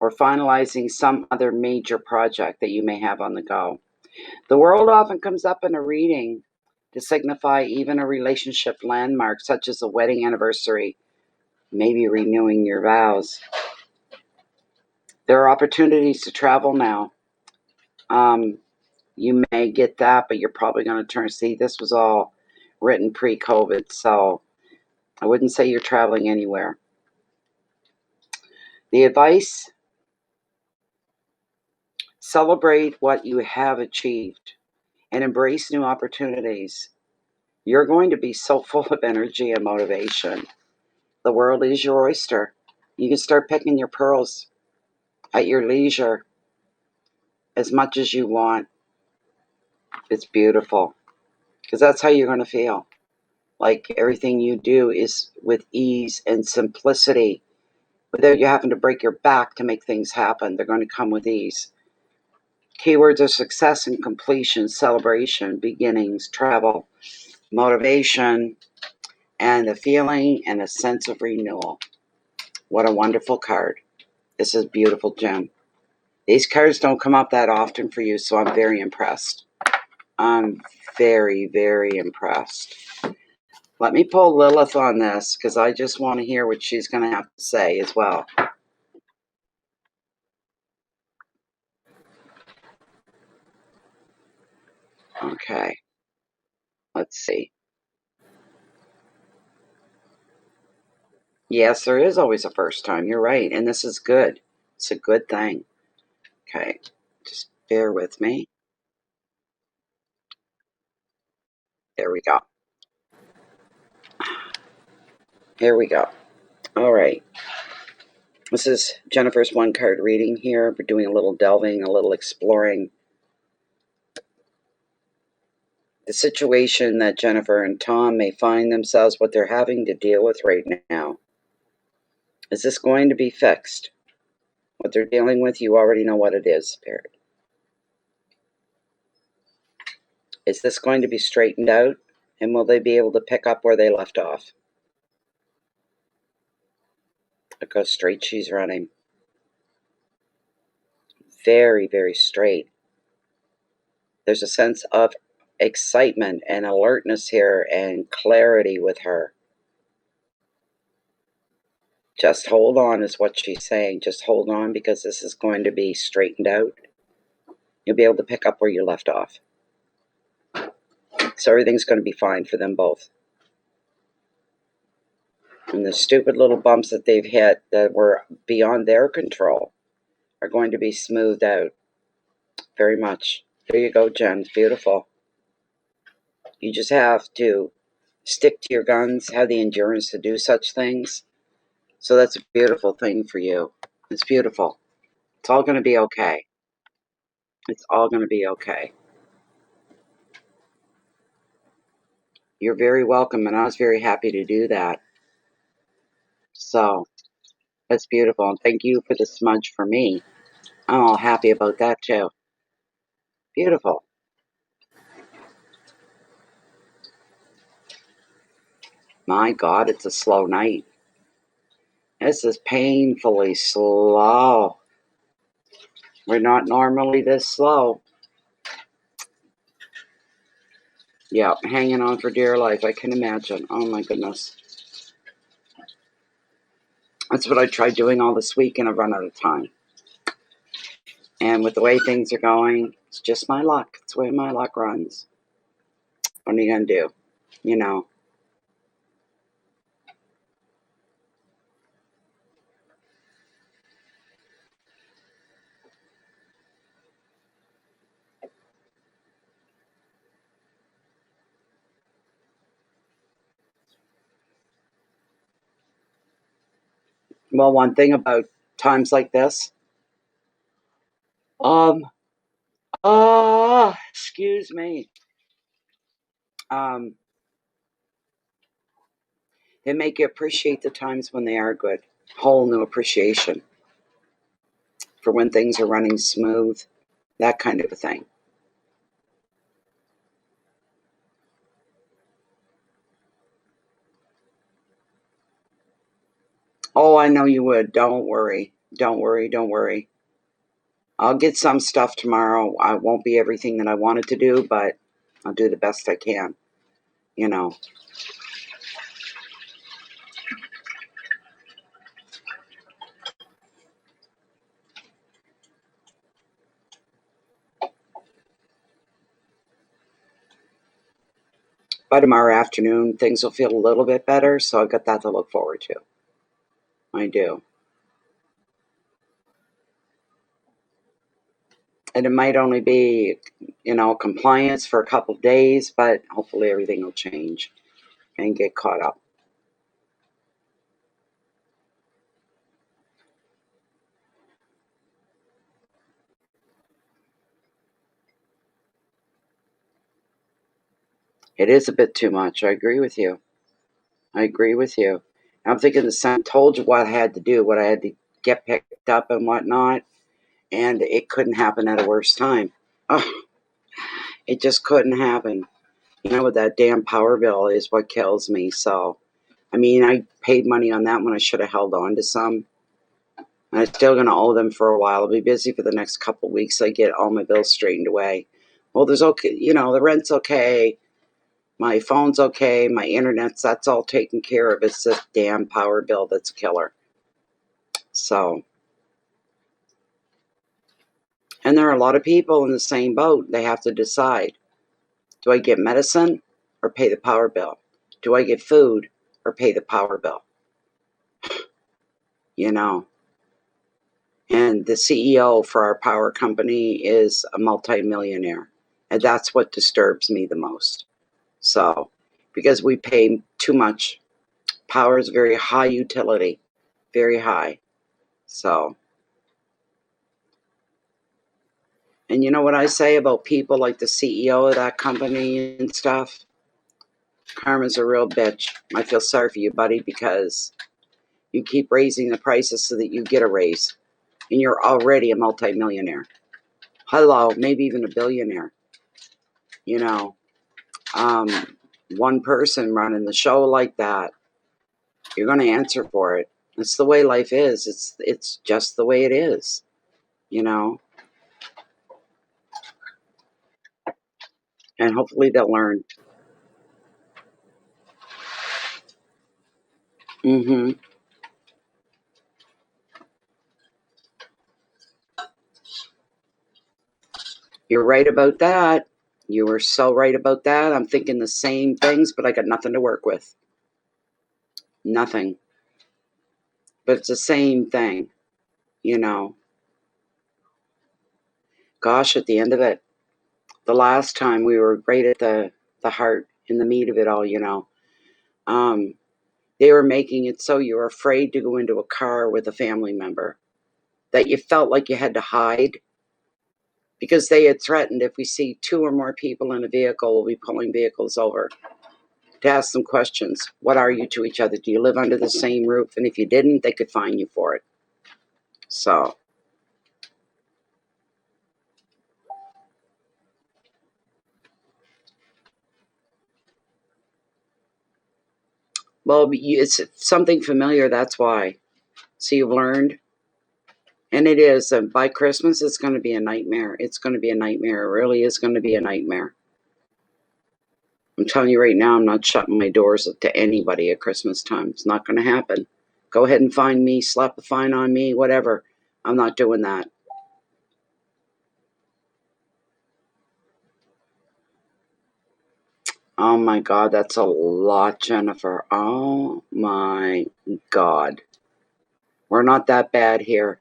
Speaker 1: or finalizing some other major project that you may have on the go. The world often comes up in a reading to signify even a relationship landmark, such as a wedding anniversary, maybe renewing your vows. There are opportunities to travel now. You may get that, but you're probably going to see, this was all written pre-COVID, so I wouldn't say you're traveling anywhere. The advice: celebrate what you have achieved and embrace new opportunities. You're going to be so full of energy and motivation. The world is your oyster. You can start picking your pearls at your leisure as much as you want. It's beautiful, because that's how you're going to feel. Like everything you do is with ease and simplicity, without you having to break your back to make things happen. They're going to come with ease. Keywords are success and completion, celebration, beginnings, travel, motivation, and a feeling and a sense of renewal. What a wonderful card. This is a beautiful gem. These cards don't come up that often for you, so I'm very impressed. I'm very, very impressed. Let me pull Lilith on this, because I just want to hear what she's going to have to say as well. Okay. Let's see. Yes, there is always a first time. You're right. And this is good. It's a good thing. Okay. Just bear with me. There we go. Here we go. All right. This is Jennifer's one card reading here. We're doing a little delving, a little exploring. The situation that Jennifer and Tom may find themselves, what they're having to deal with right now. Is this going to be fixed? What they're dealing with, you already know what it is, Spirit. Is this going to be straightened out? And will they be able to pick up where they left off? Look how straight she's running. Very, very straight. There's a sense of excitement and alertness here and clarity with her. Just hold on is what she's saying. Just hold on, because this is going to be straightened out. You'll be able to pick up where you left off. So everything's going to be fine for them both. And the stupid little bumps that they've hit that were beyond their control are going to be smoothed out. Very much. There you go, Jen. Beautiful. You just have to stick to your guns, have the endurance to do such things. So that's a beautiful thing for you. It's beautiful. It's all going to be okay. It's all going to be okay. You're very welcome, and I was very happy to do that. So that's beautiful. And thank you for the smudge for me. I'm all happy about that too. Beautiful. My God, it's a slow night. This is painfully slow. We're not normally this slow. Yeah, hanging on for dear life. I can imagine. Oh my goodness. That's what I tried doing all this week, and I've run out of time. And with the way things are going, it's just my luck. It's the way my luck runs. What are you going to do? You know. Well, one thing about times like this, um, excuse me. Um, they make you appreciate the times when they are good. Whole new appreciation for when things are running smooth, that kind of a thing. Oh, I know you would. Don't worry. Don't worry. Don't worry. I'll get some stuff tomorrow. I won't be everything that I wanted to do, but I'll do the best I can, you know. By tomorrow afternoon, things will feel a little bit better, so I've got that to look forward to. I do. And it might only be, compliance for a couple of days, but hopefully everything will change and get caught up. It is a bit too much. I agree with you. I agree with you. I'm thinking the same. Told you what I had to do, what I had to get picked up and whatnot, and it couldn't happen at a worse time. Oh, it just couldn't happen. With that damn power bill is what kills me. So, I mean, I paid money on that when I should have held on to some. And I'm still going to owe them for a while. I'll be busy for the next couple of weeks. I get all my bills straightened away. Well, there's okay, the rent's okay. My phone's okay. My that's all taken care of. It's this damn power bill that's a killer. So, and there are a lot of people in the same boat. They have to decide, do I get medicine or pay the power bill? Do I get food or pay the power bill? You know, and the CEO for our power company is a multimillionaire. And that's what disturbs me the most. So, because we pay too much, power is very high utility, very high. So, and you know what I say about people like the CEO of that company and stuff? Karma's a real bitch. I feel sorry for you, buddy, because you keep raising the prices so that you get a raise. And you're already a multimillionaire. Hello, maybe even a billionaire. You know, um, one person running the show like that, you're going to answer for it. It's the way life is. It's just the way it is, you know. And hopefully they'll learn. Mm-hmm. You're right about that. You were so right about that. I'm thinking the same things, but I got nothing to work with. Nothing. But it's the same thing, you know. Gosh, at the end of it, the last time we were right at the heart and the meat of it all, you know. They were making it so you were afraid to go into a car with a family member, that you felt like you had to hide, because they had threatened if we see 2 or more people in a vehicle, we'll be pulling vehicles over to ask them questions. What are you to each other? Do you live under the same roof? And if you didn't, they could fine you for it. So, well, it's something familiar, that's why. So you've learned. And it is. And by Christmas, it's going to be a nightmare. It's going to be a nightmare. It really is going to be a nightmare. I'm telling you right now, I'm not shutting my doors to anybody at Christmas time. It's not going to happen. Go ahead and find me, slap a fine on me, whatever. I'm not doing that. Oh my God, that's a lot, Jennifer. Oh my God. We're not that bad here.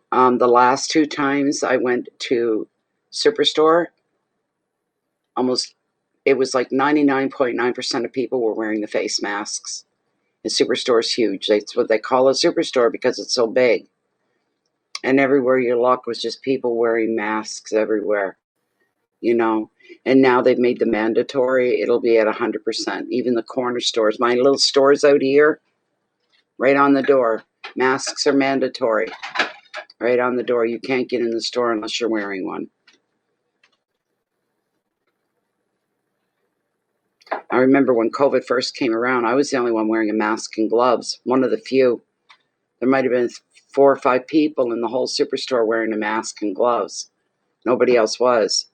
Speaker 1: The last 2 times I went to Superstore, almost, it was like 99.9% of people were wearing the face masks. The Superstore is huge. That's what they call a Superstore because it's so big. And everywhere you look was just people wearing masks everywhere, you know. And now they've made them mandatory. It'll be at 100%. Even the corner stores, my little stores out here, right on the door, masks are mandatory. Right on the door. You can't get in the store unless you're wearing one. I remember when COVID first came around, I was the only one wearing a mask and gloves. One of the few. There might have been 4 or 5 people in the whole Superstore wearing a mask and gloves. Nobody else was.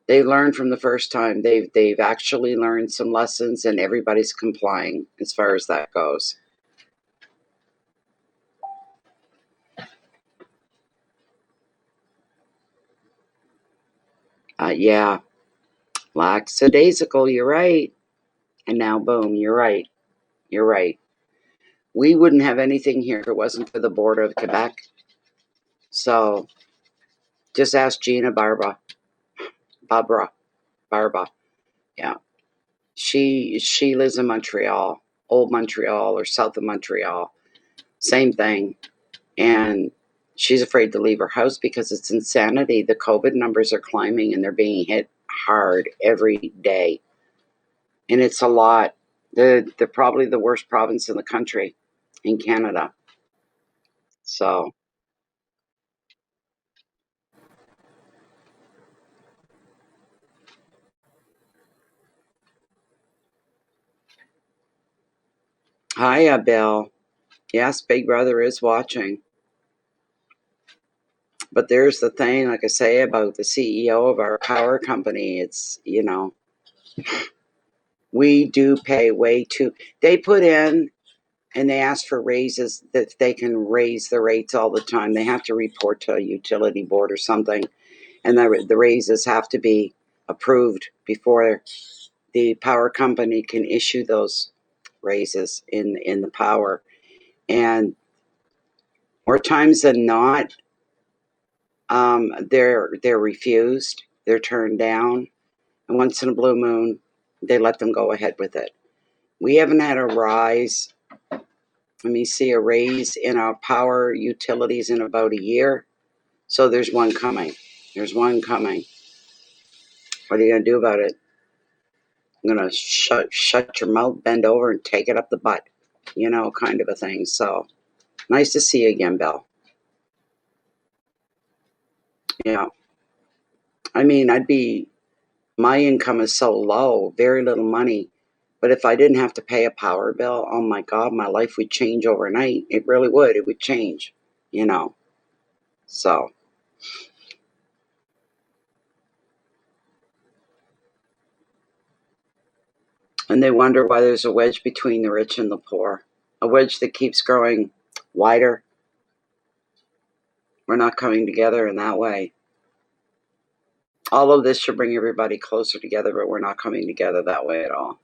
Speaker 1: They learned from the first time. They've actually learned some lessons, and everybody's complying as far as that goes. Yeah, lackadaisical, you're right. And now, boom, you're right. You're right. We wouldn't have anything here if it wasn't for the border of Quebec. So just ask Gina Barba. Yeah. She lives in Montreal, old Montreal or south of Montreal. Same thing. And she's afraid to leave her house because it's insanity. The COVID numbers are climbing and they're being hit hard every day. And it's a lot. They're probably the worst province in the country, in Canada. So, hiya, Bill. Yes, Big Brother is watching. But there's the thing, like I say, about the CEO of our power company. It's, we do pay way too. They put in and they ask for raises that they can raise the rates all the time. They have to report to a utility board or something, and the raises have to be approved before the power company can issue those raises in the power. And more times than not, they're refused, they're turned down, and once in a blue moon, they let them go ahead with it. We haven't had a rise. Let me see, a raise in our power utilities in about a year. So there's one coming. There's one coming. What are you going to do about it? I'm going to shut your mouth, bend over, and take it up the butt. Kind of a thing. So nice to see you again, Bill. Yeah. I mean, my income is so low, very little money. But if I didn't have to pay a power bill, oh my God, my life would change overnight. It really would. It would change, you know. So, and they wonder why there's a wedge between the rich and the poor, a wedge that keeps growing wider. We're not coming together in that way. All of this should bring everybody closer together, but we're not coming together that way at all.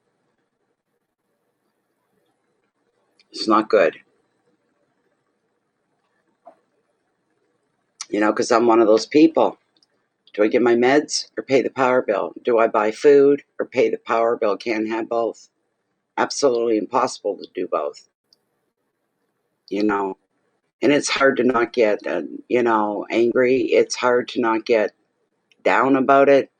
Speaker 1: It's not good. Because I'm one of those people. Do I get my meds or pay the power bill? Do I buy food or pay the power bill? Can't have both. absolutely impossible to do both, you know. And it's hard to not get, angry. It's hard to not get down about it.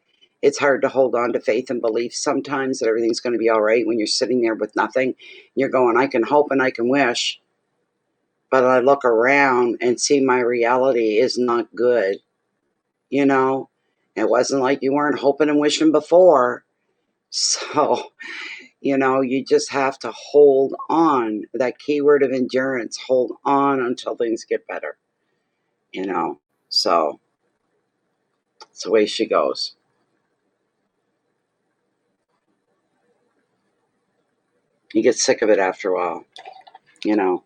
Speaker 1: It's hard to hold on to faith and belief sometimes that everything's going to be all right when you're sitting there with nothing. You're going, I can hope and I can wish, but I look around and see my reality is not good. You know, it wasn't like you weren't hoping and wishing before. So, you just have to hold on. That keyword of endurance, hold on until things get better, you know. So, it's the way she goes. You get sick of it after a while, you know.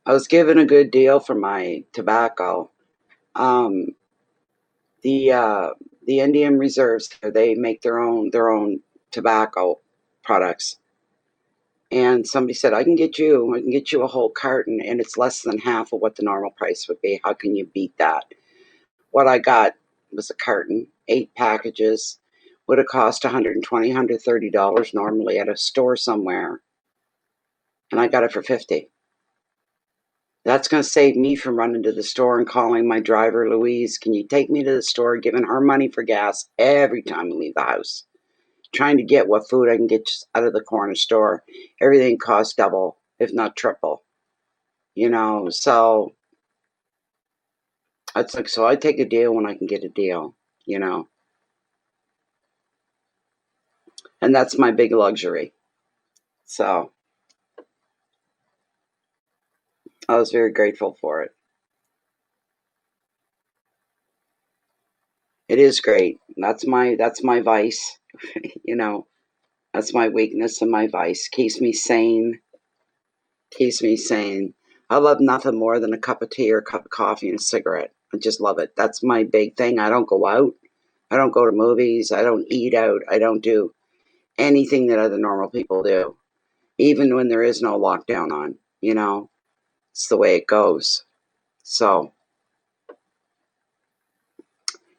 Speaker 1: I was given a good deal for my tobacco. Um, the uh, the Indian reserves, they make their own tobacco products. And somebody said, I can get you a whole carton, and it's less than half of what the normal price would be. How can you beat that? What I got was a carton, 8 packages, would have cost $120, $130 normally at a store somewhere, and I got it for 50. That's going to save me from running to the store and calling my driver, Louise, can you take me to the store, giving her money for gas every time we leave the house. Trying to get what food I can get just out of the corner store. Everything costs double, if not triple. So it's like, so I take a deal when I can get a deal, you know, and that's my big luxury. So I was very grateful for it. It is great. That's my vice, you know. That's my weakness and my vice. Keeps me sane. Keeps me sane. I love nothing more than a cup of tea or a cup of coffee and a cigarette. I just love it. That's my big thing. I don't go out. I don't go to movies. I don't eat out. I don't do anything that other normal people do, even when there is no lockdown on, you know. It's the way it goes. So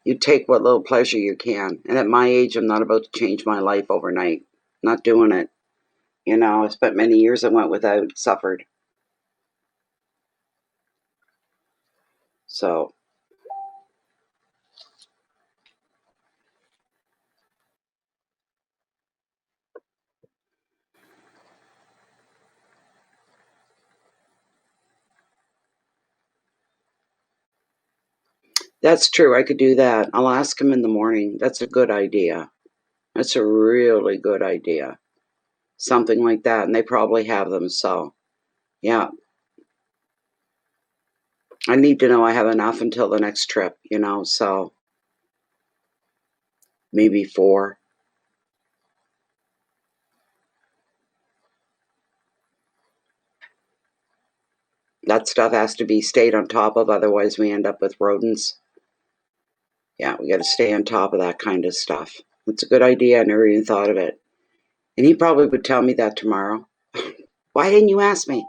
Speaker 1: you take what little pleasure you can. And at my age, I'm not about to change my life overnight. Not doing it. I spent many years I went without, suffered. So that's true. I could do that. I'll ask him in the morning. That's a good idea. That's a really good idea. Something like that. And they probably have them. So, yeah, I need to know I have enough until the next trip, so maybe 4. That stuff has to be stayed on top of, otherwise we end up with rodents. Yeah, we got to stay on top of that kind of stuff. It's a good idea. I never even thought of it. And he probably would tell me that tomorrow. Why didn't you ask me?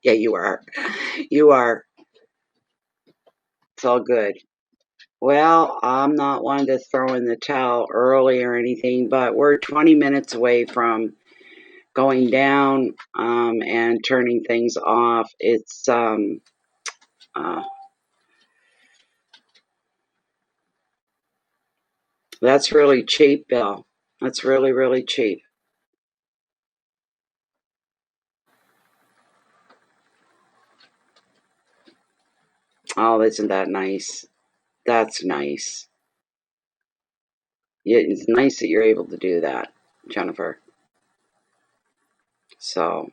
Speaker 1: Yeah, you are. You are. It's all good. Well, I'm not one to throw in the towel early or anything, but we're 20 minutes away from going down and turning things off. It's uh, that's really cheap, Bill. That's really, really cheap. Oh, isn't that nice? That's nice. Yeah, it's nice that you're able to do that, Jennifer. So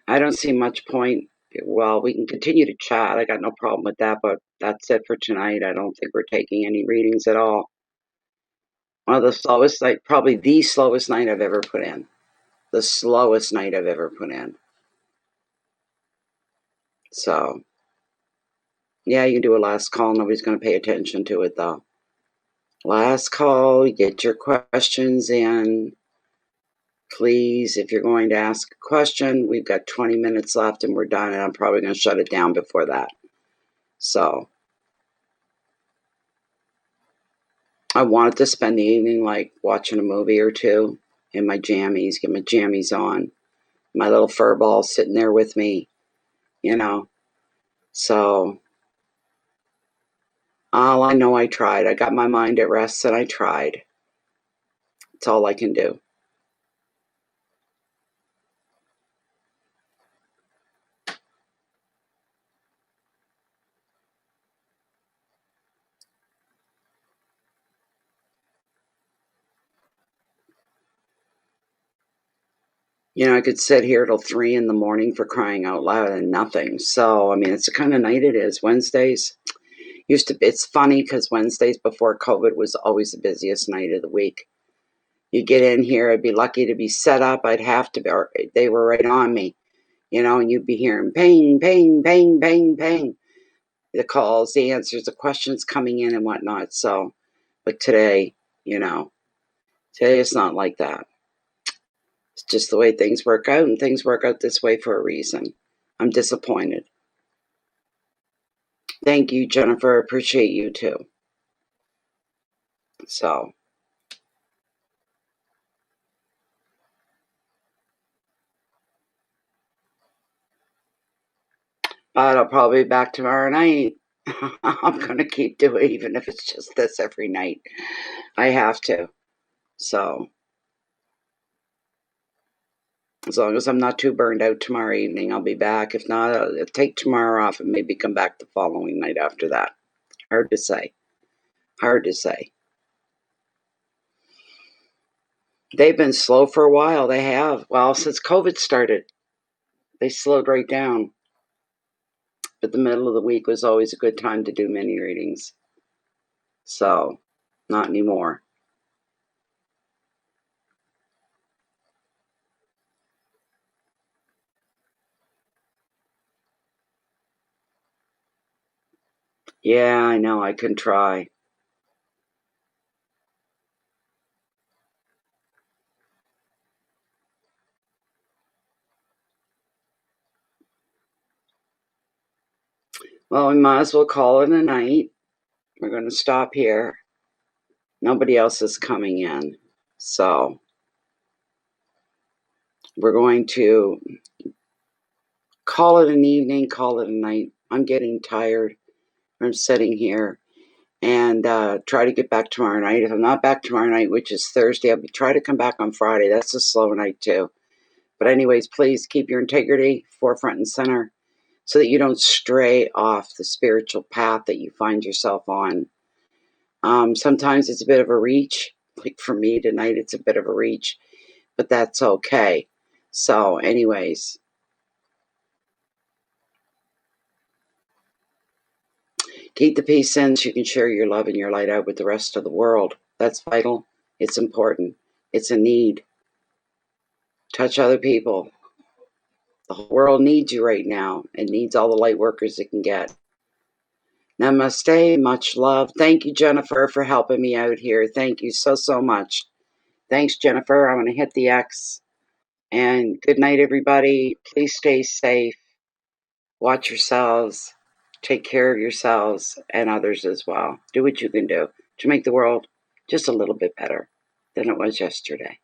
Speaker 1: I don't see much point. Well, we can continue to chat. I got no problem with that, but that's it for tonight. I don't think we're taking any readings at all. One of the slowest, like probably the slowest night I've ever put in. The slowest night I've ever put in. So yeah, you can do a last call. Nobody's going to pay attention to it though. Last call, get your questions in. Please, if you're going to ask a question, we've got 20 minutes left and we're done, and I'm probably going to shut it down before that. So I wanted to spend the evening like watching a movie or two in my jammies, get my jammies on, my little fur ball sitting there with me, you know. So all I know, I tried. I got my mind at rest and I tried. It's all I can do. I could sit here till 3 in the morning for crying out loud and nothing. So, I mean, it's the kind of night it is. Wednesdays used to, it's funny because Wednesdays before COVID was always the busiest night of the week. You get in here, I'd be lucky to be set up. I'd have to be, or they were right on me, and you'd be hearing ping, ping, ping, ping, ping. The calls, the answers, the questions coming in and whatnot. So, but today, today it's not like that. It's just the way things work out, and things work out this way for a reason. I'm disappointed. Thank you, Jennifer. Appreciate you too. So, but I'll probably be back tomorrow night. I'm going to keep doing it, even if it's just this every night. I have to. So, as long as I'm not too burned out tomorrow evening, I'll be back. If not, I'll take tomorrow off and maybe come back the following night after that. Hard to say. Hard to say. They've been slow for a while. They have. Well, since COVID started, they slowed right down. But the middle of the week was always a good time to do mini readings. So, not anymore. Yeah, I know. I can try. Well, we might as well call it a night. We're going to stop here. Nobody else is coming in. So, we're going to call it an evening, call it a night. I'm getting tired. I'm sitting here and try to get back tomorrow night. If I'm not back tomorrow night, which is Thursday, I'll try to come back on Friday. That's a slow night too. But anyways, please keep your integrity forefront and center so that you don't stray off the spiritual path that you find yourself on. Sometimes it's a bit of a reach. Like for me tonight, it's a bit of a reach, but that's okay. So anyways, keep the peace in so you can share your love and your light out with the rest of the world. That's vital. It's important. It's a need. Touch other people. The whole world needs you right now. It needs all the light workers it can get. Namaste. Much love. Thank you, Jennifer, for helping me out here. Thank you so, so much. Thanks, Jennifer. I'm going to hit the X. And good night, everybody. Please stay safe. Watch yourselves. Take care of yourselves and others as well. Do what you can do to make the world just a little bit better than it was yesterday.